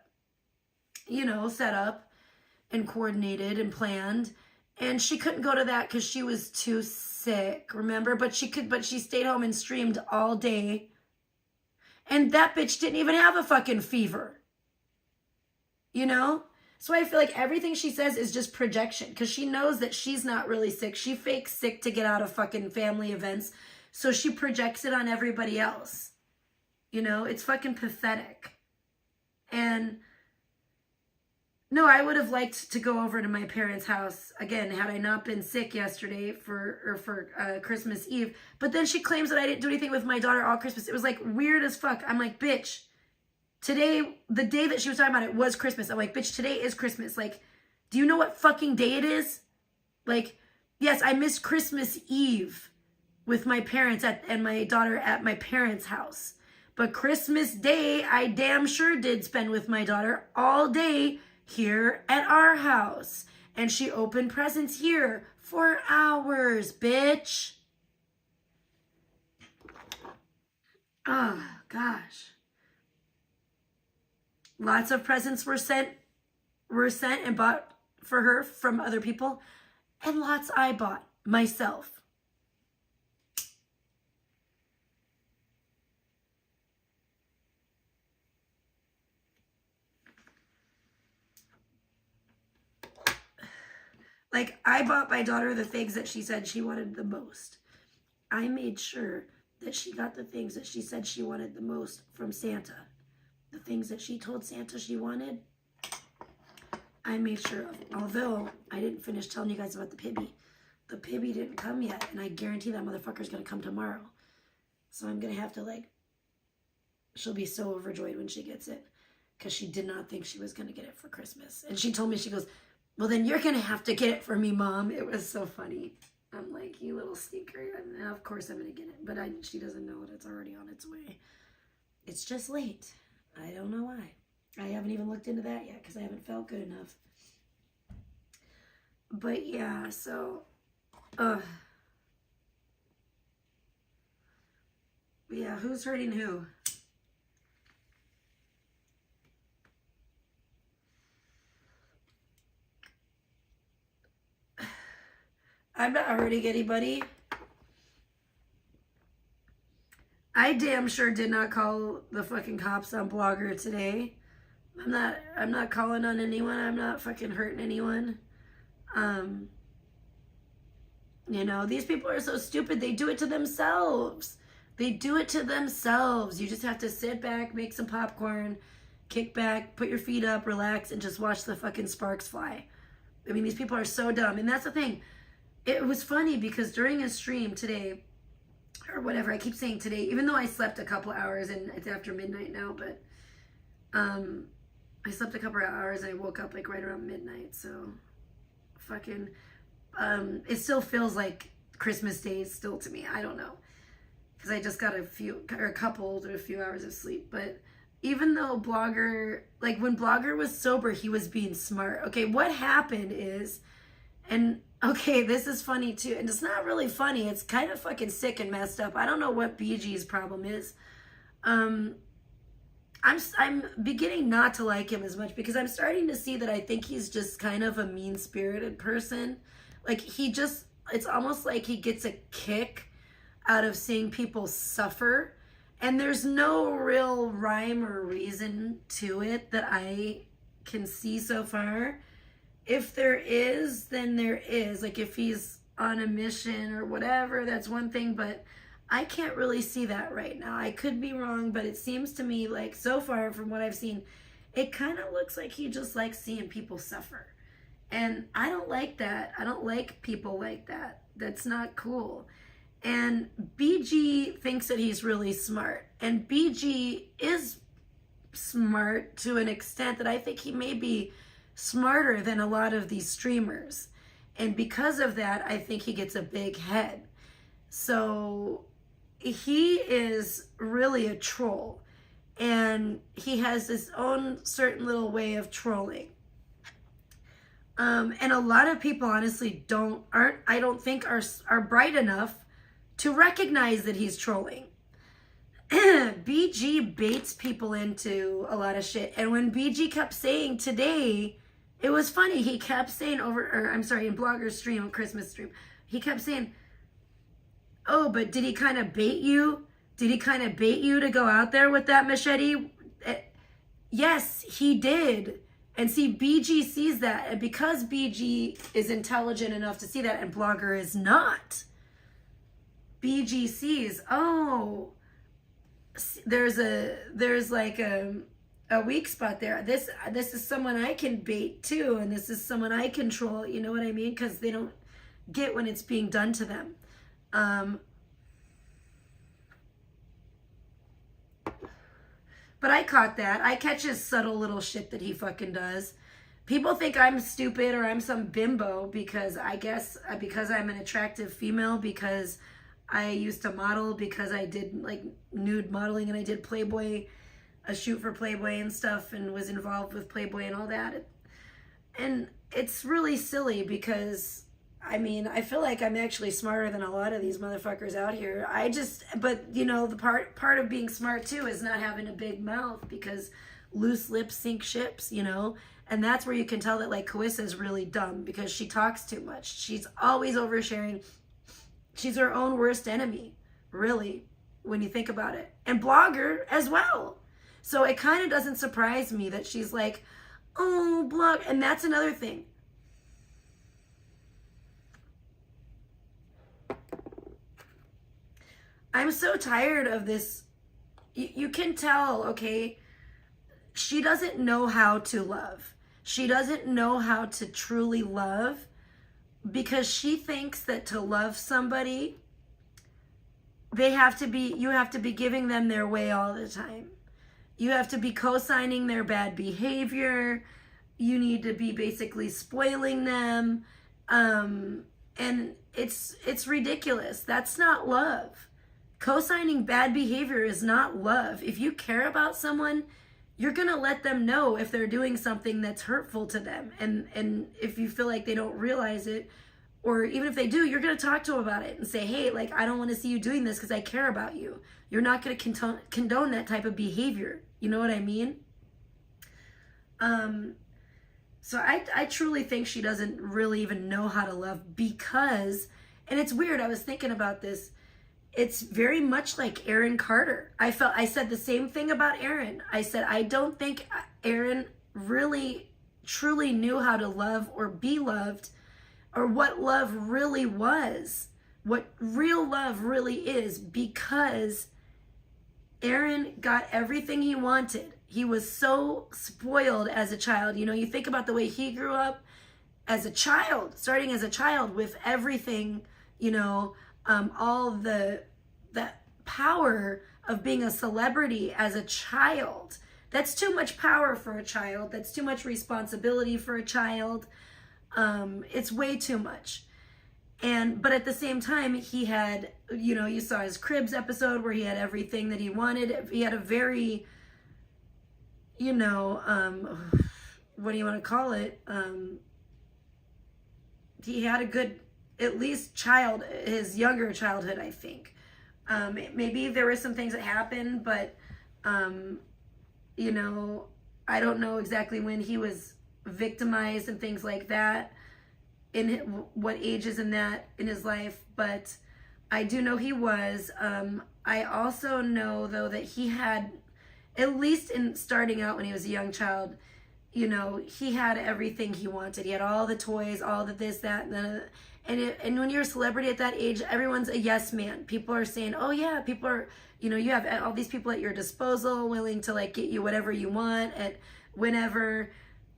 up and coordinated and planned. And she couldn't go to that because she was too sick, remember? But she stayed home and streamed all day. And that bitch didn't even have a fucking fever. You know? So I feel like everything she says is just projection because she knows that she's not really sick. She fakes sick to get out of fucking family events. So she projects it on everybody else. You know? It's fucking pathetic. And no, I would have liked to go over to my parents' house again had I not been sick yesterday for Christmas Eve. But then she claims that I didn't do anything with my daughter all Christmas. It was like weird as fuck. I'm like, bitch, today, the day that she was talking about it was Christmas. I'm like, bitch, today is Christmas. Like, do you know what fucking day it is? Like, yes, I missed Christmas Eve with my parents and my daughter at my parents' house. But Christmas Day, I damn sure did spend with my daughter all day here at our house. And she opened presents here for hours, bitch. Oh, gosh. Lots of presents were sent and bought for her from other people. And lots I bought myself. Like, I bought my daughter the things that she said she wanted the most. I made sure that she got the things that she said she wanted the most from Santa. The things that she told Santa she wanted, I made sure of. Although I didn't finish telling you guys about the Pibby. The Pibby didn't come yet, and I guarantee that motherfucker's going to come tomorrow. So I'm going to have to, like, she'll be so overjoyed when she gets it. Because she did not think she was going to get it for Christmas. And she told me, she goes, well, then you're going to have to get it for me, Mom. It was so funny. I'm like, you little sneaker. And of course I'm going to get it. But she doesn't know it. It's already on its way. It's just late. I don't know why. I haven't even looked into that yet because I haven't felt good enough. But yeah, so... yeah, who's hurting who? I'm not hurting anybody. I damn sure did not call the fucking cops on Blogger today. I'm not calling on anyone. I'm not fucking hurting anyone. You know, these people are so stupid. They do it to themselves. They do it to themselves. You just have to sit back, make some popcorn, kick back, put your feet up, relax, and just watch the fucking sparks fly. I mean, these people are so dumb. And that's the thing. It was funny because during a stream today, or whatever. I keep saying today, even though I slept a couple hours and it's after midnight now, but I slept a couple of hours and I woke up like right around midnight. So fucking, it still feels like Christmas Day still to me. I don't know. Because I just got a few hours of sleep. But even though Blogger, like when Blogger was sober, he was being smart. Okay, what happened is, and okay, this is funny too. And it's not really funny. It's kind of fucking sick and messed up. I don't know what BG's problem is. I'm beginning not to like him as much because I'm starting to see that I think he's just kind of a mean-spirited person. Like it's almost like he gets a kick out of seeing people suffer, and there's no real rhyme or reason to it that I can see so far. If there is, then there is. Like if he's on a mission or whatever, that's one thing, but I can't really see that right now. I could be wrong, but it seems to me like so far from what I've seen, it kind of looks like he just likes seeing people suffer. And I don't like that. I don't like people like that. That's not cool. And BG thinks that he's really smart. And BG is smart to an extent that I think he may be smarter than a lot of these streamers. And because of that, I think he gets a big head. So he is really a troll. And he has his own certain little way of trolling. And a lot of people honestly I don't think are bright enough to recognize that he's trolling. BG baits people into a lot of shit. And when BG kept saying today, it was funny. He kept saying in Blogger's stream, Christmas stream, he kept saying, oh, but did he kind of bait you? Did he kind of bait you to go out there with that machete? Yes, he did. And see, BG sees that. And because BG is intelligent enough to see that and Blogger is not, BG sees, oh, there's like a weak spot there. This is someone I can bait too, and this is someone I control. You know what I mean? Because they don't get when it's being done to them. But I caught that. I catch his subtle little shit that he fucking does. People think I'm stupid or I'm some bimbo because because I'm an attractive female, because I used to model, because I did like nude modeling and I did Playboy, a shoot for Playboy and stuff, and was involved with Playboy and all that. And it's really silly because I mean, I feel like I'm actually smarter than a lot of these motherfuckers out here. But you know, the part of being smart too is not having a big mouth, because loose lips sink ships, you know? And that's where you can tell that like Carissa is really dumb, because she talks too much. She's always oversharing. She's her own worst enemy, really, when you think about it. And Blogger as well. So it kind of doesn't surprise me that she's like, oh, blog. And that's another thing. I'm so tired of this. You can tell, okay, she doesn't know how to love. She doesn't know how to truly love, because she thinks that to love somebody, you have to be giving them their way all the time. You have to be co-signing their bad behavior. You need to be basically spoiling them. And it's ridiculous. That's not love. Co-signing bad behavior is not love. If you care about someone, you're going to let them know if they're doing something that's hurtful to them. And if you feel like they don't realize it, or even if they do, you're going to talk to them about it and say, hey, like, I don't want to see you doing this because I care about you. You're not going to condone that type of behavior. You know what I mean? So I truly think she doesn't really even know how to love, because, and it's weird, I was thinking about this, it's very much like Aaron Carter. I said the same thing about Aaron. I said, I don't think Aaron really truly knew how to love or be loved, or what love really was, what real love really is, because Aaron got everything he wanted. He was so spoiled as a child. You know, you think about the way he grew up as a child, starting as a child with everything, you know, all the that power of being a celebrity as a child. That's too much power for a child. That's too much responsibility for a child. It's way too much. But at the same time, he had, you know, you saw his Cribs episode where he had everything that he wanted. He had a very, you know, what do you want to call it? He had a good, at least his younger childhood, I think. Maybe there were some things that happened, but, you know, I don't know exactly when he was victimized and things like that, in what ages in his life, but I do know he was. I also know, though, that he had, at least in starting out when he was a young child, you know, he had everything he wanted. He had all the toys, all the this, that, and when you're a celebrity at that age, everyone's a yes man. People are saying, oh yeah, people are, you know, you have all these people at your disposal willing to like get you whatever you want at whenever.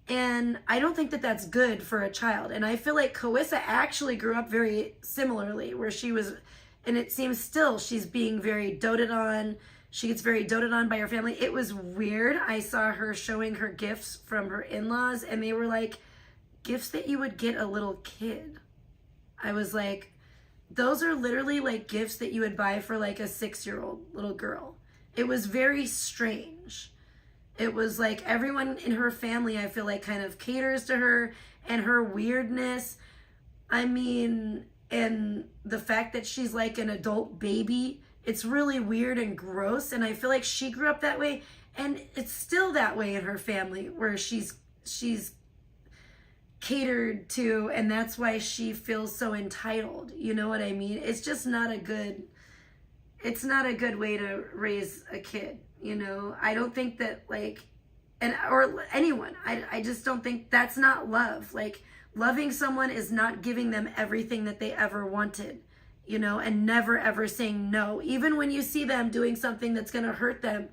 And I don't think that that's good for a child. And I feel like Carissa actually grew up very similarly, where she was, and it seems still she's being very doted on. She gets very doted on by her family. It was weird. I saw her showing her gifts from her in-laws, and they were like gifts that you would get a little kid. I was like, those are literally like gifts that you would buy for like a 6-year-old little girl. It was very strange. It was like everyone in her family, I feel like, kind of caters to her and her weirdness. I mean, and the fact that she's like an adult baby, it's really weird and gross. And I feel like she grew up that way, and it's still that way in her family, where she's catered to, and that's why she feels so entitled. You know what I mean? It's just not a good way to raise a kid. You know, I don't think that like, or anyone, I just don't think that's not love. Like, loving someone is not giving them everything that they ever wanted, you know, and never ever saying no, even when you see them doing something that's going to hurt them,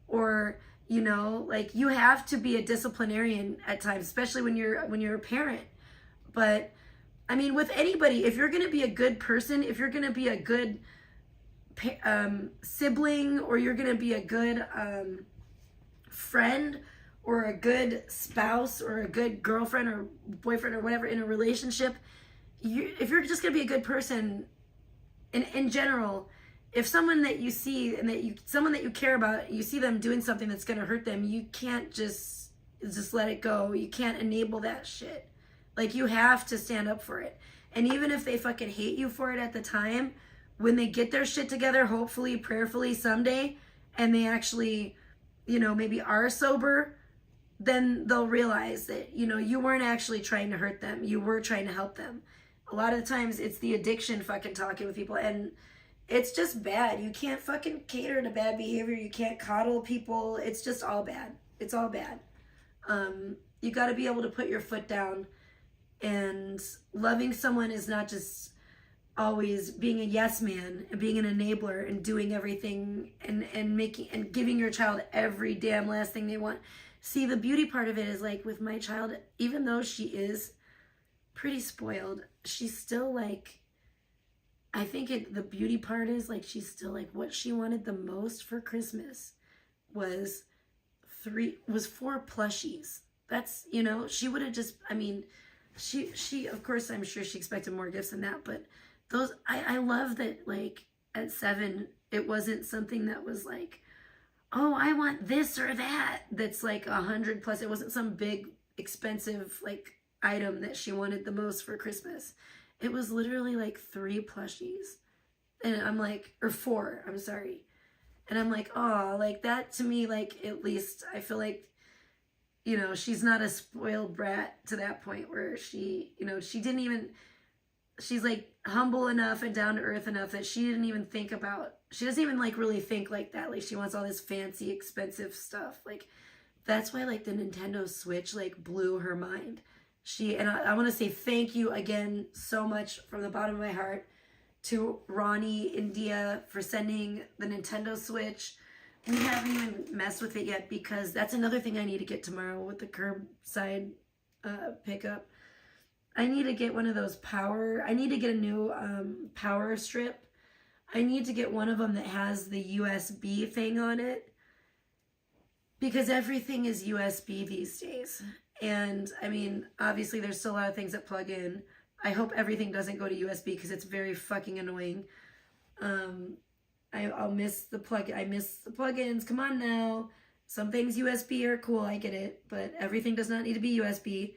or, you know, like, you have to be a disciplinarian at times, especially when you're a parent. But I mean, with anybody, if you're going to be a good person, if you're going to be a good sibling, or you're gonna be a good friend, or a good spouse, or a good girlfriend or boyfriend or whatever in a relationship, if you're just gonna be a good person in general, if someone that you see and someone that you care about, you see them doing something that's gonna hurt them, you can't just let it go. You can't enable that shit. Like, you have to stand up for it. And even if they fucking hate you for it at the time, when they get their shit together, hopefully, prayerfully someday, and they actually, you know, maybe are sober, then they'll realize that, you know, you weren't actually trying to hurt them. You were trying to help them. A lot of the times it's the addiction fucking talking with people, and it's just bad. You can't fucking cater to bad behavior. You can't coddle people. It's just all bad. It's all bad. You got to be able to put your foot down, and loving someone is not just always being a yes man and being an enabler and doing everything and making and giving your child every damn last thing they want. See, the beauty part of it is, like, with my child, even though she is pretty spoiled, she's still like, I think the beauty part is, like, she's still like, what she wanted the most for Christmas was 4 plushies. That's, you know, she would have just, I mean, she of course, I'm sure she expected more gifts than that, but those, I love that, like, at 7, it wasn't something that was like, oh, I want this or that, that's like 100 plus. It wasn't some big, expensive, like, item that she wanted the most for Christmas. It was literally like 3 plushies. And I'm like, or 4, I'm sorry. And I'm like, oh, like, that to me, like, at least I feel like, you know, she's not a spoiled brat to that point where she, you know, she didn't even, she's like humble enough and down to earth enough that she didn't even think about, she doesn't even like really think like that. Like, she wants all this fancy, expensive stuff. Like, that's why, like, the Nintendo Switch, like, blew her mind. And I want to say thank you again so much from the bottom of my heart to Ronnie, India, for sending the Nintendo Switch. We haven't even messed with it yet, because that's another thing I need to get tomorrow with the curbside pickup. I need to get one of those I need to get a new power strip. I need to get one of them that has the USB thing on it, because everything is USB these days. And I mean, obviously there's still a lot of things that plug in. I hope everything doesn't go to USB because it's very fucking annoying. I'll miss the plug. I miss the plugins. Come on now. Some things USB are cool. I get it, but everything does not need to be USB.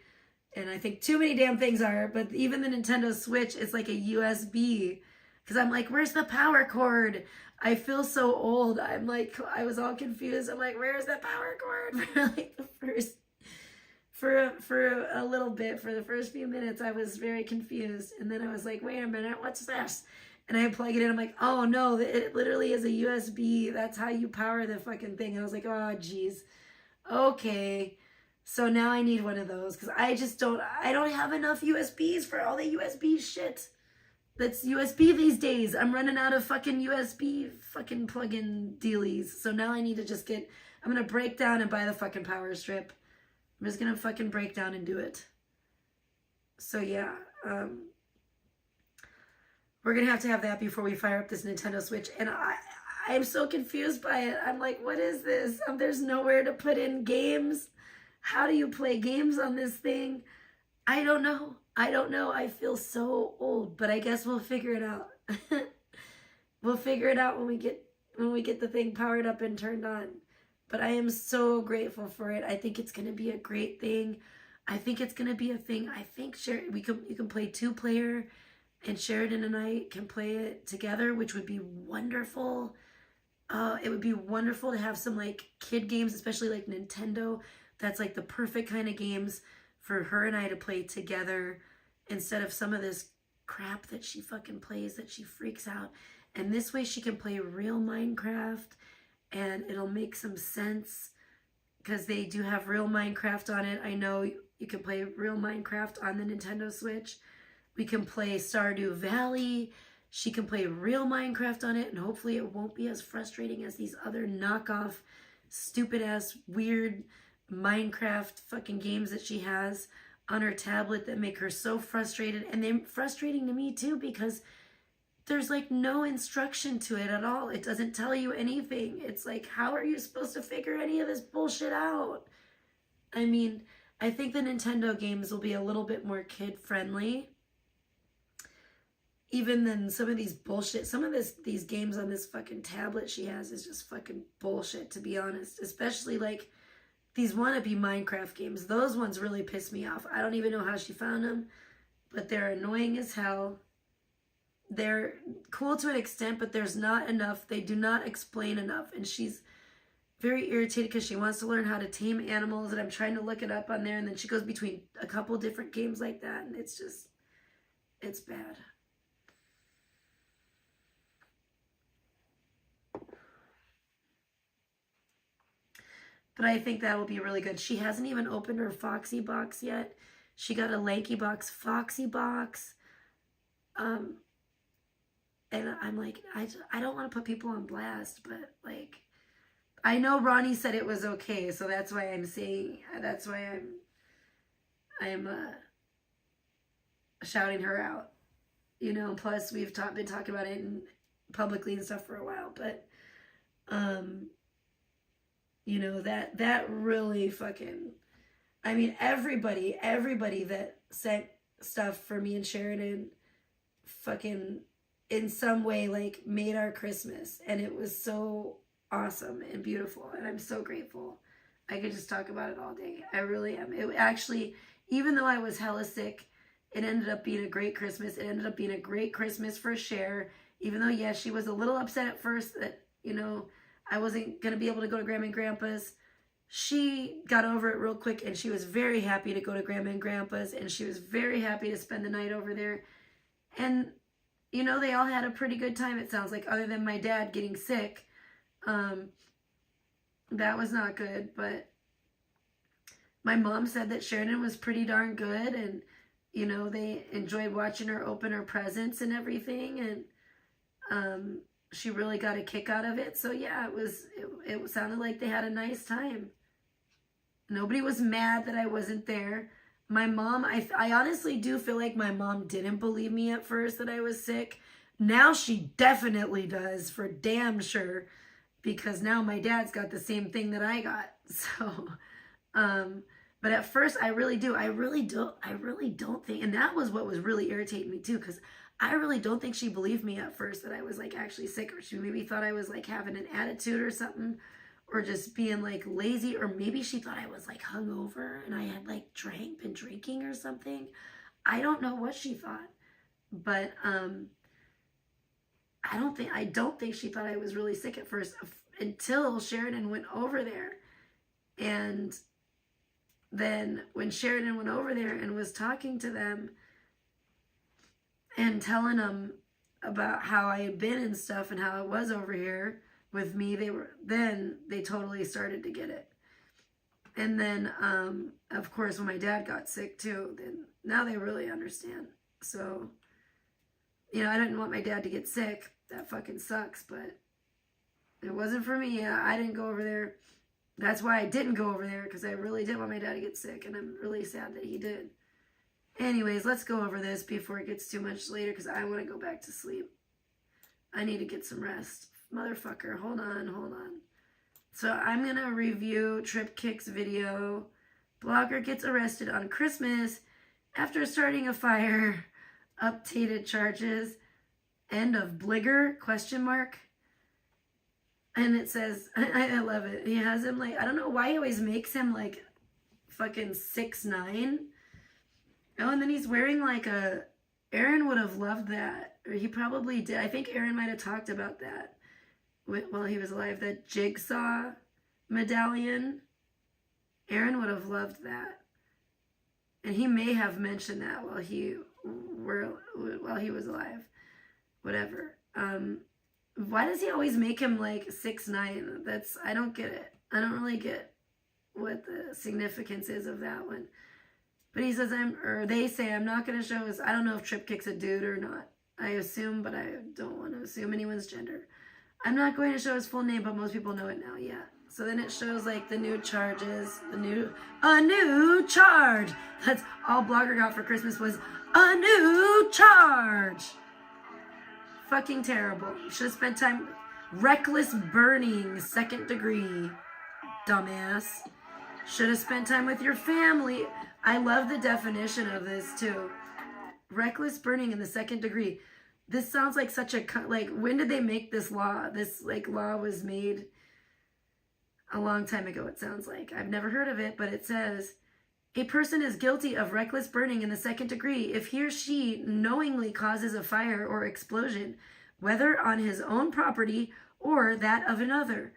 And I think too many damn things are. But even the Nintendo Switch is like a USB. Because I'm like, where's the power cord? I feel so old. I'm like, I was all confused. I'm like, where's the power cord? For like the first, for a little bit, for the first few minutes, I was very confused. And then I was like, wait a minute, what's this? And I plug it in. I'm like, oh no, it literally is a USB. That's how you power the fucking thing. I was like, oh geez. Okay. So now I need one of those because I don't have enough USBs for all the USB shit that's USB these days. I'm running out of fucking USB fucking plug-in dealies. So now I need to just I'm going to break down and buy the fucking power strip. I'm just going to fucking break down and do it. So yeah, we're going to have that before we fire up this Nintendo Switch. And I'm so confused by it. I'm like, what is this? There's nowhere to put in games. How do you play games on this thing? I don't know. I feel so old, but I guess we'll figure it out. We'll figure it out when we get the thing powered up and turned on. But I am so grateful for it. I think it's going to be a great thing. I think it's going to be a thing. I think you can play 2-player, and Sheridan and I can play it together, which would be wonderful. It would be wonderful to have some like kid games, especially like Nintendo. That's like the perfect kind of games for her and I to play together instead of some of this crap that she fucking plays that she freaks out. And this way she can play real Minecraft and it'll make some sense because they do have real Minecraft on it. I know you can play real Minecraft on the Nintendo Switch. We can play Stardew Valley. She can play real Minecraft on it, and hopefully it won't be as frustrating as these other knockoff, stupid-ass, weird Minecraft fucking games that she has on her tablet that make her so frustrated. And they're frustrating to me too because there's like no instruction to it at all. It doesn't tell you anything. It's like, how are you supposed to figure any of this bullshit out? I mean, I think the Nintendo games will be a little bit more kid-friendly even than some of these bullshit. Some of these games on this fucking tablet she has is just fucking bullshit, to be honest. Especially like these wannabe Minecraft games. Those ones really piss me off. I don't even know how she found them, but they're annoying as hell. They're cool to an extent, but there's not enough. They do not explain enough. And she's very irritated because she wants to learn how to tame animals, and I'm trying to look it up on there, and then she goes between a couple different games like that, and it's bad. But I think that will be really good. She hasn't even opened her Foxy box yet. She got a Lanky Box Foxy box. And I'm like, I don't want to put people on blast, but like, I know Ronnie said it was okay, so that's why I'm saying, that's why I'm shouting her out. You know, plus we've been talking about it publicly and stuff for a while, but you know, that really fucking, I mean, everybody that sent stuff for me and Sheridan fucking in some way like made our Christmas, and it was so awesome and beautiful, and I'm so grateful. I could just talk about it all day. I really am. It actually, even though I was hella sick, it ended up being a great Christmas. It ended up being a great Christmas for Cher, even though, yeah, she was a little upset at first that, you know, I wasn't going to be able to go to Grandma and Grandpa's. She got over it real quick, and she was very happy to go to Grandma and Grandpa's, and she was very happy to spend the night over there. And, you know, they all had a pretty good time, it sounds like, other than my dad getting sick. That was not good, but my mom said that Sheridan was pretty darn good, and, you know, they enjoyed watching her open her presents and everything, and, she really got a kick out of it. So yeah, it sounded like they had a nice time. Nobody was mad that I wasn't there. My mom, I honestly do feel like my mom didn't believe me at first that I was sick, Now she definitely does, for damn sure, because now my dad's got the same thing that I got. So, but at first I really don't think, and that was what was really irritating me too, because I really don't think she believed me at first that I was like actually sick, or she maybe thought I was like having an attitude or something, or just being like lazy, or maybe she thought I was like hungover and I had like been drinking or something. I don't know what she thought, but I don't think she thought I was really sick at first, until Sheridan went over there. And then when Sheridan went over there and was talking to them and telling them about how I had been and stuff and how it was over here with me, they totally started to get it. And then, of course, when my dad got sick too, then now they really understand. So, you know, I didn't want my dad to get sick. That fucking sucks, but it wasn't for me. I didn't go over there. That's why I didn't go over there, because I really did want my dad to get sick, and I'm really sad that he did. Anyways, let's go over this before it gets too much later, because I want to go back to sleep. I need to get some rest. Motherfucker, hold on. So I'm going to review Trip Kick's video. Blogger gets arrested on Christmas after starting a fire. Updated charges. End of Bligger, ? And it says, I love it. He has him like, I don't know why he always makes him like fucking 6'9". Oh, and then he's wearing like Aaron would have loved that. Or he probably did. I think Aaron might have talked about that while he was alive. That jigsaw medallion. Aaron would have loved that. And he may have mentioned that while he was alive. Whatever. Why does he always make him like 6'9"? I don't get it. I don't really get what the significance is of that one. But he says they say I'm not going to show his, I don't know if Trip Kick's a dude or not. I assume, but I don't want to assume anyone's gender. I'm not going to show his full name, but most people know it now, yeah. So then it shows like the new charges, a new charge. That's all Blogger got for Christmas was a new charge. Fucking terrible. You should have spent time. Reckless burning, 2nd degree. Dumbass. Should have spent time with your family. I love the definition of this too. Reckless burning in the 2nd degree. This sounds like such a, like, when did they make this law? This like law was made a long time ago, it sounds like. I've never heard of it, but it says, a person is guilty of reckless burning in the 2nd degree if he or she knowingly causes a fire or explosion, whether on his own property or that of another,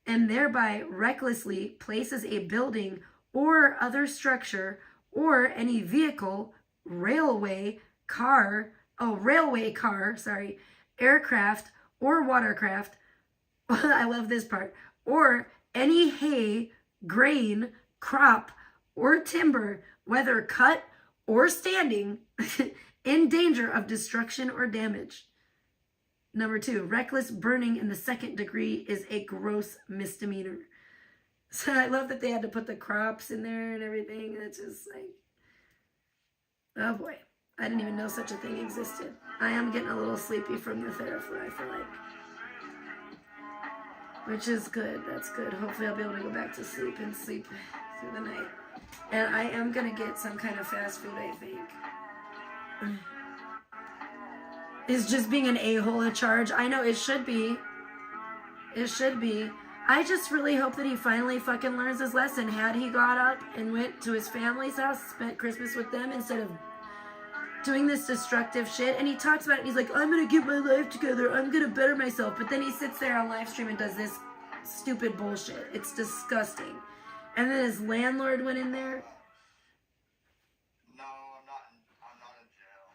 and thereby recklessly places a building or other structure or any vehicle, railway car, aircraft or watercraft, I love this part, or any hay, grain, crop, or timber, whether cut or standing, in danger of destruction or damage. Number 2, reckless burning in the 2nd degree is a gross misdemeanor. So I love that they had to put the crops in there and everything. It's just like, oh boy. I didn't even know such a thing existed. I am getting a little sleepy from the therapy, I feel like. Which is good. That's good. Hopefully I'll be able to go back to sleep and sleep through the night. And I am going to get some kind of fast food, I think. Is just being an a-hole a charge? I know, it should be. It should be. I just really hope that he finally fucking learns his lesson. Had he got up and went to his family's house, spent Christmas with them instead of doing this destructive shit. And he talks about it, and he's like, I'm going to get my life together. I'm going to better myself. But then he sits there on live stream and does this stupid bullshit. It's disgusting. And then his landlord went in there. No, I'm not in jail.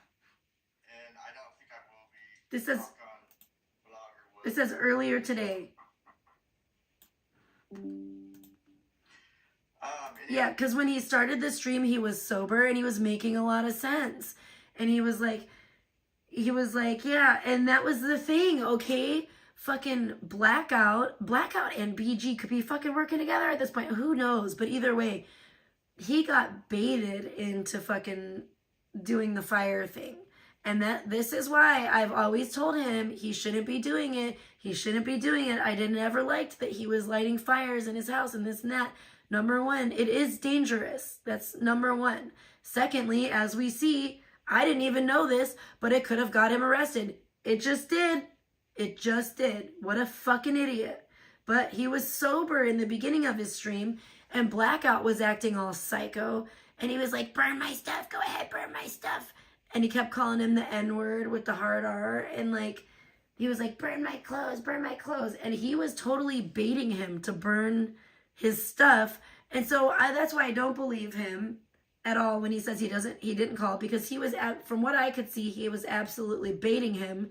And I don't think I will be. This says earlier today. Yeah, because when he started the stream, he was sober and he was making a lot of sense. And he was like, yeah, and that was the thing, okay? Fucking Blackout and BG could be fucking working together at this point. Who knows? But either way, he got baited into fucking doing the fire thing. And this is why I've always told him he shouldn't be doing it. He shouldn't be doing it. I didn't ever liked that he was lighting fires in his house and this and that. Number one, it is dangerous. That's number one. Secondly, as we see, I didn't even know this, but it could have got him arrested. It just did. It just did. What a fucking idiot. But he was sober in the beginning of his stream, and Blackout was acting all psycho. And he was like, burn my stuff. Go ahead, burn my stuff. And he kept calling him the N-word with the hard R. And like, he was like, burn my clothes, burn my clothes. And he was totally baiting him to burn his stuff. And so that's why I don't believe him at all when he says he didn't call, because he was, from what I could see, he was absolutely baiting him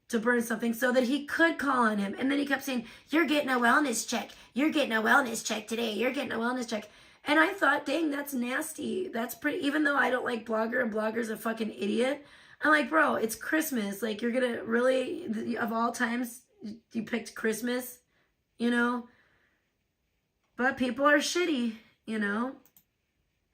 to burn something so that he could call on him. And then he kept saying, you're getting a wellness check. You're getting a wellness check today. You're getting a wellness check. And I thought, dang, that's nasty. That's pretty, even though I don't like Blogger and Blogger's a fucking idiot, I'm like, bro, it's Christmas. Like, you're gonna really, of all times, you picked Christmas, you know? But people are shitty, you know?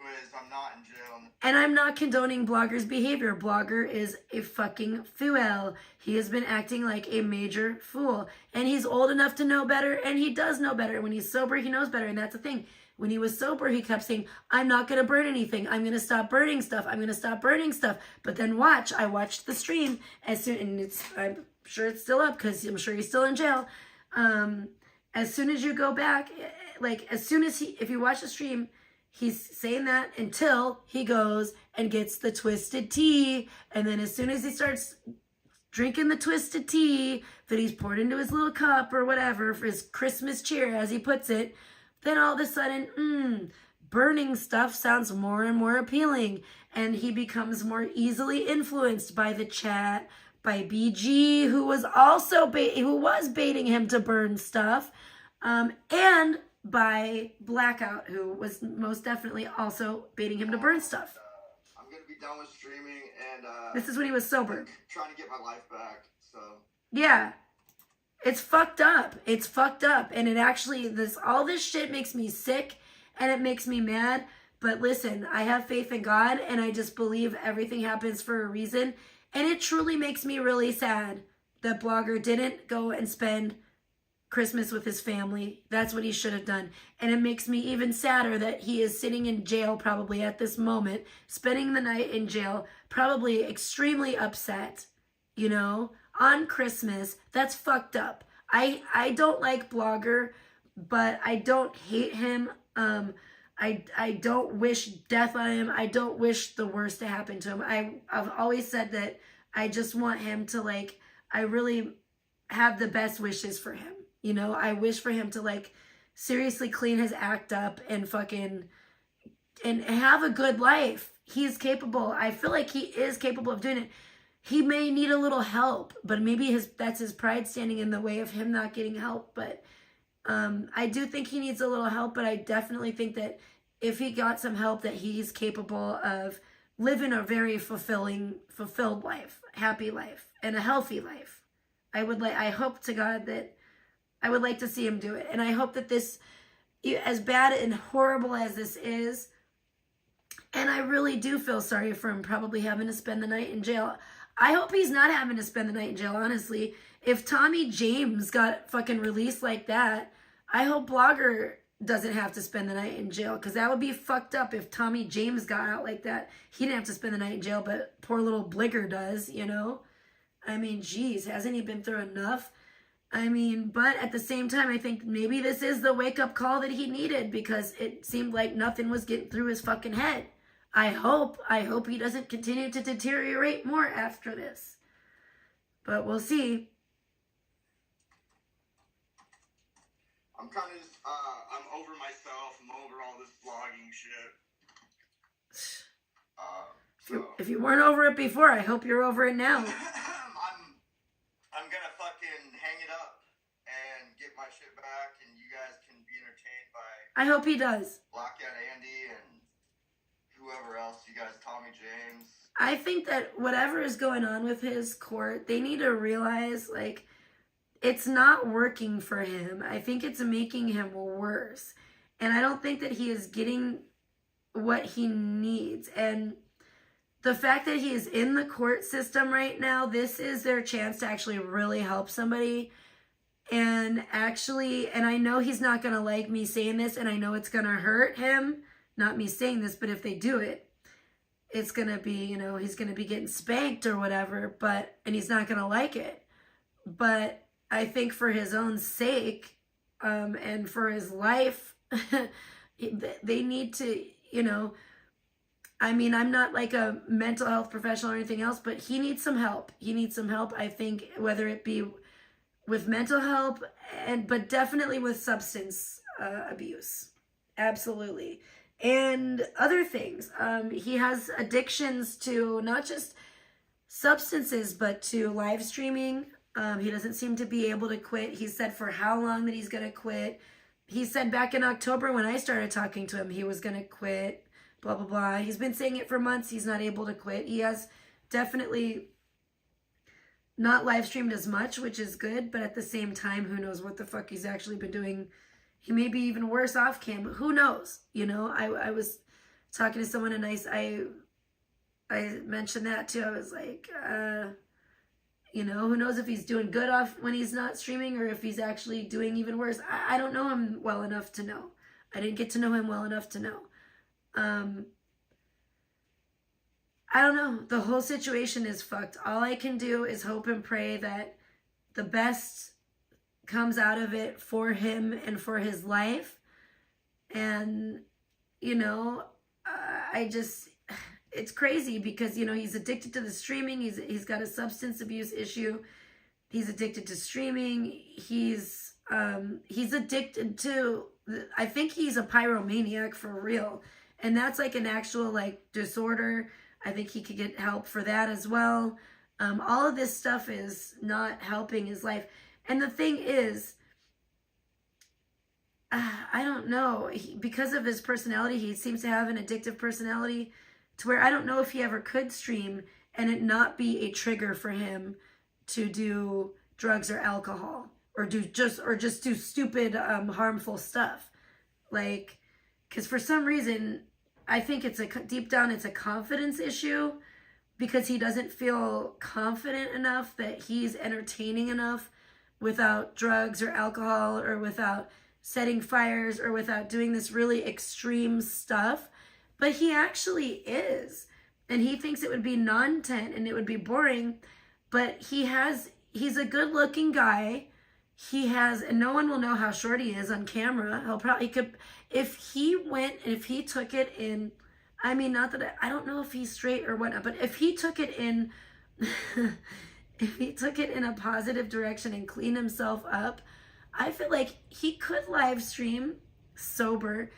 I'm not in jail. And I'm not condoning Blogger's behavior. Blogger is a fucking fool. He has been acting like a major fool. And he's old enough to know better, and he does know better. When he's sober, he knows better, and that's the thing. When he was sober, he kept saying, I'm not going to burn anything. I'm going to stop burning stuff. I'm going to stop burning stuff. But then I watched the stream, and I'm sure it's still up because I'm sure he's still in jail. As soon as you go back, like as soon as if you watch the stream, he's saying that until he goes and gets the twisted tea. And then as soon as he starts drinking the twisted tea that he's poured into his little cup or whatever for his Christmas cheer, as he puts it, then all of a sudden, burning stuff sounds more and more appealing. And he becomes more easily influenced by the chat, by BG, who was also baiting him to burn stuff, and by Blackout, who was most definitely also baiting him to burn stuff. I'm going to be done with streaming, and this is when he was sober. Trying to get my life back, so. Yeah. It's fucked up. It's fucked up. And it actually, all this shit makes me sick and it makes me mad. But listen, I have faith in God and I just believe everything happens for a reason. And it truly makes me really sad that Blogger didn't go and spend Christmas with his family. That's what he should have done. And it makes me even sadder that he is sitting in jail probably at this moment, spending the night in jail, probably extremely upset, you know, on Christmas. That's fucked up. I don't like Blogger, but I don't hate him. I don't wish death on him. I don't wish the worst to happen to him. I've always said that I just want him to, like, I really have the best wishes for him. You know, I wish for him to, like, seriously clean his act up and fucking, and have a good life. He's capable. I feel like he is capable of doing it. He may need a little help, but maybe that's his pride standing in the way of him not getting help. But I do think he needs a little help, but I definitely think that if he got some help, that he's capable of living a very fulfilled life, happy life, and a healthy life. I hope to God that I would like to see him do it. And I hope that this, as bad and horrible as this is, and I really do feel sorry for him probably having to spend the night in jail. I hope he's not having to spend the night in jail, honestly. If Tommy James got fucking released like that, I hope Blogger doesn't have to spend the night in jail, because that would be fucked up if Tommy James got out like that. He didn't have to spend the night in jail, but poor little Bligger does, you know? I mean, geez, hasn't he been through enough? I mean, but at the same time, I think maybe this is the wake-up call that he needed, because it seemed like nothing was getting through his fucking head. I hope he doesn't continue to deteriorate more after this. But we'll see. I'm kind of just, I'm over myself. I'm over all this vlogging shit. If you weren't over it before, I hope you're over it now. I'm gonna fucking hang it up and get my shit back, and you guys can be entertained by. I hope he does. Blackout Andy and whoever else, you guys, Tommy James. I think that whatever is going on with his court, they need to realize, like, it's not working for him. I think it's making him worse. And I don't think that he is getting what he needs. And the fact that he is in the court system right now, this is their chance to actually really help somebody. And actually, and I know he's not going to like me saying this, and I know it's going to hurt him, not me saying this, but if they do it, it's going to be, you know, he's going to be getting spanked or whatever, and he's not going to like it. But I think for his own sake, and for his life, they need to, you know, I mean, I'm not like a mental health professional or anything else, but he needs some help. He needs some help, I think, whether it be with mental help, but definitely with substance abuse. Absolutely. And other things. He has addictions to not just substances, but to live streaming. He doesn't seem to be able to quit. He said for how long that he's going to quit. He said back in October when I started talking to him, he was going to quit. Blah, blah, blah. He's been saying it for months. He's not able to quit. He has definitely not live streamed as much, which is good. But at the same time, who knows what the fuck he's actually been doing. He may be even worse off cam. Who knows? You know, I was talking to someone and I mentioned that too. I was like, you know, who knows if he's doing good off when he's not streaming or if he's actually doing even worse. I don't know him well enough to know. I didn't get to know him well enough to know. I don't know. The whole situation is fucked. All I can do is hope and pray that the best comes out of it for him and for his life. And, you know, it's crazy because, you know, he's addicted to the streaming. He's got a substance abuse issue. He's addicted to streaming. He's addicted to, I think he's a pyromaniac for real. And that's like an actual like disorder. I think he could get help for that as well. All of this stuff is not helping his life. And the thing is, I don't know. Because of his personality, he seems to have an addictive personality to where I don't know if he ever could stream and it not be a trigger for him to do drugs or alcohol or just do stupid, harmful stuff. Like, because for some reason, I think deep down, it's a confidence issue because he doesn't feel confident enough that he's entertaining enough without drugs or alcohol or without setting fires or without doing this really extreme stuff. But he actually is. And he thinks it would be non-tent and it would be boring. But he's a good looking guy. And no one will know how short he is on camera. If he took it in, I mean, not that I don't know if he's straight or whatnot, but if he took it in, if he took it in a positive direction and cleaned himself up, I feel like he could live stream sober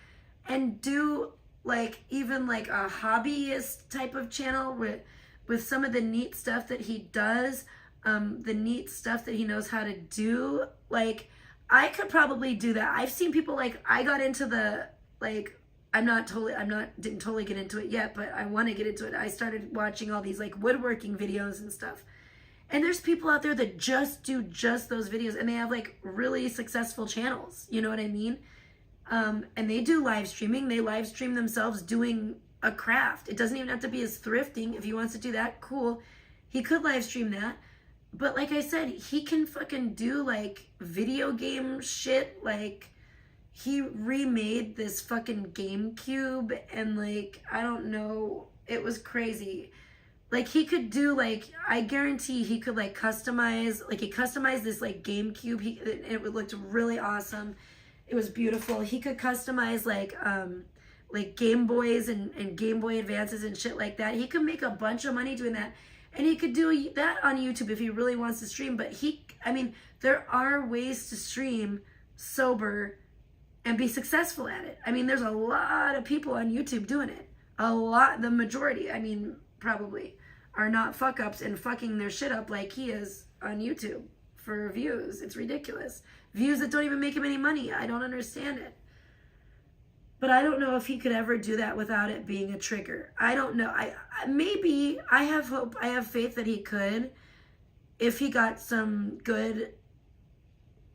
and do like even like a hobbyist type of channel with some of the neat stuff that he does, the neat stuff that he knows how to do. Like, I could probably do that. I've seen people like, I got into the, like, didn't totally get into it yet, but I want to get into it. I started watching all these like woodworking videos and stuff. And there's people out there that just do those videos and they have like really successful channels. You know what I mean? And they do live streaming. They live stream themselves doing a craft. It doesn't even have to be as thrifting. If he wants to do that, cool. He could live stream that. But like I said, he can fucking do like video game shit. Like, he remade this fucking GameCube and like, I don't know, it was crazy. Like, he could do like, I guarantee he could like customize, like he customized this like GameCube. It looked really awesome. It was beautiful. He could customize like Game Boys and Game Boy Advances and shit like that. He could make a bunch of money doing that. And he could do that on YouTube if he really wants to stream. But there are ways to stream sober and be successful at it. I mean, there's a lot of people on YouTube doing it. The majority, probably, are not fuck-ups and fucking their shit up like he is on YouTube for views. It's ridiculous. Views that don't even make him any money. I don't understand it. But I don't know if he could ever do that without it being a trigger. I don't know. Maybe I have hope. I have faith that he could, if he got some good,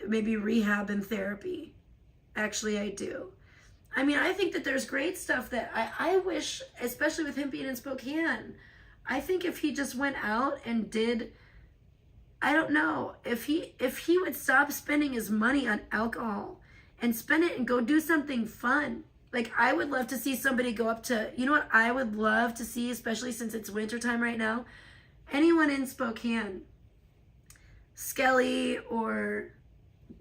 maybe rehab and therapy. Actually, I do. I mean, I think that there's great stuff that I wish, especially with him being in Spokane, I think if he just went out and did, I don't know, if he would stop spending his money on alcohol and spend it and go do something fun. Like, I would love to see somebody go up to, you know what I would love to see, especially since it's wintertime right now? Anyone in Spokane, Skelly, or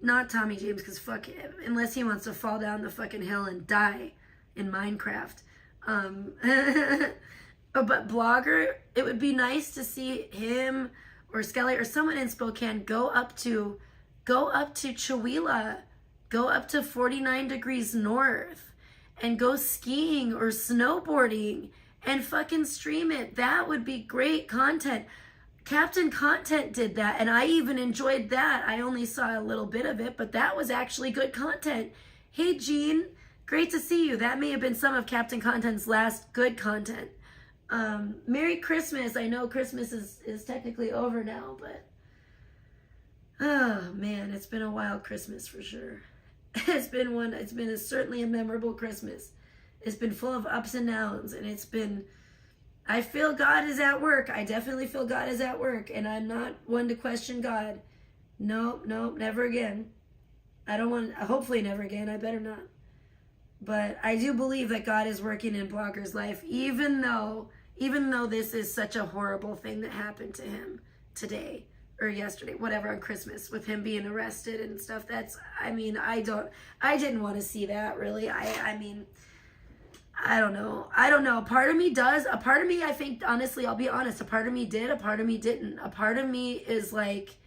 not Tommy James, because fuck him, unless he wants to fall down the fucking hill and die in Minecraft. But Blogger, it would be nice to see him or Skelly or someone in Spokane go up to Chihuahua, go up to 49 degrees north and go skiing or snowboarding and fucking stream it. That would be great content. Captain Content did that, and I even enjoyed that. I only saw a little bit of it, but that was actually good content. Hey, Jean, great to see you. That may have been some of Captain Content's last good content. Merry Christmas. I know Christmas is technically over now, but oh man, it's been a wild Christmas for sure. It's been certainly a memorable Christmas. It's been full of ups and downs, and I feel God is at work. I definitely feel God is at work, and I'm not one to question God. No, never again. Hopefully never again. I better not. But I do believe that God is working in Blogger's life, even though this is such a horrible thing that happened to him today or yesterday, whatever, on Christmas, with him being arrested and stuff. I didn't want to see that, really. I don't know. A part of me, I think, honestly, I'll be honest, a part of me did, a part of me didn't. A part of me is like,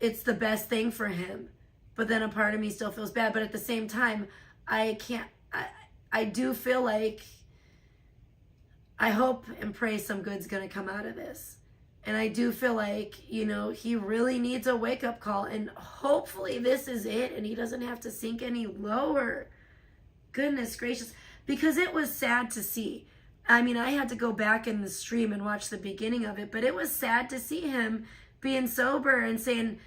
it's the best thing for him. But then a part of me still feels bad. But at the same time, I do feel like, I hope and pray some good's going to come out of this. And I do feel like, he really needs a wake-up call. And hopefully this is it and he doesn't have to sink any lower. Goodness gracious. Because it was sad to see. I mean, I had to go back in the stream and watch the beginning of it. But it was sad to see him being sober and saying,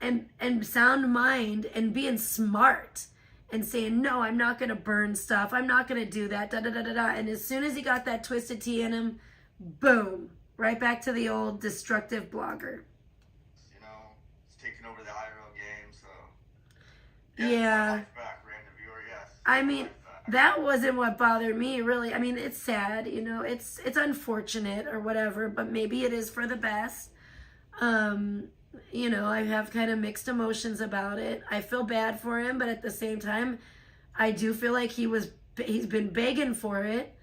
and sound mind and being smart. And saying, no, I'm not going to burn stuff. I'm not going to do that. And as soon as he got that twisted tea in him, boom, right back to the old destructive Blogger. It's taking over the IRL game, so. Yeah. Back, random viewer, yes. I mean, that wasn't what bothered me, really. I mean, it's sad, it's unfortunate or whatever, but maybe it is for the best. I have kind of mixed emotions about it. I feel bad for him, but at the same time, I do feel like he's been begging for it,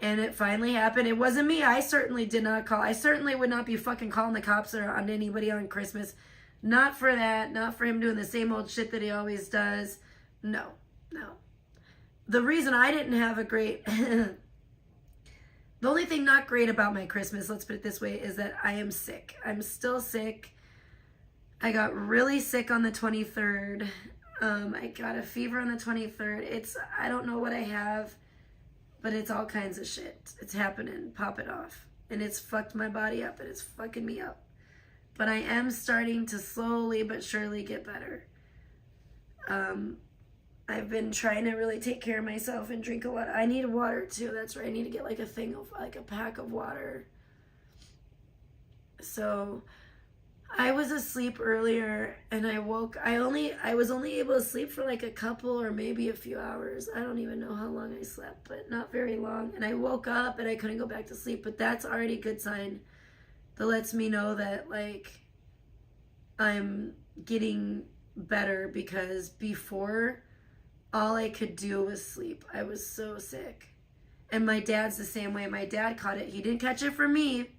and it finally happened. It wasn't me. I certainly did not call. I certainly would not be fucking calling the cops on anybody on Christmas. Not for that. Not for him doing the same old shit that he always does. No. The reason I didn't have a great... The only thing not great about my Christmas, let's put it this way, is that I am sick. I'm still sick. I got really sick on the 23rd. I got a fever on the 23rd. I don't know what I have, but it's all kinds of shit. It's happening. Pop it off. And it's fucked my body up, and it's fucking me up. But I am starting to slowly but surely get better. I've been trying to really take care of myself and drink a lot. I need water too. That's right. I need to get like a pack of water. So I was asleep earlier and I woke. I was only able to sleep for like a couple or maybe a few hours. I don't even know how long I slept, but not very long. And I woke up and I couldn't go back to sleep, but that's already a good sign. That lets me know that like I'm getting better, because before all I could do was sleep. I was so sick. And my dad's the same way. My dad caught it. He didn't catch it from me,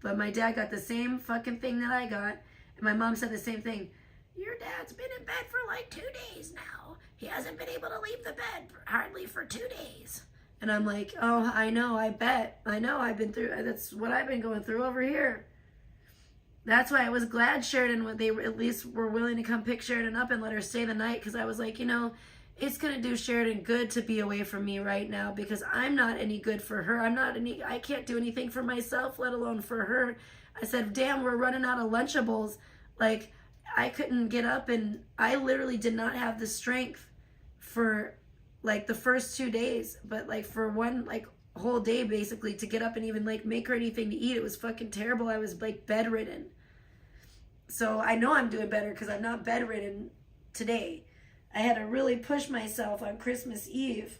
but my dad got the same fucking thing that I got. And my mom said the same thing. Your dad's been in bed for like 2 days now. He hasn't been able to leave the bed hardly for 2 days. And I'm like, oh, I know, I bet. I know, that's what I've been going through over here. That's why I was glad Sheridan, they at least were willing to come pick Sheridan up and let her stay the night, because I was like, it's going to do Sheridan good to be away from me right now, because I'm not any good for her. I can't do anything for myself, let alone for her. I said, damn, we're running out of Lunchables. Like, I couldn't get up, and I literally did not have the strength for like the first 2 days, but like for whole day basically to get up and even like make her anything to eat. It was fucking terrible. I was like bedridden. So I know I'm doing better because I'm not bedridden today. I had to really push myself on Christmas Eve.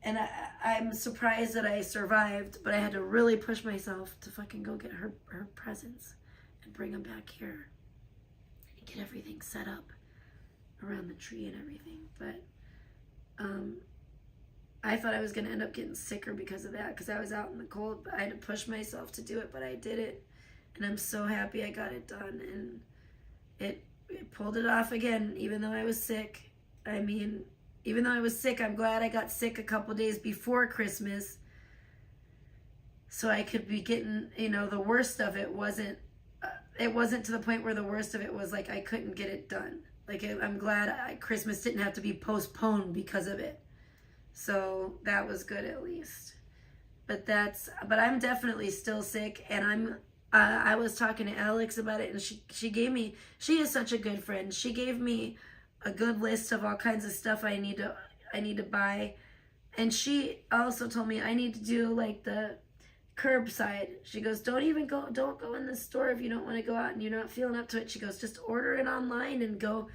And I'm surprised that I survived, but I had to really push myself to fucking go get her presents and bring them back here and get everything set up around the tree and everything. But I thought I was going to end up getting sicker because of that, because I was out in the cold. But I had to push myself to do it, but I did it. And I'm so happy I got it done. And it pulled it off again, even though I was sick. I mean, even though I was sick, I'm glad I got sick a couple days before Christmas, so I could be getting, you know, the worst of it wasn't to the point where the worst of it was like I couldn't get it done. Like, I'm glad Christmas didn't have to be postponed because of it. So that was good at least. But I'm definitely still sick, and I was talking to Alex about it, and she is such a good friend. She gave me a good list of all kinds of stuff I need to buy. And she also told me I need to do like the curbside. She goes, don't go in the store if you don't want to go out and you're not feeling up to it. She goes, just order it online and go.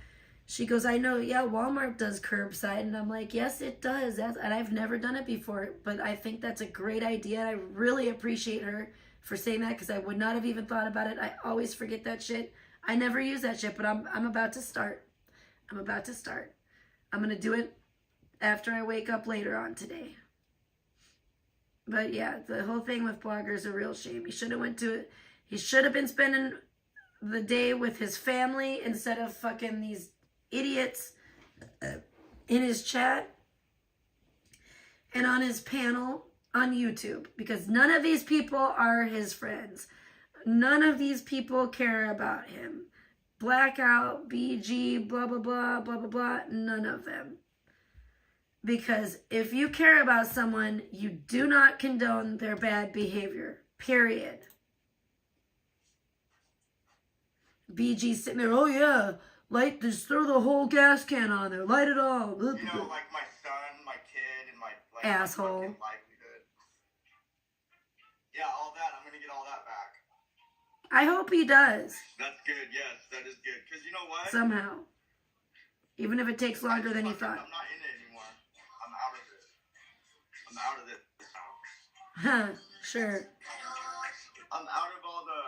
She goes, I know, yeah, Walmart does curbside. And I'm like, yes, it does. And I've never done it before, but I think that's a great idea. I really appreciate her for saying that, because I would not have even thought about it. I always forget that shit. I never use that shit, but I'm about to start. I'm going to do it after I wake up later on today. But yeah, the whole thing with Blogger is a real shame. He should have went to it. He should have been spending the day with his family instead of fucking these idiots in his chat and on his panel on YouTube, because none of these people are his friends. None of these people care about him. Blackout, BG, blah, blah, blah, blah, blah, blah. None of them. Because if you care about someone, you do not condone their bad behavior. Period. BG sitting there, oh yeah, just throw the whole gas can on there. Light it all. You know, like my son, my kid, and my asshole. my livelihood. Yeah, all that. I'm going to get all that back. I hope he does. That's good. Yes, that is good. Because you know what? Somehow. Even if it takes longer than he thought. I'm not in it anymore. I'm out of it. I'm out of it. Huh, sure. I'm out of all the...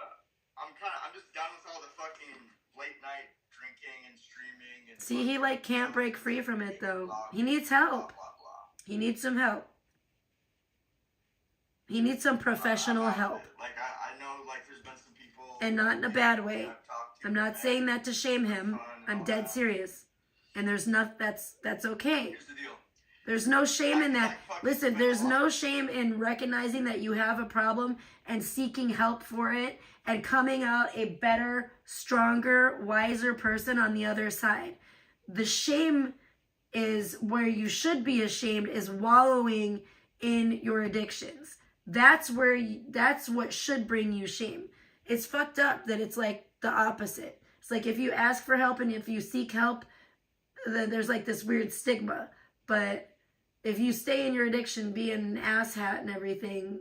I'm just done with all the fucking late night drinking and streaming. And see, he can't break free from it though. He needs help. He needs some help. He needs some professional help. I know, there's been some people... And not in a bad way. I'm not saying that to shame him. I'm dead serious. And there's that's okay. Here's the deal. There's no shame in that. Listen, there's no shame in recognizing that you have a problem and seeking help for it and coming out a better, stronger, wiser person on the other side. The shame is where you should be ashamed, is wallowing in your addictions. That's what should bring you shame. It's fucked up that it's like the opposite. It's like if you ask for help and if you seek help, then there's like this weird stigma. But if you stay in your addiction, being an asshat and everything,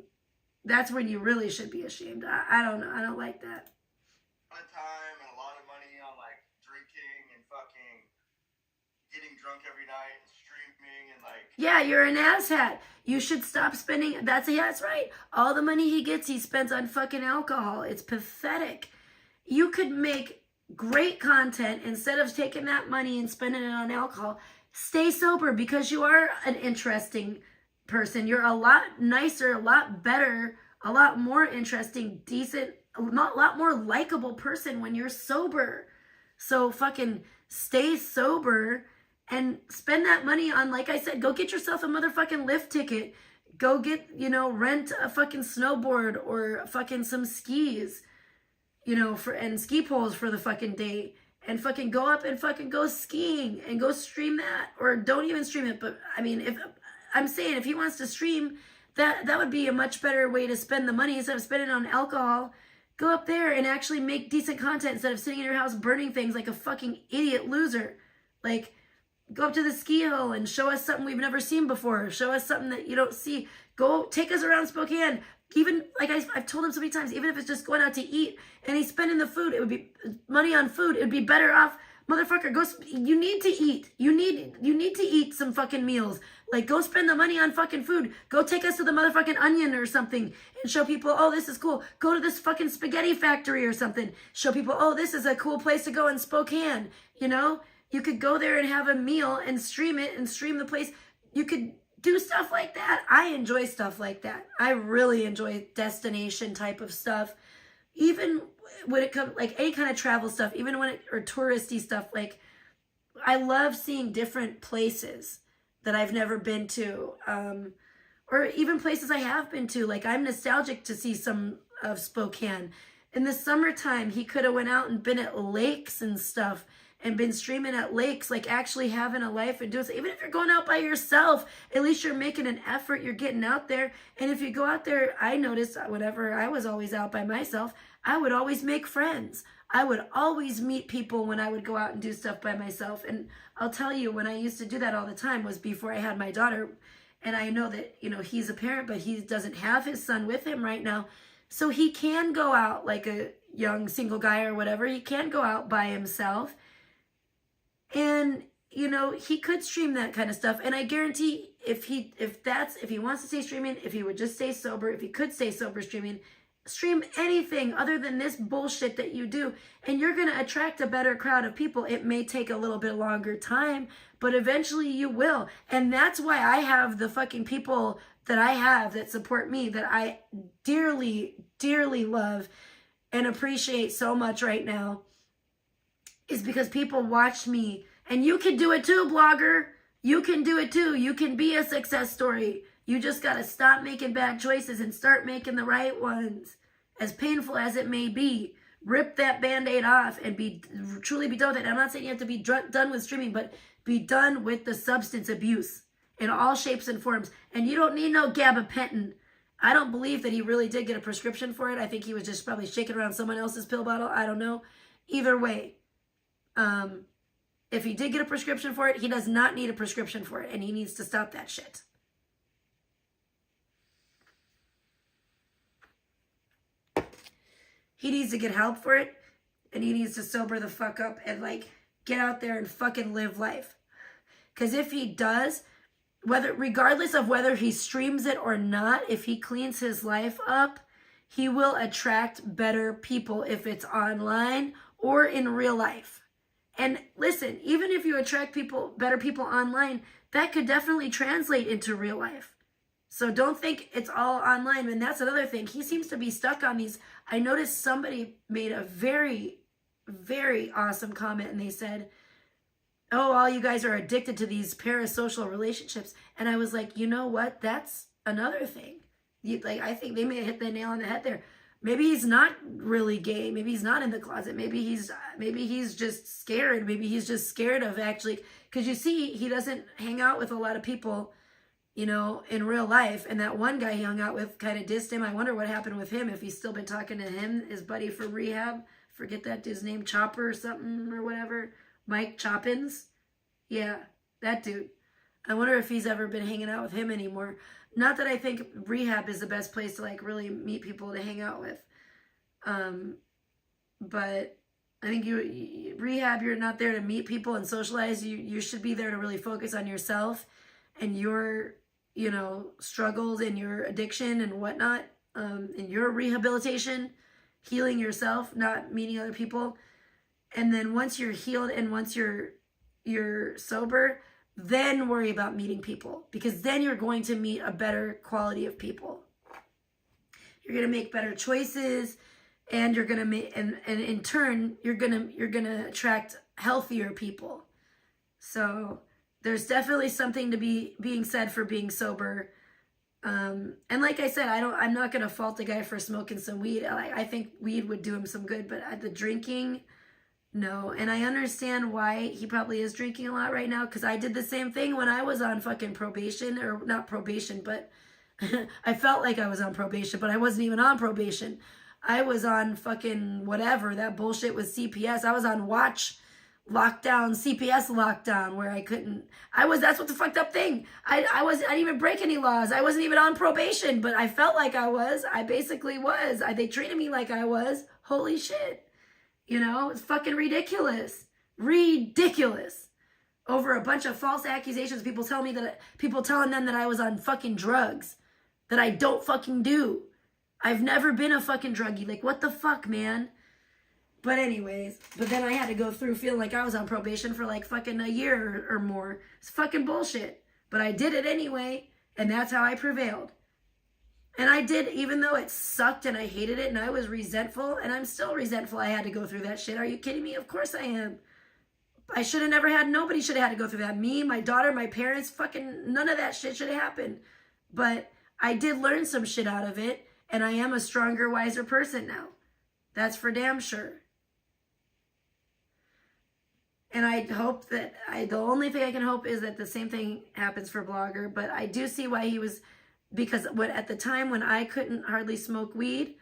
that's when you really should be ashamed. I don't know. I don't like that. A lot of time and a lot of money on drinking and fucking getting drunk every night and streaming and Yeah, you're an asshat. You should stop spending. That's right. All the money he gets, he spends on fucking alcohol. It's pathetic. You could make great content instead of taking that money and spending it on alcohol. Stay sober, because you are an interesting person. You're a lot nicer, a lot better, a lot more interesting, decent, a lot more likable person when you're sober. So fucking stay sober and spend that money on, like I said, go get yourself a motherfucking lift ticket. Go get, rent a fucking snowboard or fucking some skis, and ski poles for the fucking day. And fucking go up and fucking go skiing and go stream that. Or don't even stream it. But I mean, if he wants to stream, that would be a much better way to spend the money instead of spending it on alcohol. Go up there and actually make decent content instead of sitting in your house burning things like a fucking idiot loser. go up to the ski hill and show us something we've never seen before. Show us something that you don't see. Go take us around Spokane. Even, like I've told him so many times, even if it's just going out to eat and he's spending the food, it would be money on food. It would be better off. Motherfucker, you need to eat. You need to eat some fucking meals. Like, go spend the money on fucking food. Go take us to the motherfucking Onion or something and show people, oh, this is cool. Go to this fucking spaghetti factory or something. Show people, oh, this is a cool place to go in Spokane. You know, you could go there and have a meal and stream it and stream the place. You could do stuff like that. I enjoy stuff like that. I really enjoy destination type of stuff. Even when it comes, like, any kind of travel stuff, even when it, or touristy stuff, like, I love seeing different places that I've never been to, or even places I have been to. Like, I'm nostalgic to see some of Spokane. In the summertime, he could have went out and been at lakes and stuff and been streaming at lakes, like actually having a life and doing, even if you're going out by yourself, at least you're making an effort, you're getting out there. And if you go out there, I noticed whenever I was always out by myself, I would always make friends. I would always meet people when I would go out and do stuff by myself. And I'll tell you, when I used to do that all the time was before I had my daughter. And I know that, you know, he's a parent, but he doesn't have his son with him right now. So he can go out like a young single guy or whatever. He can go out by himself. And, you know, he could stream that kind of stuff. And I guarantee if he wants to stay streaming, if he would just stay sober, if he could stay sober streaming, stream anything other than this bullshit that you do. And you're going to attract a better crowd of people. It may take a little bit longer time, but eventually you will. And that's why I have the fucking people that I have that support me, that I dearly, dearly love and appreciate so much right now, is because people watch me. And you can do it too, blogger. You can do it too. You can be a success story. You just got to stop making bad choices and start making the right ones. As painful as it may be, rip that Band-Aid off and truly be done with it. I'm not saying you have to be done with streaming, but be done with the substance abuse in all shapes and forms. And you don't need no gabapentin. I don't believe that he really did get a prescription for it. I think he was just probably shaking around someone else's pill bottle. I don't know. Either way, if he did get a prescription for it, he does not need a prescription for it, and he needs to stop that shit. He needs to get help for it, and he needs to sober the fuck up and, like, get out there and fucking live life. Because if he does, regardless of whether he streams it or not, if he cleans his life up, he will attract better people if it's online or in real life. And listen, even if you attract better people online, that could definitely translate into real life. So don't think it's all online. And that's another thing. He seems to be stuck on these. I noticed somebody made a very, very awesome comment, and they said, oh, all you guys are addicted to these parasocial relationships. And I was like, you know what? That's another thing. I think they may have hit the nail on the head there. Maybe he's not really gay. Maybe he's not in the closet. Maybe he's just scared. Maybe he's just scared of actually, because you see, he doesn't hang out with a lot of people, you know, in real life. And that one guy he hung out with kind of dissed him. I wonder what happened with him, if he's still been talking to him, his buddy from rehab. Forget that dude's name, Chopper or something or whatever. Mike Choppins. Yeah, that dude. I wonder if he's ever been hanging out with him anymore. Not that I think rehab is the best place to, like, really meet people to hang out with. But I think rehab, you're not there to meet people and socialize. You should be there to really focus on yourself and your, you know, struggles and your addiction and whatnot, and your rehabilitation, healing yourself, not meeting other people. And then once you're healed and once you're sober, then worry about meeting people, because then you're going to meet a better quality of people. You're going to make better choices, and you're going to make, and in turn, you're going to attract healthier people. So there's definitely something to be being said for being sober. And like I said, I'm not going to fault the guy for smoking some weed. I think weed would do him some good, but the drinking, no. And I understand why he probably is drinking a lot right now, because I did the same thing when I was on fucking probation, or not probation, but I felt like I was on probation, but I wasn't even on probation. I was on fucking whatever, that bullshit with CPS. I was on watch lockdown, CPS lockdown, where that's what the fucked up thing. I didn't even break any laws. I wasn't even on probation, but I felt like I was. I basically was. They treated me like I was. Holy shit. You know, it's fucking ridiculous. Ridiculous. Over a bunch of false accusations, people telling them that I was on fucking drugs that I don't fucking do. I've never been a fucking druggie. Like, what the fuck, man? But anyways, then I had to go through feeling like I was on probation for like fucking a year or more. It's fucking bullshit. But I did it anyway, and that's how I prevailed. And I did, even though it sucked and I hated it and I was resentful, and I'm still resentful I had to go through that shit. Are you kidding me? Of course I am. Nobody should have had to go through that. Me, my daughter, my parents, fucking none of that shit should have happened. But I did learn some shit out of it, and I am a stronger, wiser person now. That's for damn sure. And I hope that, the only thing I can hope is that the same thing happens for Blogger. But I do see why he was, because at the time when I couldn't hardly smoke weed,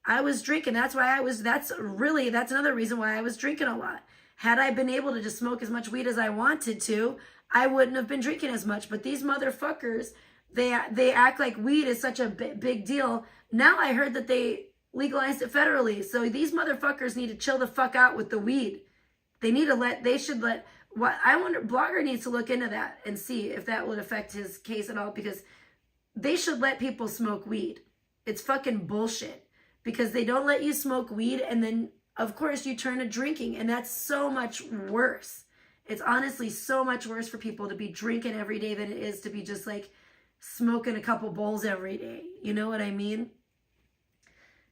I was drinking. That's another reason why I was drinking a lot. Had I been able to just smoke as much weed as I wanted to, I wouldn't have been drinking as much. But these motherfuckers, they act like weed is such a big deal. Now I heard that they legalized it federally. So these motherfuckers need to chill the fuck out with the weed. I wonder, Blogger needs to look into that and see if that would affect his case at all, because they should let people smoke weed. It's fucking bullshit, because they don't let you smoke weed, and then of course you turn to drinking, and that's so much worse. It's honestly so much worse for people to be drinking every day than it is to be just like smoking a couple bowls every day. You know what I mean?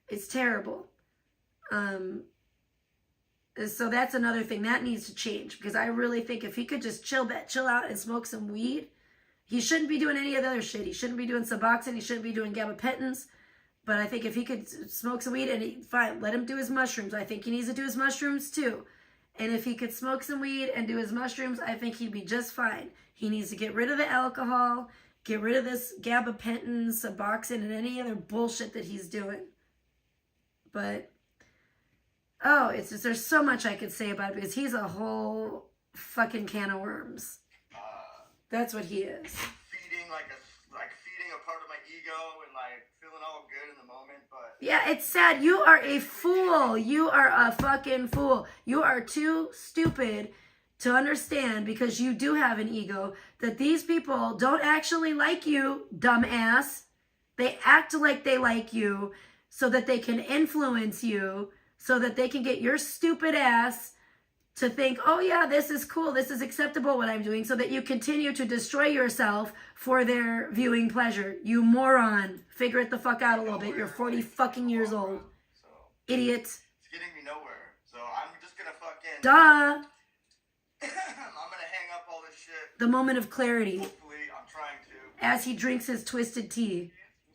It's terrible. So that's another thing that needs to change, because I really think if he could just chill out and smoke some weed, he shouldn't be doing any of the other shit. He shouldn't be doing Suboxone. He shouldn't be doing gabapentins. But I think if he could smoke some weed, and fine, let him do his mushrooms. I think he needs to do his mushrooms too. And if he could smoke some weed and do his mushrooms, I think he'd be just fine. He needs to get rid of the alcohol, get rid of this gabapentin, Suboxone, and any other bullshit that he's doing. But it's just, there's so much I could say about it, because he's a whole fucking can of worms. That's what he is. Feeding feeding a part of my ego and feeling all good in the moment, but yeah, it's sad. You are a fool. You are a fucking fool. You are too stupid to understand, because you do have an ego, that these people don't actually like you, dumbass. They act like they like you so that they can influence you, so that they can get your stupid ass to think, oh yeah, this is cool, this is acceptable what I'm doing, so that you continue to destroy yourself for their viewing pleasure. You moron. Figure it the fuck out a little bit. You're 40 fucking years old. So, idiot. It's getting me nowhere. So I'm just gonna fucking... Duh. I'm gonna hang up all this shit. The moment of clarity. Hopefully, I'm trying to. As he drinks his twisted tea.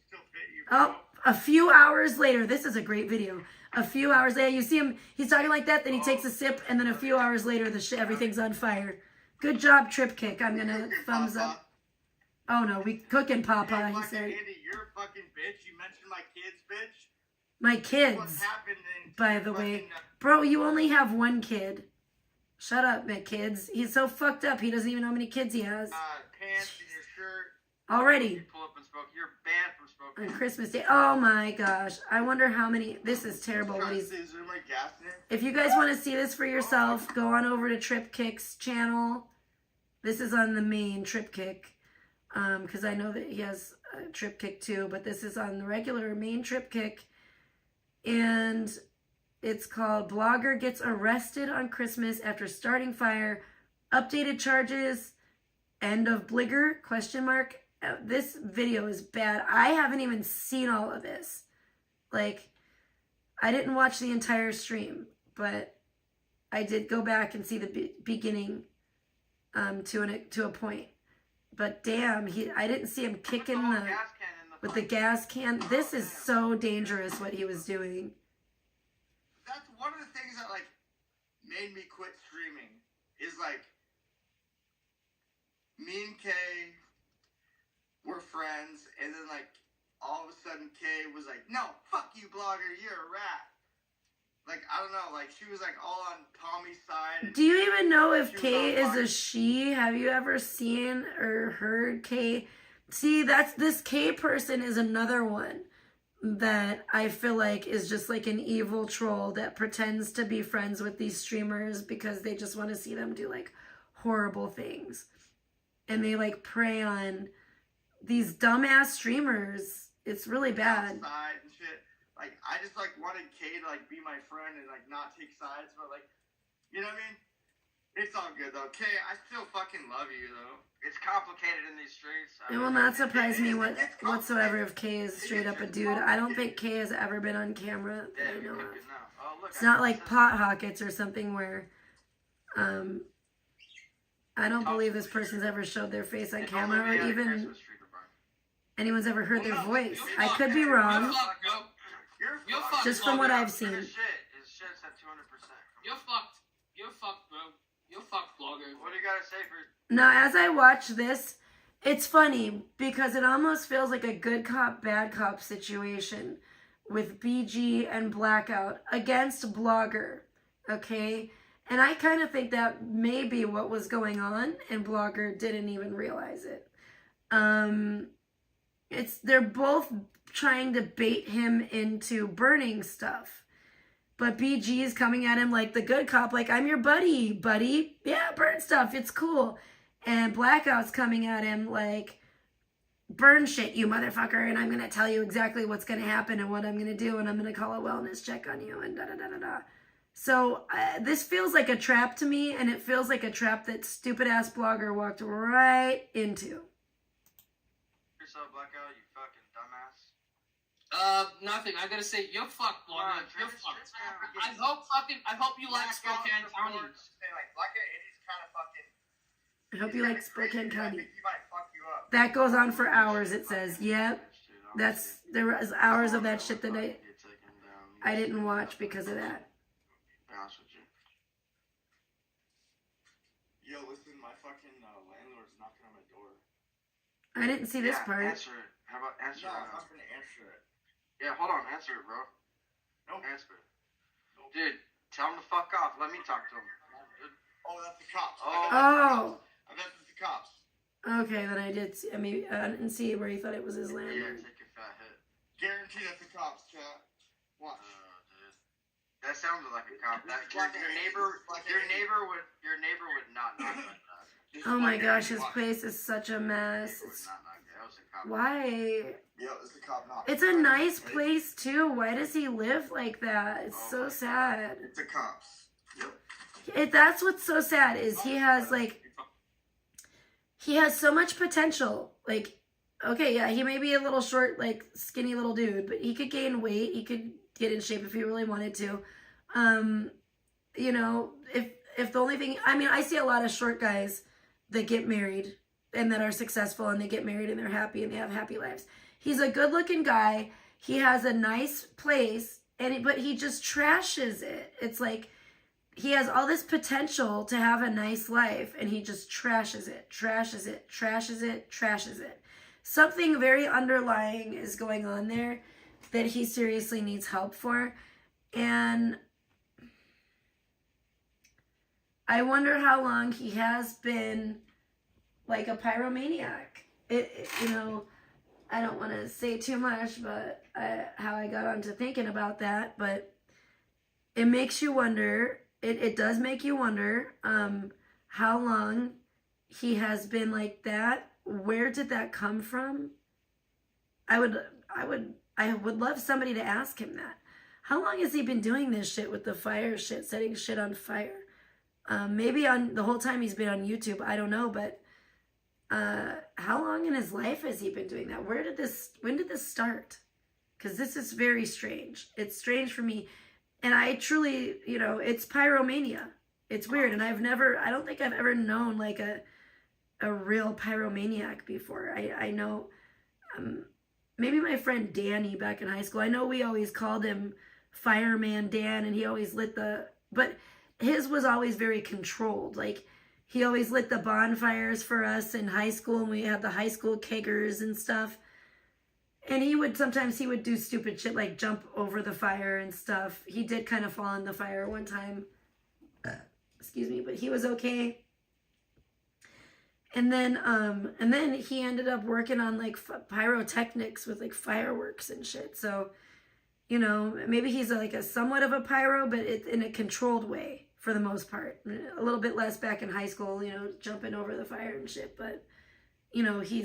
Still fit you, bro. Oh, a few hours later. This is a great video. A few hours later, you see him, he's talking like that, then he takes a sip, and then a few hours later, everything's on fire. Good job, Trip Kick. I'm gonna thumbs up. Oh no, we cooking Papa, Hey, he fucking said. Andy, you're a fucking bitch. You mentioned my kids, bitch. My What kids, happened in by the way. Bro, you only have one kid. Shut up, my kids. He's so fucked up, he doesn't even know how many kids he has. Pants in your shirt. Already. You pull up and smoke. You're banned from smoking. On Christmas Day. Oh my gosh. I wonder how many. This is terrible. What he's. Is there my gas in it? If you guys want to see this for yourself, go on over to Trip Kick's channel. This is on the main Trip Kick. Because I know that he has a Trip Kick too, but this is on the regular main Trip Kick. And it's called Blogger Gets Arrested on Christmas After Starting Fire. Updated charges. End of Bligger? ? This video is bad. I haven't even seen all of this. I didn't watch the entire stream, but I did go back and see the beginning to a point. But damn, I didn't see him kicking with the gas can. This is so dangerous what he was doing. That's one of the things that made me quit streaming is me and Kay were friends, and then all of a sudden Kay was like, no, fuck you, Blogger, you're a rat. I don't know, she was all on Tommy's side, Do you even know if She was Kay on is a she? Have you ever seen or heard Kay? See, this Kay person is another one that I feel like is just like an evil troll that pretends to be friends with these streamers because they just want to see them do like horrible things. And they like prey on these dumbass streamers. It's really bad. Outside and shit. Like, I just like wanted Kay to like be my friend and like not take sides, but like, you know what I mean? It's all good though. Kay, I still fucking love you though. It's complicated in these streets. It will not surprise me whatsoever if Kay is straight up a dude. I don't think Kay has ever been on camera that I know of. It's not like Pot Hockets or something where, I don't believe this person's ever showed their face on camera or even anyone's ever heard their voice. I could be wrong, just from what I've seen. You're fucked. You're fucked, bro. You're fucked, vlogger. What do you gotta say for... Now, as I watch this, it's funny because it almost feels like a good cop, bad cop situation with BG and Blackout against Blogger, okay? And I kind of think that may be what was going on, and Blogger didn't even realize it. They're both trying to bait him into burning stuff. But BG is coming at him like the good cop, like, I'm your buddy. Yeah, burn stuff, it's cool. And Blackout's coming at him like, burn shit, you motherfucker, and I'm going to tell you exactly what's going to happen and what I'm going to do, and I'm going to call a wellness check on you, and da-da-da-da-da. So this feels like a trap to me, and it feels like a trap that stupid-ass Blogger walked right into. Yourself, Blackout, you fucking dumbass. Nothing. I gotta say, you're fucked, Blogger. You're fucked. I hope you like Spokane County. I hope you like Spokane County. He might fuck you up. That goes on for hours, it says. Yep. There was hours of that shit that I didn't watch because of that. Yo, listen, my fucking landlord's knocking on my door. I didn't see this part. Answer it. How about answer it? No, I'm not gonna answer it. Yeah, hold on, answer it, bro. Nope. Answer it. Nope. Dude, tell him to fuck off. Let me talk to him. Oh, that's the cops. Oh. I bet it's the cops. Okay, then I did see, I didn't see where he thought it was his landlord. Yeah, take a fat hit. Guarantee that's the cops, chat. Watch. Dude. That sounded like a cop. Your neighbor would not knock like that. Oh my gosh, his place is such a mess. Why? Yeah, it's the cop knock. It's a nice place too. Why does he live like that? It's so sad. It's the cops. Yep. That's what's so sad is he has so much potential. Like, okay, yeah, he may be a little short, like skinny little dude, but he could gain weight. He could get in shape if he really wanted to. You know, if the only thing, I see a lot of short guys that get married and that are successful and they get married and they're happy and they have happy lives. He's a good looking guy. He has a nice place but he just trashes it. It's like he has all this potential to have a nice life and he just trashes it. Something very underlying is going on there that he seriously needs help for. And I wonder how long he has been like a pyromaniac. You know, I don't want to say too much, but how I got onto thinking about that, but it makes you wonder, it does make you wonder how long he has been like that. Where did that come from? I would love somebody to ask him that. How long has he been doing this shit with the fire shit, setting shit on fire? Maybe on the whole time he's been on YouTube, I don't know, but how long in his life has he been doing that? When did this start? Because this is very strange. It's strange for me. And I truly, you know, it's pyromania. It's weird. And I don't think I've ever known like a real pyromaniac before. I know, maybe my friend Danny back in high school, I know we always called him Fireman Dan, and he always but his was always very controlled. Like, he always lit the bonfires for us in high school, and we had the high school keggers and stuff. And sometimes he would do stupid shit like jump over the fire and stuff. He did kind of fall in the fire one time. excuse me, but he was okay. And then he ended up working on like pyrotechnics with like fireworks and shit. So, you know, maybe he's like a somewhat of a pyro, but in a controlled way for the most part. A little bit less back in high school, you know, jumping over the fire and shit. But, you know, he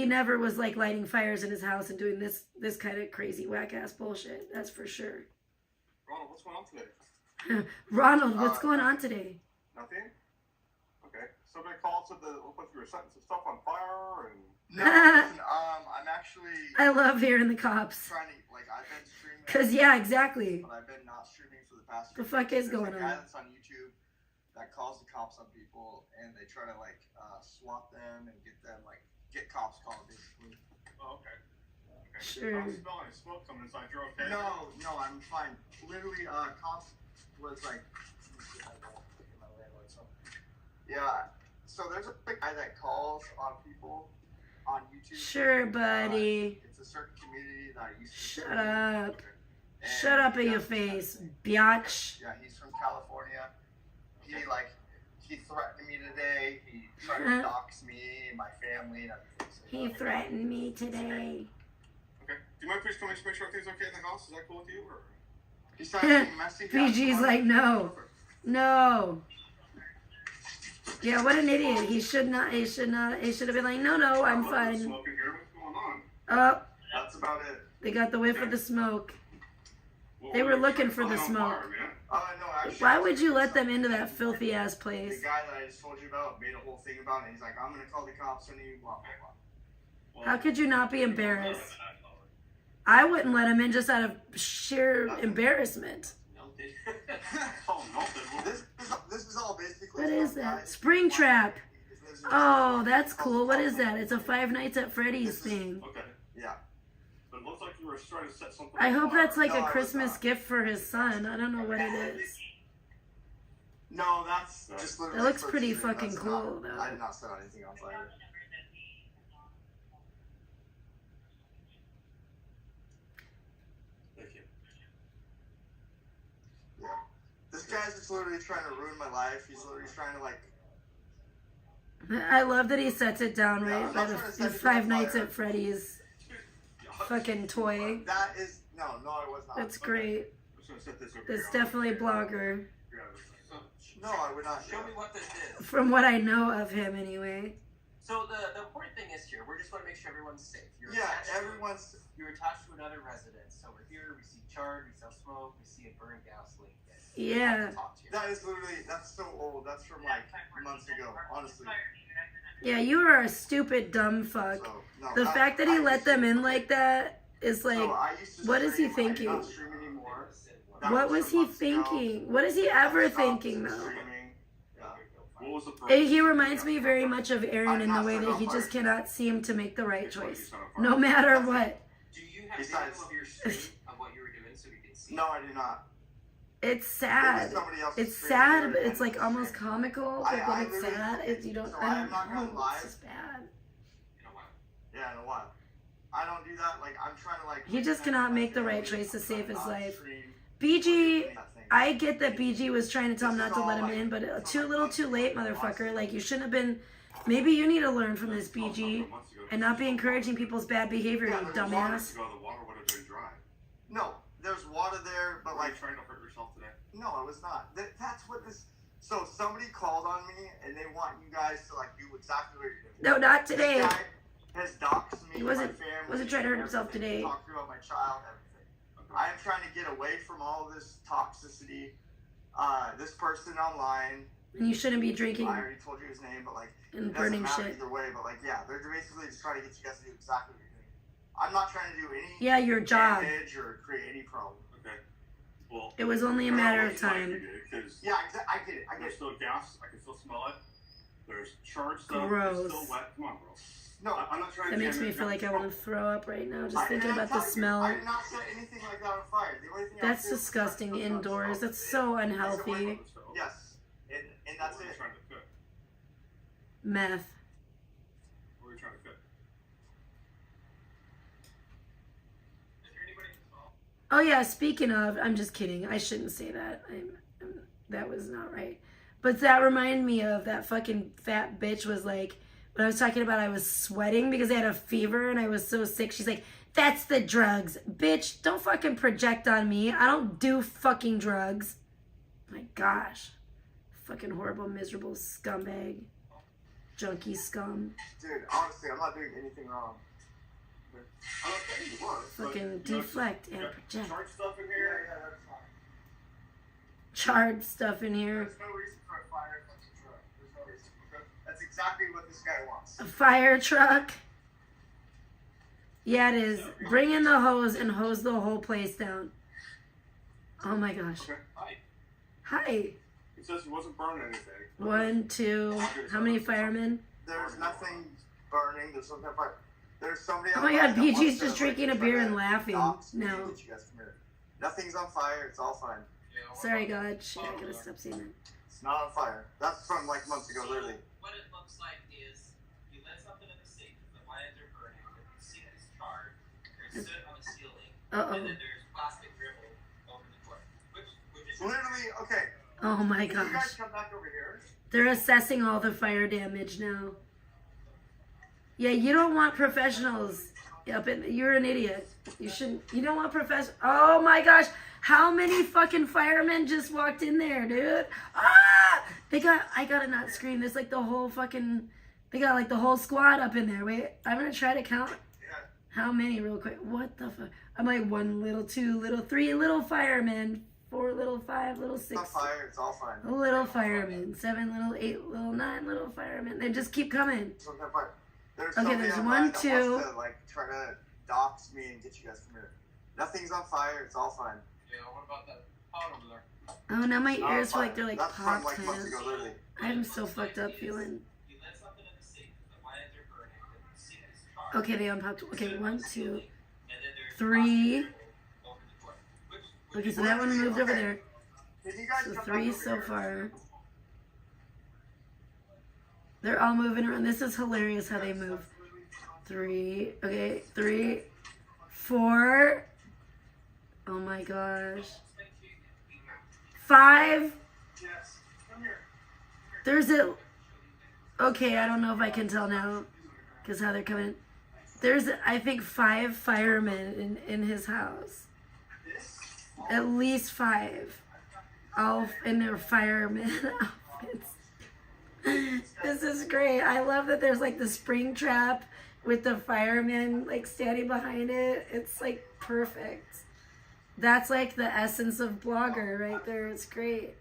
never was like lighting fires in his house and doing this kind of crazy whack ass bullshit. That's for sure. Ronald, what's going on today? Ronald, what's going on today? Nothing? Okay. Somebody called, said that it looked like you were setting some stuff on fire and... No, listen, I'm actually I love hearing the cops. trying to, like, I've been streaming. Cause yeah, exactly. But I've been not streaming for the past. The fuck is going There's a guy on? that's on YouTube that calls the cops on people, and they try to like swat them and get cops called basically. Oh, okay. Sure. I don't smell any smoke coming inside. You're okay? No, I'm fine. Literally, cops was like. Yeah. So there's a guy that calls on people on YouTube. Sure, buddy. It's a certain community that I used to. Shut up. And Shut up in he your does- face, biatch. Yeah, he's from California. He threatened me today. He tried Huh? to dox me and my family and everything. So He threatened me today. Okay. Do you mind please coming to make sure everything's okay in the house? Is that cool with you? Or... He started being messy. Yeah, PG's like, no. No. Yeah, what an idiot. He should have been like, no, I'm fine. Smoking here. What's going on? Oh, That's about it. they got the whiff of the smoke. What They were were you looking trying to for the find on smoke. fire, man? No, actually. Why would you let them into that filthy ass The place? guy that I just told you about made a whole thing about it. He's like, I'm going to call the cops on you, blah, blah, blah. Well, How could you not be embarrassed? I wouldn't let him in just out of sheer embarrassment. oh, nothing. This is all basically. What is some that? guy- Spring Trap. He lives in- Oh, that's cool. What is that? It's a Five Nights at Freddy's thing. Okay. Yeah. But it looks like you were trying to set something I on hope fire. that's like No, I a was Christmas not. gift for his son. I don't know what it is. No, that's just literally. It looks for pretty stream. fucking That's cool, not- though. I did not set anything on fire. Thank you. Yeah. This guy's just literally trying to ruin my life. He's literally trying to like. I love that he sets it down Yeah, right I'm by not the trying to set Five anything on Nights fire. at Freddy's fucking toy. That is no, I was not. That's great. I'm just gonna set this over That's here. definitely a blogger. No, I would not. Show me what this is. From what I know of him, anyway. So the important thing is here, we're just want to make sure everyone's safe. Yeah, everyone's. You're attached to another residence. So we're here, we see charred, we smell smoke, we see a burned gas leak. We have Yeah. to talk to you. That is literally. That's so old. That's from like months ago. Honestly. Yeah, you are a stupid dumb fuck. So, no, The fact that he I let used to- them in like that is like, So I used to what is he stream, I do thinking? not stream anymore. That what was from he months ago. thinking? What is he ever I stopped thinking, though? streaming. Yeah. What was the He reminds me very much of Aaron in the way that he just cannot seem to make the right choice. No matter what. Do you have Besides- video of your stream of what you were doing so we can see? No, I do not. It's It sad. was somebody else's It's stream sad, here, but and it's like just almost stream. comical. I But when it's literally- sad, it's, you don't, so I I'm not don't gonna know. lie. It's just bad. You know what? Yeah, in a while. I don't do that. Like I'm trying to like. He just cannot make the right choice to save his not life. stream BG, that thing. I get that BG was trying to tell him not to let him in, but too little too late, motherfucker. Like, you shouldn't have been. Maybe you need to learn from this, BG, and not be encouraging people's bad behavior, you dumbass. The water would have been dry. No, there's water there, but Were you like trying to hurt yourself today? no, I was not. That's what this. So somebody called on me, and they want you guys to like do exactly what you're doing. No, not This today. guy has doxed me. He wasn't- my family, wasn't trying to hurt himself everything, today. Talked about my child, everything. I am trying to get away from all this toxicity. This person online. And you shouldn't be drinking I already told you his name, but like and it doesn't burning matter shit. either way. But like, yeah, they're basically just trying to get you guys to do exactly what you're doing. I'm not trying to do any Yeah, your job. damage or create any problem. Okay. Well, It was only a matter of time. Because Yeah, I get it. I get there's it. still gas. I can still smell it. There's charred stuff. Gross. It's still wet. Come on, bro. No, I'm not trying That to makes me feel like I want to throw up right now, just thinking about the I smell. did not set anything like that on fire. The only thing I That's did was disgusting cook on indoors. stove. That's so unhealthy. Yes, and that's What were you it. trying to cook? Meth. What were you trying to cook? Is there anybody involved? Oh yeah, speaking of, I'm just kidding. I shouldn't say that. That was not right. But that reminded me of that fucking fat bitch was like, when I was talking about I was sweating because I had a fever and I was so sick. She's like, that's the drugs. Bitch, don't fucking project on me. I don't do fucking drugs. My gosh. Fucking horrible, miserable scumbag. Junkie scum. Dude, honestly, I'm not doing anything wrong. I don't think it was. Fucking deflect and project. Charge stuff in here. Yeah, that's fine. Charred stuff in here. There's no reason for a fire fucking truck. There's no reason. Okay? That's exactly what this guy wants. A fire truck. Yeah, it is. Bring in the hose and hose the whole place down. Oh my gosh. Okay. Hi. Hi. He says he wasn't burning anything. 1, 2. How many firemen? There's nothing burning. There's something on fire. There's somebody. Oh my god, BG's just drinking a beer and laughing. No. Nothing's on fire. It's all fine. Sorry, God. Shit, I gotta stop saying that. It's not on fire. That's from like months ago, literally. What it looks like is you lit something in the sink, the wires are burning, the sink is charred, there's soot on the ceiling, and then there's plastic dribble over the door. Which is Literally, okay. Oh my Can you guys gosh. come back over here? They're assessing all the fire damage now. Yeah, you don't want professionals up in. You're an idiot. You shouldn't. You don't want professionals. Oh my gosh. How many fucking firemen just walked in there, dude? Ah! I gotta not scream. There's like the whole fucking, they got like the whole squad up in there. Wait, I'm gonna try to count how many real quick. What the fuck? I'm like 1 little, 2 little, 3 little firemen, 4 little, 5 little, 6. It's on fire. It's all fine. Little firemen, 7 little, 8 little, 9 little firemen. They just keep coming. It's on fire. There's Okay, somebody there's online 1, that 2. wants to, like, try to dox me and get you guys from here. Nothing's on fire. It's all fine. yeah, what about that pot over there? Oh, now my Not on ears feel fire. like they're like That's from popped, like kind months of. ago, literally. I'm so fucked up feeling. You lit something in the sink, the wires are burning, the sink is charred. Okay, they unpopped. Okay, 1, 2, And then there's 3. plastic dribble over the door. Okay, so that one moved over there. Can you guys So come 3 back over so here? far. They're all moving around. This is hilarious how they move. 3. Okay, 3, 4. Oh my gosh. 5. Yes. Come here. There's a. Okay, I don't know if I can tell now, because how they're coming. There's, I think, 5 firemen in his house. At least 5. All in their fireman outfits. This is great. I love that there's like the spring trap with the firemen like standing behind it. It's like perfect. That's like the essence of blogger right there. It's great.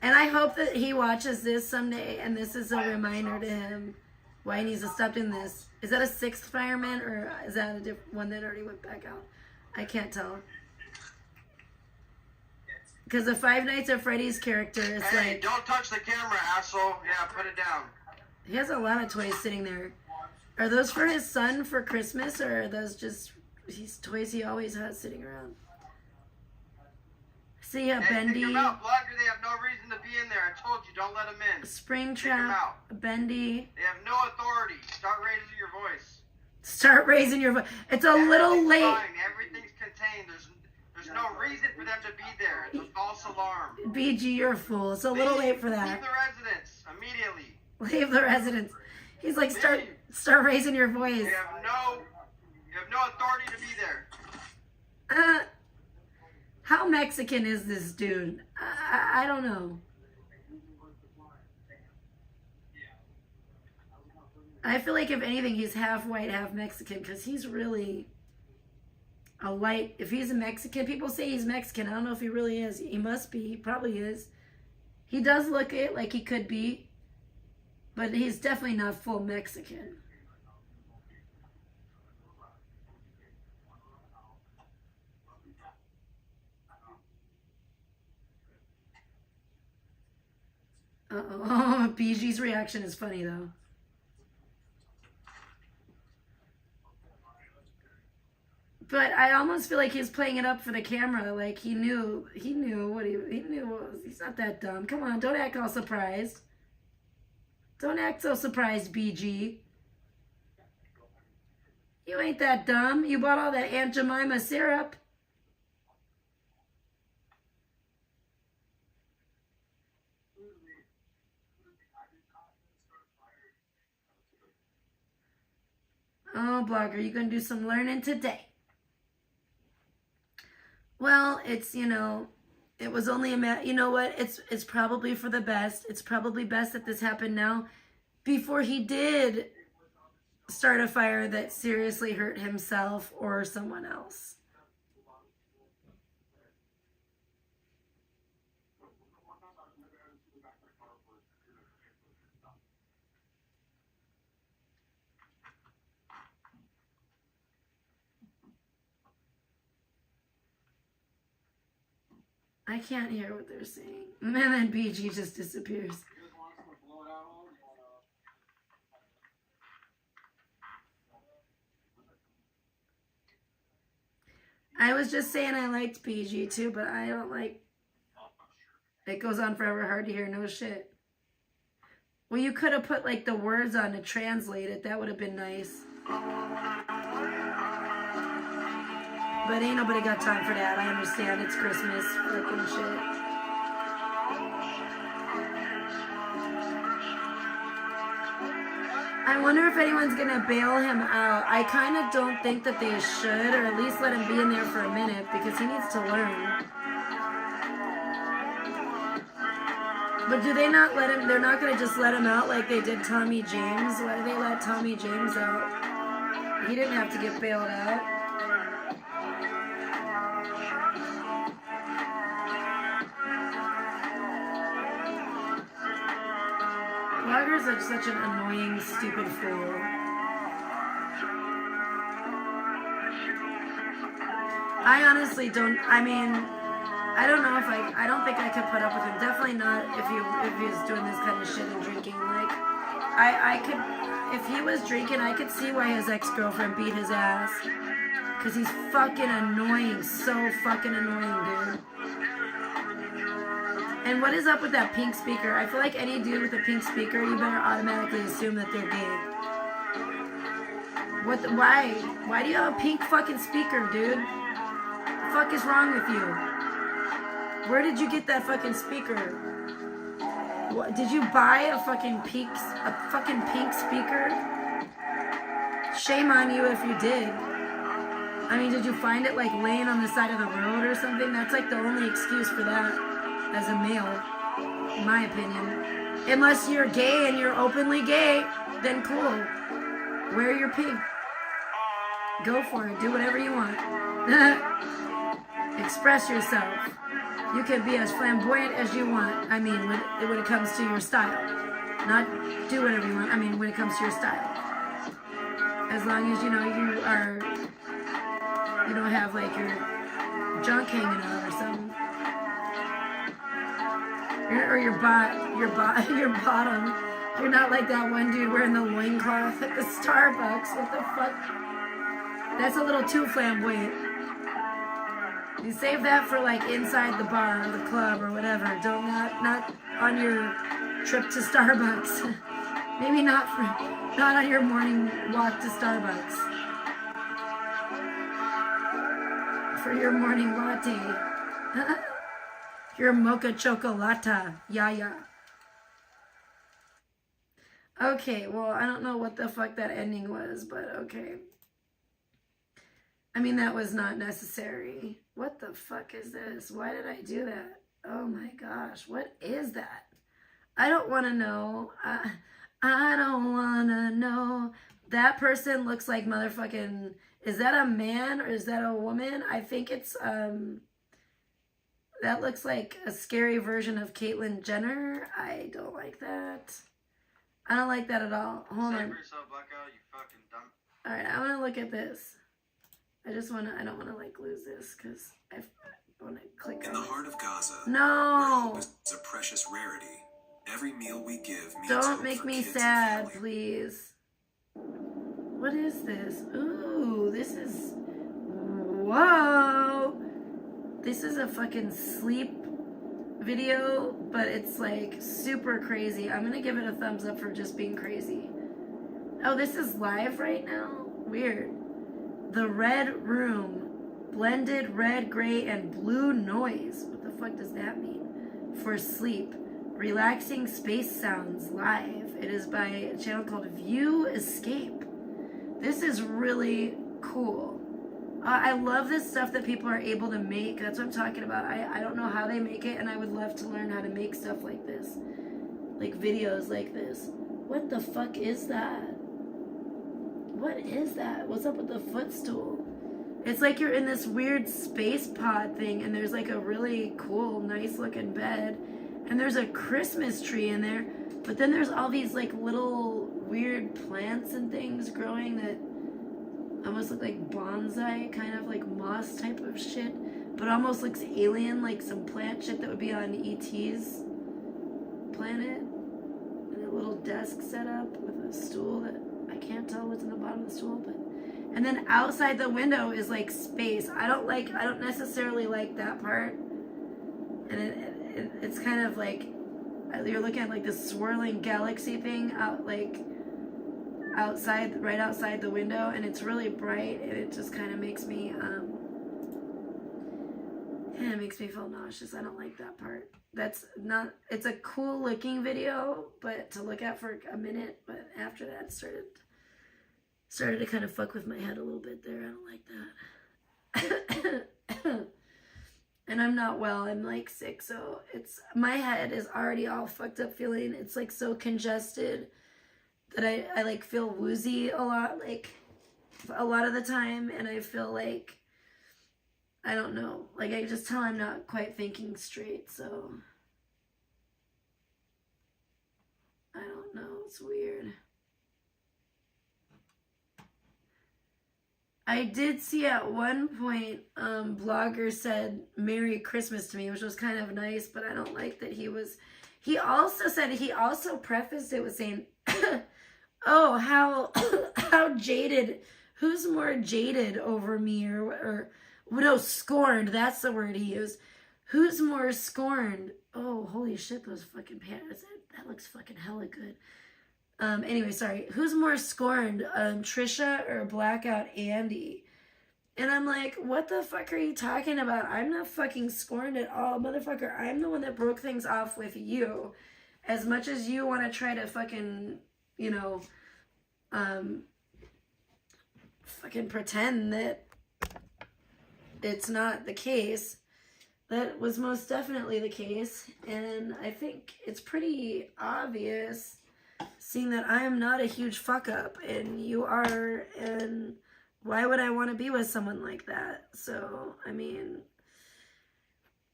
And I hope that he watches this someday and this is a reminder to him why he needs to stop doing this. Is that a 6th fireman or is that a different one that already went back out? I can't tell. Because the Five Nights at Freddy's character is Hey, like, don't touch the camera, asshole. Yeah, put it down. he has a lot of toys sitting there. Are those for his son for Christmas or are those just these toys he always has sitting around? See a Hey, take Bendy, them out, blogger. They have no reason to be in there. I told you, don't let them in. Spring Take 'em Trap, out. a Bendy. They have no authority. Start raising your voice. Start raising your voice. It's a little Everything's late. fine. Everything's contained. There's no reason for them to be there. It's a false alarm. BG, you're a fool. It's a little late for Leave that. the residence immediately. Leave the residence. He's like, start raising your voice. You have no authority to be there. How Mexican is this dude? I don't know. I feel like if anything, he's half white, half Mexican, because he's really a light. If he's a Mexican, people say he's Mexican. I don't know if he really is. He must be. He probably is. He does look it like he could be, but he's definitely not full Mexican. Uh-oh. BG's reaction is funny, though. But I almost feel like he's playing it up for the camera. Like he knew what he knew. What was, he's not that dumb. Come on, don't act all surprised. Don't act so surprised, BG. You ain't that dumb. You bought all that Aunt Jemima syrup. Oh, blogger, you gonna do some learning today? Well, it's, you know, it was only you know what? It's probably for the best. It's probably best that this happened now before he did start a fire that seriously hurt himself or someone else. I can't hear what they're saying. And then BG just disappears. I was just saying I liked BG too, but I don't like... It goes on forever, hard to hear, no shit. Well, you could have put like the words on to translate it. That would have been nice. But ain't nobody got time for that. I understand. It's Christmas. Freaking shit. I wonder if anyone's gonna bail him out. I kind of don't think that they should, or at least let him be in there for a minute, because he needs to learn. But do they not let him, they're not gonna just let him out like they did Tommy James? Why did they let Tommy James out? He didn't have to get bailed out. Bloggers are such an annoying, stupid fool. I honestly don't, I mean, I don't know if I don't think I could put up with him. Definitely not if he was doing this kind of shit and drinking. Like, I could, if he was drinking, I could see why his ex-girlfriend beat his ass. Because he's fucking annoying, so fucking annoying, dude. And what is up with that pink speaker? I feel like any dude with a pink speaker, you better automatically assume that they're gay. Why? Why do you have a pink fucking speaker, dude? The fuck is wrong with you? Where did you get that fucking speaker? What, did you buy a fucking pink speaker? Shame on you if you did. I mean, did you find it like laying on the side of the road or something? That's like the only excuse for that. As a male, in my opinion. Unless you're gay and you're openly gay, then cool. Wear your pink. Go for it. Do whatever you want. Express yourself. You can be as flamboyant as you want. I mean, when it comes to your style. Not do whatever you want. I mean, when it comes to your style. As long as, you know, you don't have like your junk hanging out or something. Or your bottom. You're not like that one dude wearing the loincloth at the Starbucks. What the fuck? That's a little too flamboyant. You save that for like inside the bar or the club or whatever. Don't not on your trip to Starbucks. Maybe not on your morning walk to Starbucks. For your morning latte. Your mocha chocolata. Yeah. Okay, well, I don't know what the fuck that ending was, but okay. I mean, that was not necessary. What the fuck is this? Why did I do that? Oh my gosh, what is that? I don't want to know. I don't want to know. That person looks like motherfucking... Is that a man or is that a woman? I think it's... That looks like a scary version of Caitlyn Jenner. I don't like that. I don't like that at all. Hold on. Yourself, Blackout, you fucking dumb. Alright, I want to look at this. I don't want to like lose this because I want to click on In the heart of Gaza, no! where hope is a precious rarity. Every meal we give means Don't hope make for me kids and sad, family. please. What is this? Ooh, this is... Whoa! This is a fucking sleep video, but it's like super crazy. I'm gonna give it a thumbs up for just being crazy. Oh, this is live right now? Weird. The Red Room. Blended red, gray, and blue noise. What the fuck does that mean? For sleep. Relaxing space sounds live. It is by a channel called View Escape. This is really cool. I love this stuff that people are able to make. That's what I'm talking about. I don't know how they make it, and I would love to learn how to make stuff like this. Like videos like this. What the fuck is that? What is that? What's up with the footstool? It's like you're in this weird space pod thing, and there's like a really cool, nice looking bed. And there's a Christmas tree in there. But then there's all these like little weird plants and things growing that almost look like bonsai, kind of like moss type of shit, but almost looks alien, like some plant shit that would be on E.T.'s planet. And a little desk set up with a stool that I can't tell what's in the bottom of the stool, but and then outside the window is like space. I don't necessarily like that part. And it's kind of like you're looking at like this swirling galaxy thing out like outside, right outside the window, and it's really bright, and it just kind of makes me it makes me feel nauseous. I don't like that part. That's not, it's a cool looking video, but to look at for a minute, but after that it started to kind of fuck with my head a little bit there. I don't like that. And I'm not well, I'm like sick, so it's, my head is already all fucked up feeling. It's like so congested that I like feel woozy a lot, like a lot of the time, and I feel like, I don't know, like I just tell I'm not quite thinking straight, so I don't know, it's weird. I did see at one point, blogger said Merry Christmas to me, which was kind of nice, but I don't like that he also said, he also prefaced it with saying, oh, how jaded, who's more jaded over me, or no, scorned, that's the word he used. Who's more scorned? Oh, holy shit, those fucking pants, that looks fucking hella good. Anyway, sorry. Who's more scorned, Trisha or Blackout Andy? And I'm like, what the fuck are you talking about? I'm not fucking scorned at all, motherfucker. I'm the one that broke things off with you. As much as you want to try to fucking, you know, fucking pretend that it's not the case. That was most definitely the case. And I think it's pretty obvious, seeing that I am not a huge fuck up and you are, and why would I want to be with someone like that? So, I mean,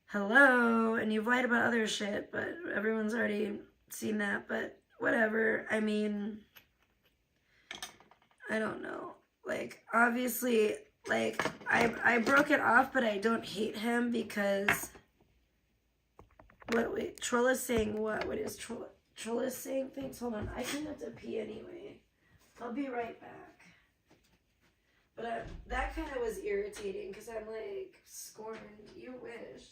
hello, and you've lied about other shit, but everyone's already seen that, but whatever. I mean, I don't know. Like, obviously, like, I broke it off, but I don't hate him because, wait, Troll is saying what? What is Troll is saying things? Hold on, I can have to pee anyway. I'll be right back. But that kind of was irritating because I'm like, scorned, you wish.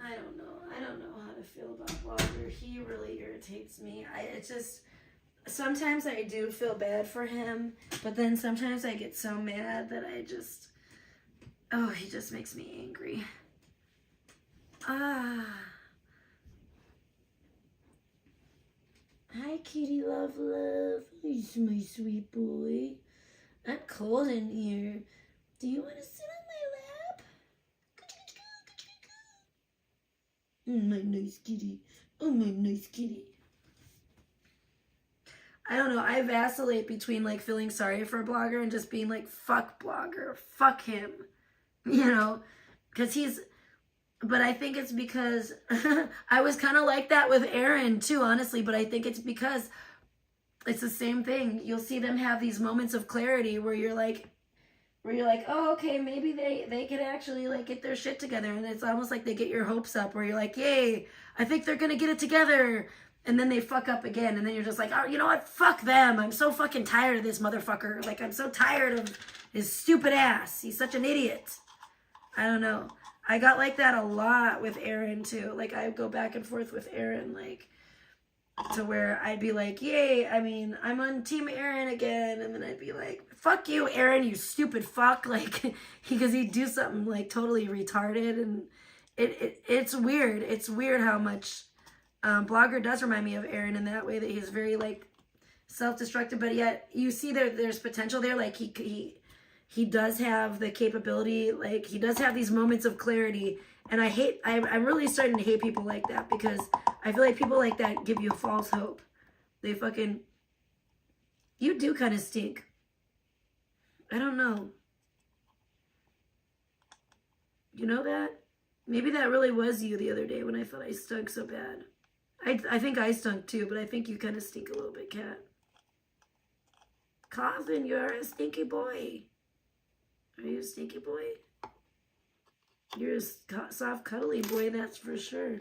I don't know how to feel about Blogger. He really irritates me. It's just, sometimes I do feel bad for him, but then sometimes I get so mad that I just, oh, he just makes me angry. Hi, kitty love. He's my sweet boy. I'm cold in here. Do you want to sit on my lap? Oh, my nice kitty. Oh, my nice kitty. I don't know. I vacillate between like feeling sorry for a blogger and just being like, fuck blogger. Fuck him. You know? Because But I think it's because I was kind of like that with Aaron too, honestly. But I think it's because it's the same thing. You'll see them have these moments of clarity where you're like, oh, okay, maybe they could actually like get their shit together. And it's almost like they get your hopes up where you're like, yay, I think they're going to get it together. And then they fuck up again. And then you're just like, oh, you know what? Fuck them. I'm so fucking tired of this motherfucker. Like, I'm so tired of his stupid ass. He's such an idiot. I don't know. I got like that a lot with Aaron too. Like, I go back and forth with Aaron, like, to where I'd be like, yay, I mean, I'm on team Aaron again. And then I'd be like, fuck you, Aaron, you stupid fuck. Like, because he'd do something like totally retarded. And it's weird. It's weird how much Blogger does remind me of Aaron in that way, that he's very like self-destructive, but yet you see there's potential there. Like he does have the capability, like he does have these moments of clarity. And I'm really starting to hate people like that, because I feel like people like that give you false hope. They fucking, you do kind of stink. I don't know. You know that? Maybe that really was you the other day when I thought I stunk so bad. I think I stunk too, but I think you kind of stink a little bit, Kat. Coffin, you're a stinky boy. Are you a stinky boy? You're a soft, cuddly boy, that's for sure.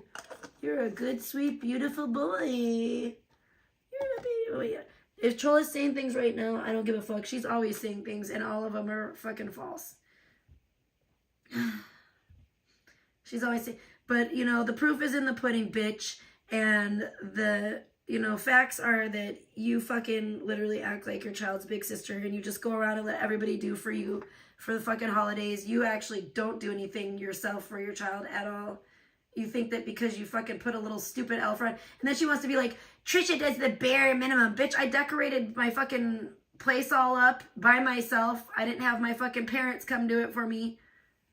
You're a good, sweet, beautiful boy. You're a baby boy. Yeah. If Troll is saying things right now, I don't give a fuck. She's always saying things, and all of them are fucking false. She's always saying, but, you know, the proof is in the pudding, bitch. And the, you know, facts are that you fucking literally act like your child's big sister, and you just go around and let everybody do for you for the fucking holidays. You actually don't do anything yourself for your child at all. You think that because you fucking put a little stupid elf on, and then she wants to be like, Trisha does the bare minimum. Bitch, I decorated my fucking place all up by myself. I didn't have my fucking parents come do it for me.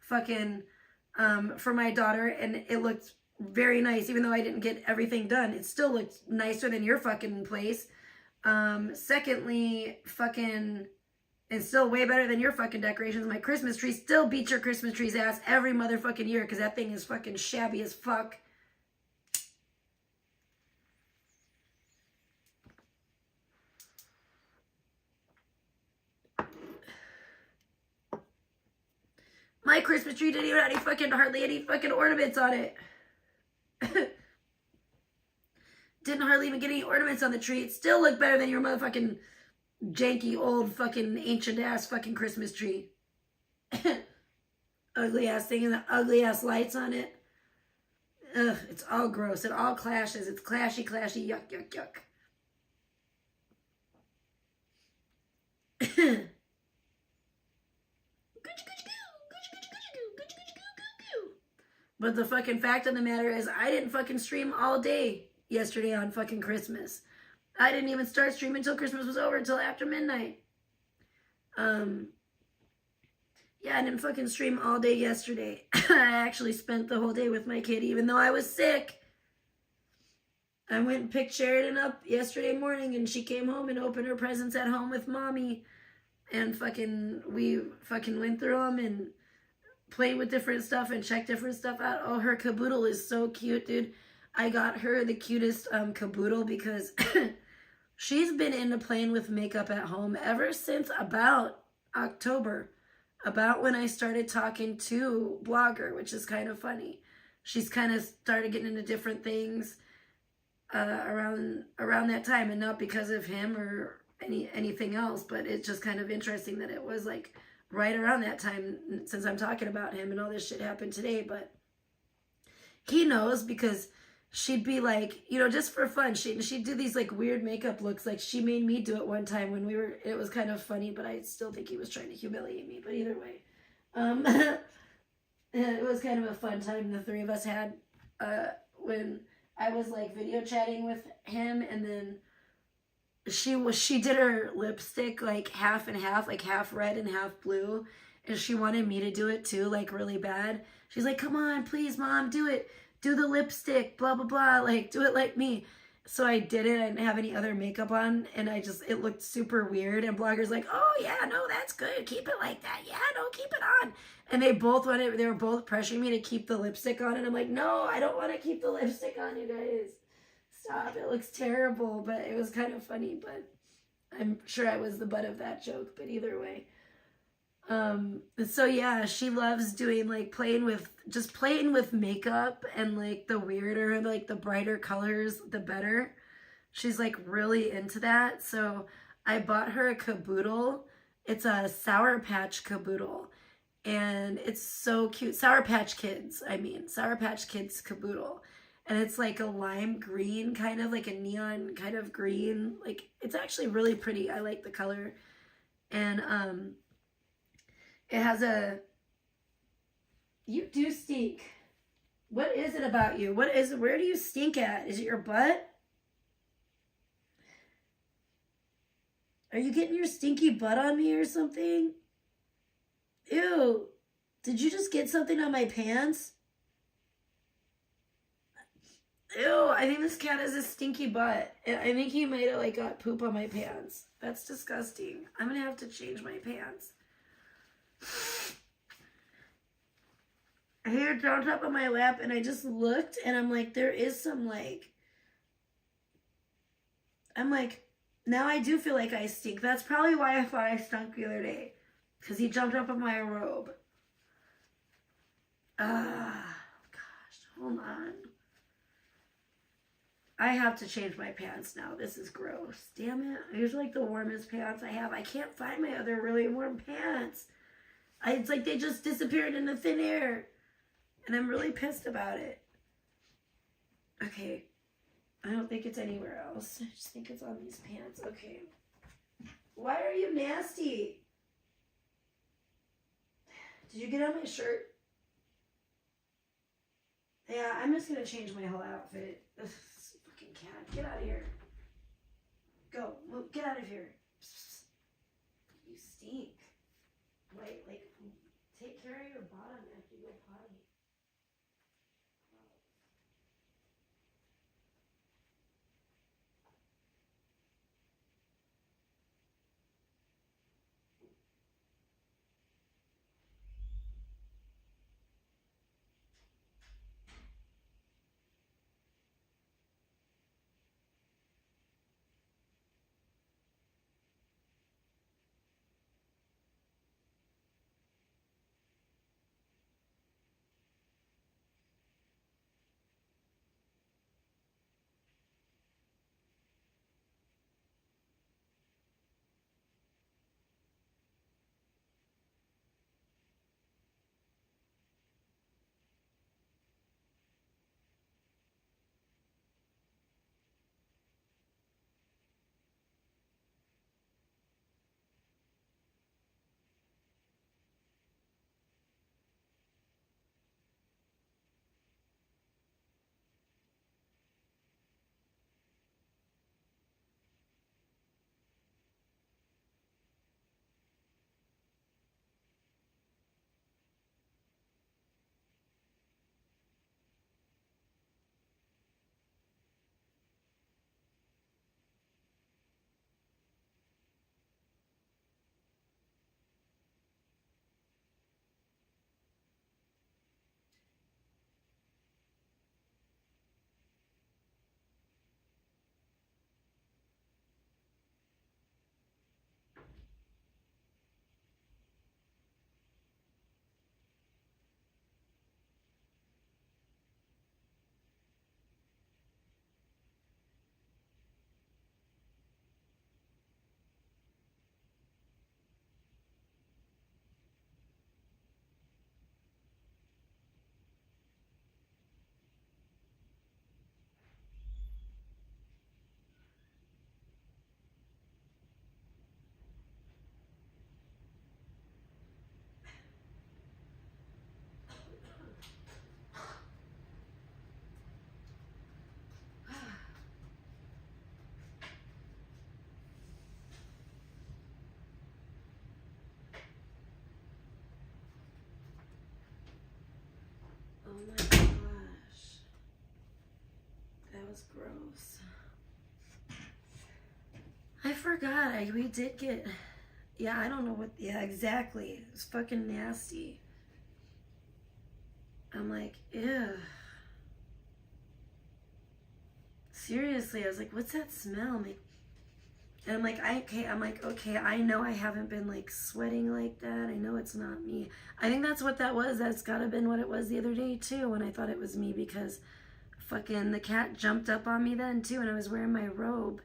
Fucking, for my daughter, and it looked very nice. Even though I didn't get everything done, it still looked nicer than your fucking place. Secondly, fucking, it's still way better than your fucking decorations. My Christmas tree still beats your Christmas tree's ass every motherfucking year, because that thing is fucking shabby as fuck. My Christmas tree didn't even have hardly any fucking ornaments on it. Didn't hardly even get any ornaments on the tree. It still looked better than your motherfucking janky old fucking ancient ass fucking Christmas tree. Ugly ass thing and the ugly ass lights on it. Ugh, it's all gross. It all clashes. It's clashy, yuck, yuck, yuck. But the fucking fact of the matter is, I didn't fucking stream all day yesterday on fucking Christmas. I didn't even start streaming until Christmas was over, until after midnight. Yeah, I didn't fucking stream all day yesterday. I actually spent the whole day with my kid, even though I was sick. I went and picked Sheridan up yesterday morning, and she came home and opened her presents at home with mommy. And we fucking went through them and played with different stuff and checked different stuff out. Oh, her caboodle is so cute, dude. I got her the cutest caboodle because she's been into playing with makeup at home ever since about October. About when I started talking to Blogger, which is kind of funny. She's kind of started getting into different things around that time, and not because of him or anything else, but it's just kind of interesting that it was like right around that time, since I'm talking about him and all this shit happened today. But he knows, because she'd be like, you know, just for fun, she'd do these like weird makeup looks. Like she made me do it one time when it was kind of funny, but I still think he was trying to humiliate me. But either way, it was kind of a fun time the three of us had when I was like video chatting with him, and then she did her lipstick like half and half, like half red and half blue, and she wanted me to do it too, like really bad. She's like, come on, please, Mom, do it. Do the lipstick, blah, blah, blah, like do it like me. So I did it. I didn't have any other makeup on, and it looked super weird. And Blogger's like, oh yeah, no, that's good. Keep it like that. Yeah, no, keep it on. And they were both pressuring me to keep the lipstick on. And I'm like, no, I don't want to keep the lipstick on, you guys. Stop. It looks terrible, but it was kind of funny. But I'm sure I was the butt of that joke. But either way. So yeah, she loves doing like playing with makeup, and like the weirder, like the brighter colors, the better. She's like really into that. So I bought her a caboodle. It's a Sour Patch caboodle, and it's so cute. Sour Patch Kids caboodle. And it's like a lime green, kind of like a neon kind of green. Like, it's actually really pretty. I like the color. And it has you do stink. What is it about you? Where do you stink at? Is it your butt? Are you getting your stinky butt on me or something? Ew. Did you just get something on my pants? Ew, I think this cat has a stinky butt. I think he might have like got poop on my pants. That's disgusting. I'm gonna have to change my pants. He jumped up on my lap, and I just looked, and I'm like, there is some like, I'm like, now I do feel like I stink. That's probably why I thought I stunk the other day, because he jumped up on my robe. Gosh, hold on. I have to change my pants now. This is gross. Damn it. These are like the warmest pants I have. I can't find my other really warm pants. It's like they just disappeared into thin air. And I'm really pissed about it. Okay. I don't think it's anywhere else. I just think it's on these pants. Okay. Why are you nasty? Did you get on my shirt? Yeah, I'm just going to change my whole outfit. Ugh, this fucking cat. Get out of here. Go. Get out of here. You stink. Wait, like, take care of your bottom after you go potty. Oh my gosh. That was gross. forgot. We did get, yeah, I don't know what, yeah, exactly. It was fucking nasty. I'm like, ew. Seriously, I was like, what's that smell? And I'm like, okay, I know I haven't been like sweating like that. I know it's not me. I think that's what that was. That's gotta been what it was the other day too, when I thought it was me, because fucking the cat jumped up on me then too, and I was wearing my robe.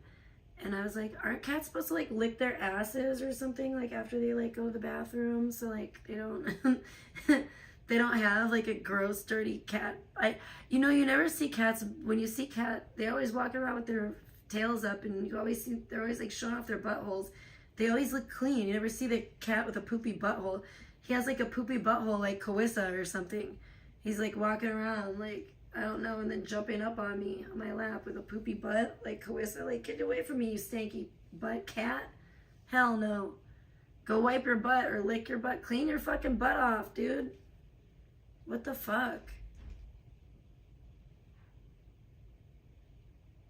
And I was like, aren't cats supposed to like lick their asses or something, like after they like go to the bathroom, so like they don't they don't have like a gross dirty cat? You never see cats. When you see cat, they always walk around with their tails up, and you always see they're always like showing off their buttholes. They always look clean. You never see the cat with a poopy butthole. He has like a poopy butthole like Carissa or something. He's like walking around like, I don't know, and then jumping up on me on my lap with a poopy butt like Carissa. Like, get away from me, you stanky butt cat. Hell no. Go wipe your butt or lick your butt. Clean your fucking butt off, dude. What the fuck?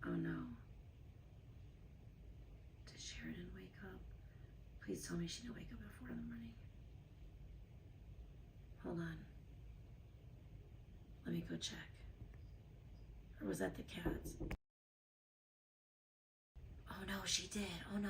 Oh no. Did Sheridan wake up? Please tell me she didn't wake up at 4 in the morning. Hold on. Let me go check. Or was that the cats? Oh no, she did. Oh no.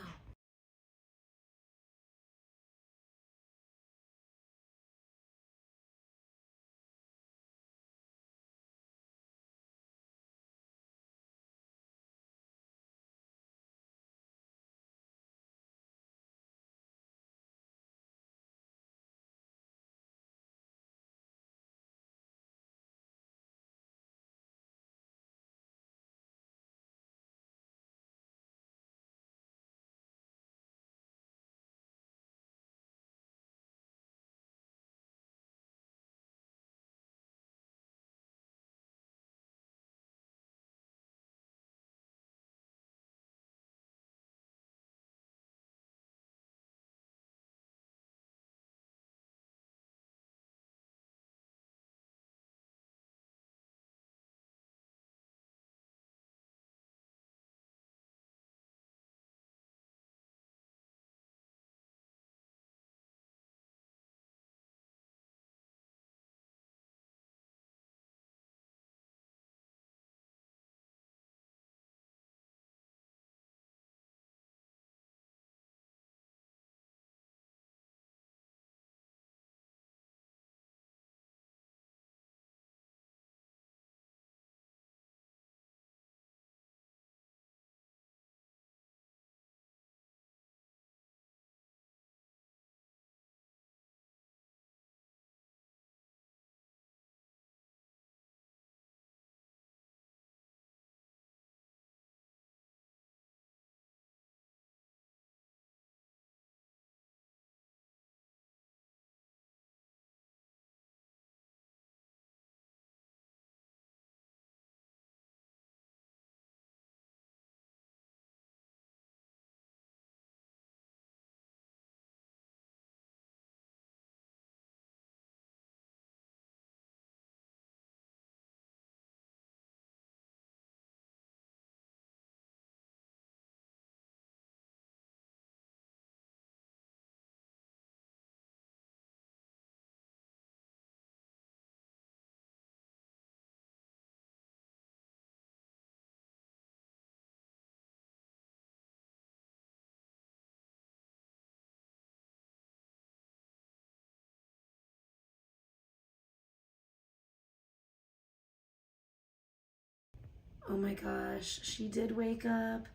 Oh my gosh, she did wake up.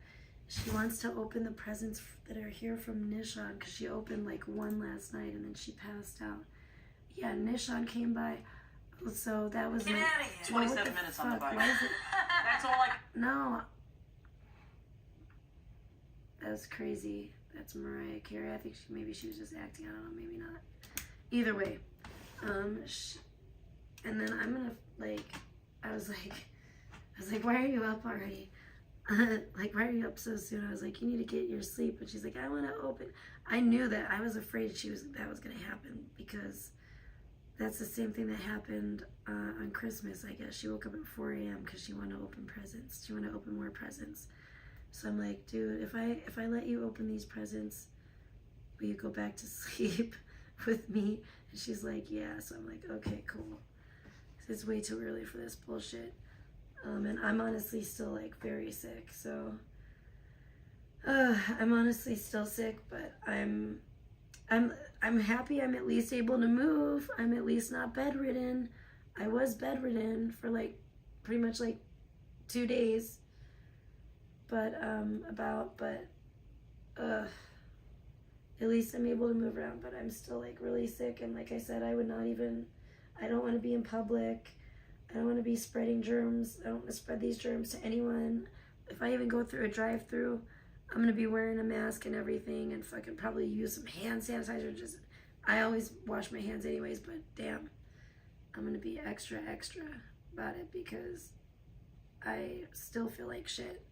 She wants to open the presents that are here from Nishan, because she opened like one last night and then she passed out. Yeah, Nishan came by. So that was Get like, out of here. 27 minutes on the bike. Why is it? That's all I. No. That's crazy. That's Mariah Carey. I think maybe she was just acting. I don't know. Maybe not. Either way. And then I'm gonna I was like, why are you up already? Like, why are you up so soon? I was like, you need to get your sleep. And she's like, I want to open. I knew that. I was afraid that was gonna happen, because that's the same thing that happened on Christmas, I guess. She woke up at 4 a.m. because she wanted to open presents. She wanted to open more presents. So I'm like, dude, if I let you open these presents, will you go back to sleep with me? And she's like, yeah. So I'm like, okay, cool. It's way too early for this bullshit. And I'm honestly still like very sick. So I'm honestly still sick, but I'm happy I'm at least able to move. I'm at least not bedridden. I was bedridden for like pretty much like 2 days. But at least I'm able to move around, but I'm still like really sick. And like I said, I don't want to be in public. I don't want to be spreading germs. I don't want to spread these germs to anyone. If I even go through a drive-through, I'm going to be wearing a mask and everything, and fucking probably use some hand sanitizer. I always wash my hands anyways, but damn, I'm going to be extra about it because I still feel like shit.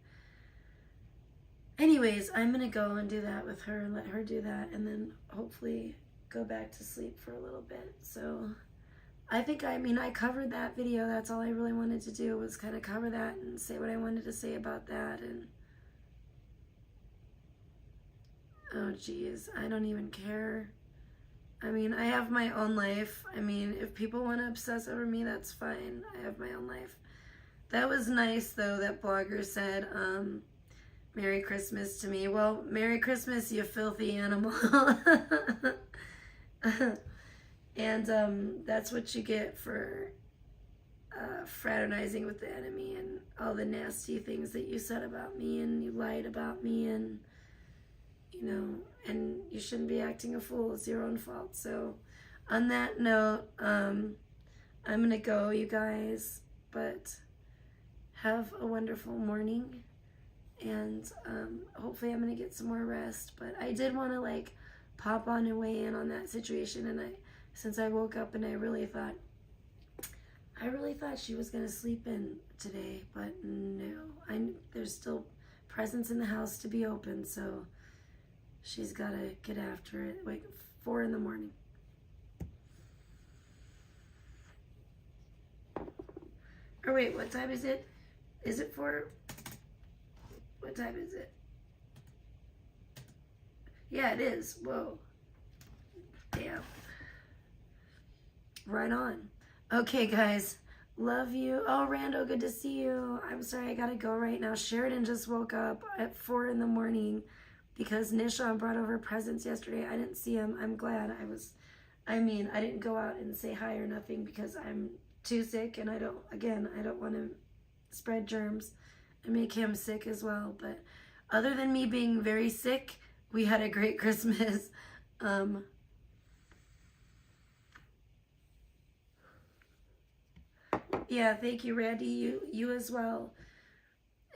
Anyways, I'm going to go and do that with her and let her do that, and then hopefully go back to sleep for a little bit. So I covered that video. That's all I really wanted to do, was kind of cover that and say what I wanted to say about that. And oh geez, I don't even care. I mean, I have my own life. I mean, if people want to obsess over me, that's fine. I have my own life. That was nice though, that blogger said, Merry Christmas to me. Well, Merry Christmas, you filthy animal. And that's what you get for fraternizing with the enemy and all the nasty things that you said about me, and you lied about me, and you know, and you shouldn't be acting a fool. It's your own fault. So on that note, I'm gonna go, you guys, but have a wonderful morning, and hopefully I'm gonna get some more rest. But I did want to like pop on and weigh in on that situation, and since I woke up and I really thought she was gonna sleep in today, but no, there's still presents in the house to be opened, so she's gotta get after it. Like 4 in the morning. Or wait, what time is it? Is it 4? What time is it? Yeah, it is. Whoa. Damn. Right on. Okay, guys. Love you. Oh, Rando, good to see you. I'm sorry, I gotta go right now. Sheridan just woke up at 4 in the morning because Nishan brought over presents yesterday. I didn't see him. I'm glad. I didn't go out and say hi or nothing because I'm too sick, and I don't want to spread germs and make him sick as well. But other than me being very sick, we had a great Christmas. Yeah, thank you, Randy. You as well.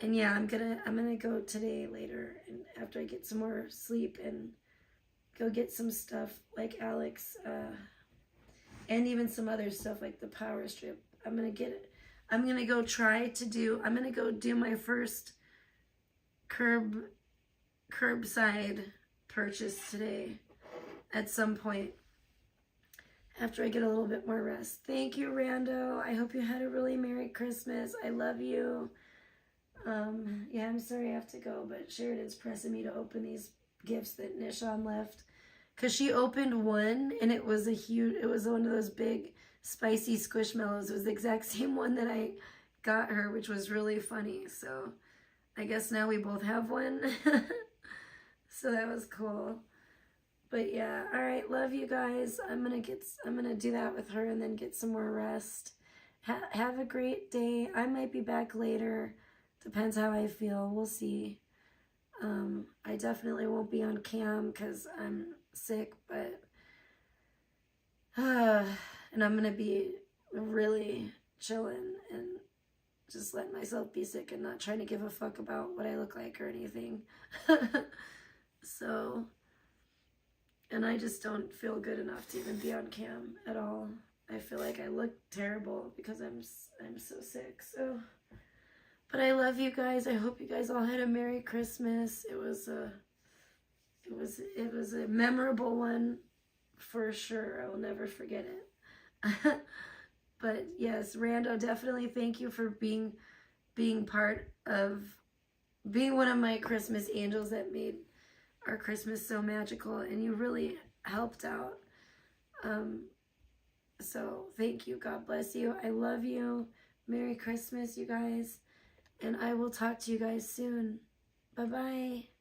And yeah, I'm gonna go today later, and after I get some more sleep, and go get some stuff like Alex, and even some other stuff like the power strip. I'm gonna get it. I'm gonna go do my first curbside purchase today at some point after I get a little bit more rest. Thank you, Rando. I hope you had a really Merry Christmas. I love you. Yeah, I'm sorry I have to go, but Sheridan's pressing me to open these gifts that Nishan left, because she opened one and it was one of those big spicy squishmallows. It was the exact same one that I got her, which was really funny. So I guess now we both have one. So that was cool. But yeah, all right, love you guys. I'm gonna do that with her and then get some more rest. Have a great day. I might be back later. Depends how I feel. We'll see. I definitely won't be on cam because I'm sick, but and I'm gonna be really chilling and just letting myself be sick and not trying to give a fuck about what I look like or anything. So, and I just don't feel good enough to even be on cam at all. I feel like I look terrible because I'm so sick. So, but I love you guys. I hope you guys all had a Merry Christmas. It was a memorable one for sure. I will never forget it. But yes, Rando, definitely thank you for being part of being one of my Christmas angels that made our Christmas so magical, and you really helped out. So thank you. God bless you. I love you. Merry Christmas, you guys. And I will talk to you guys soon. Bye-bye.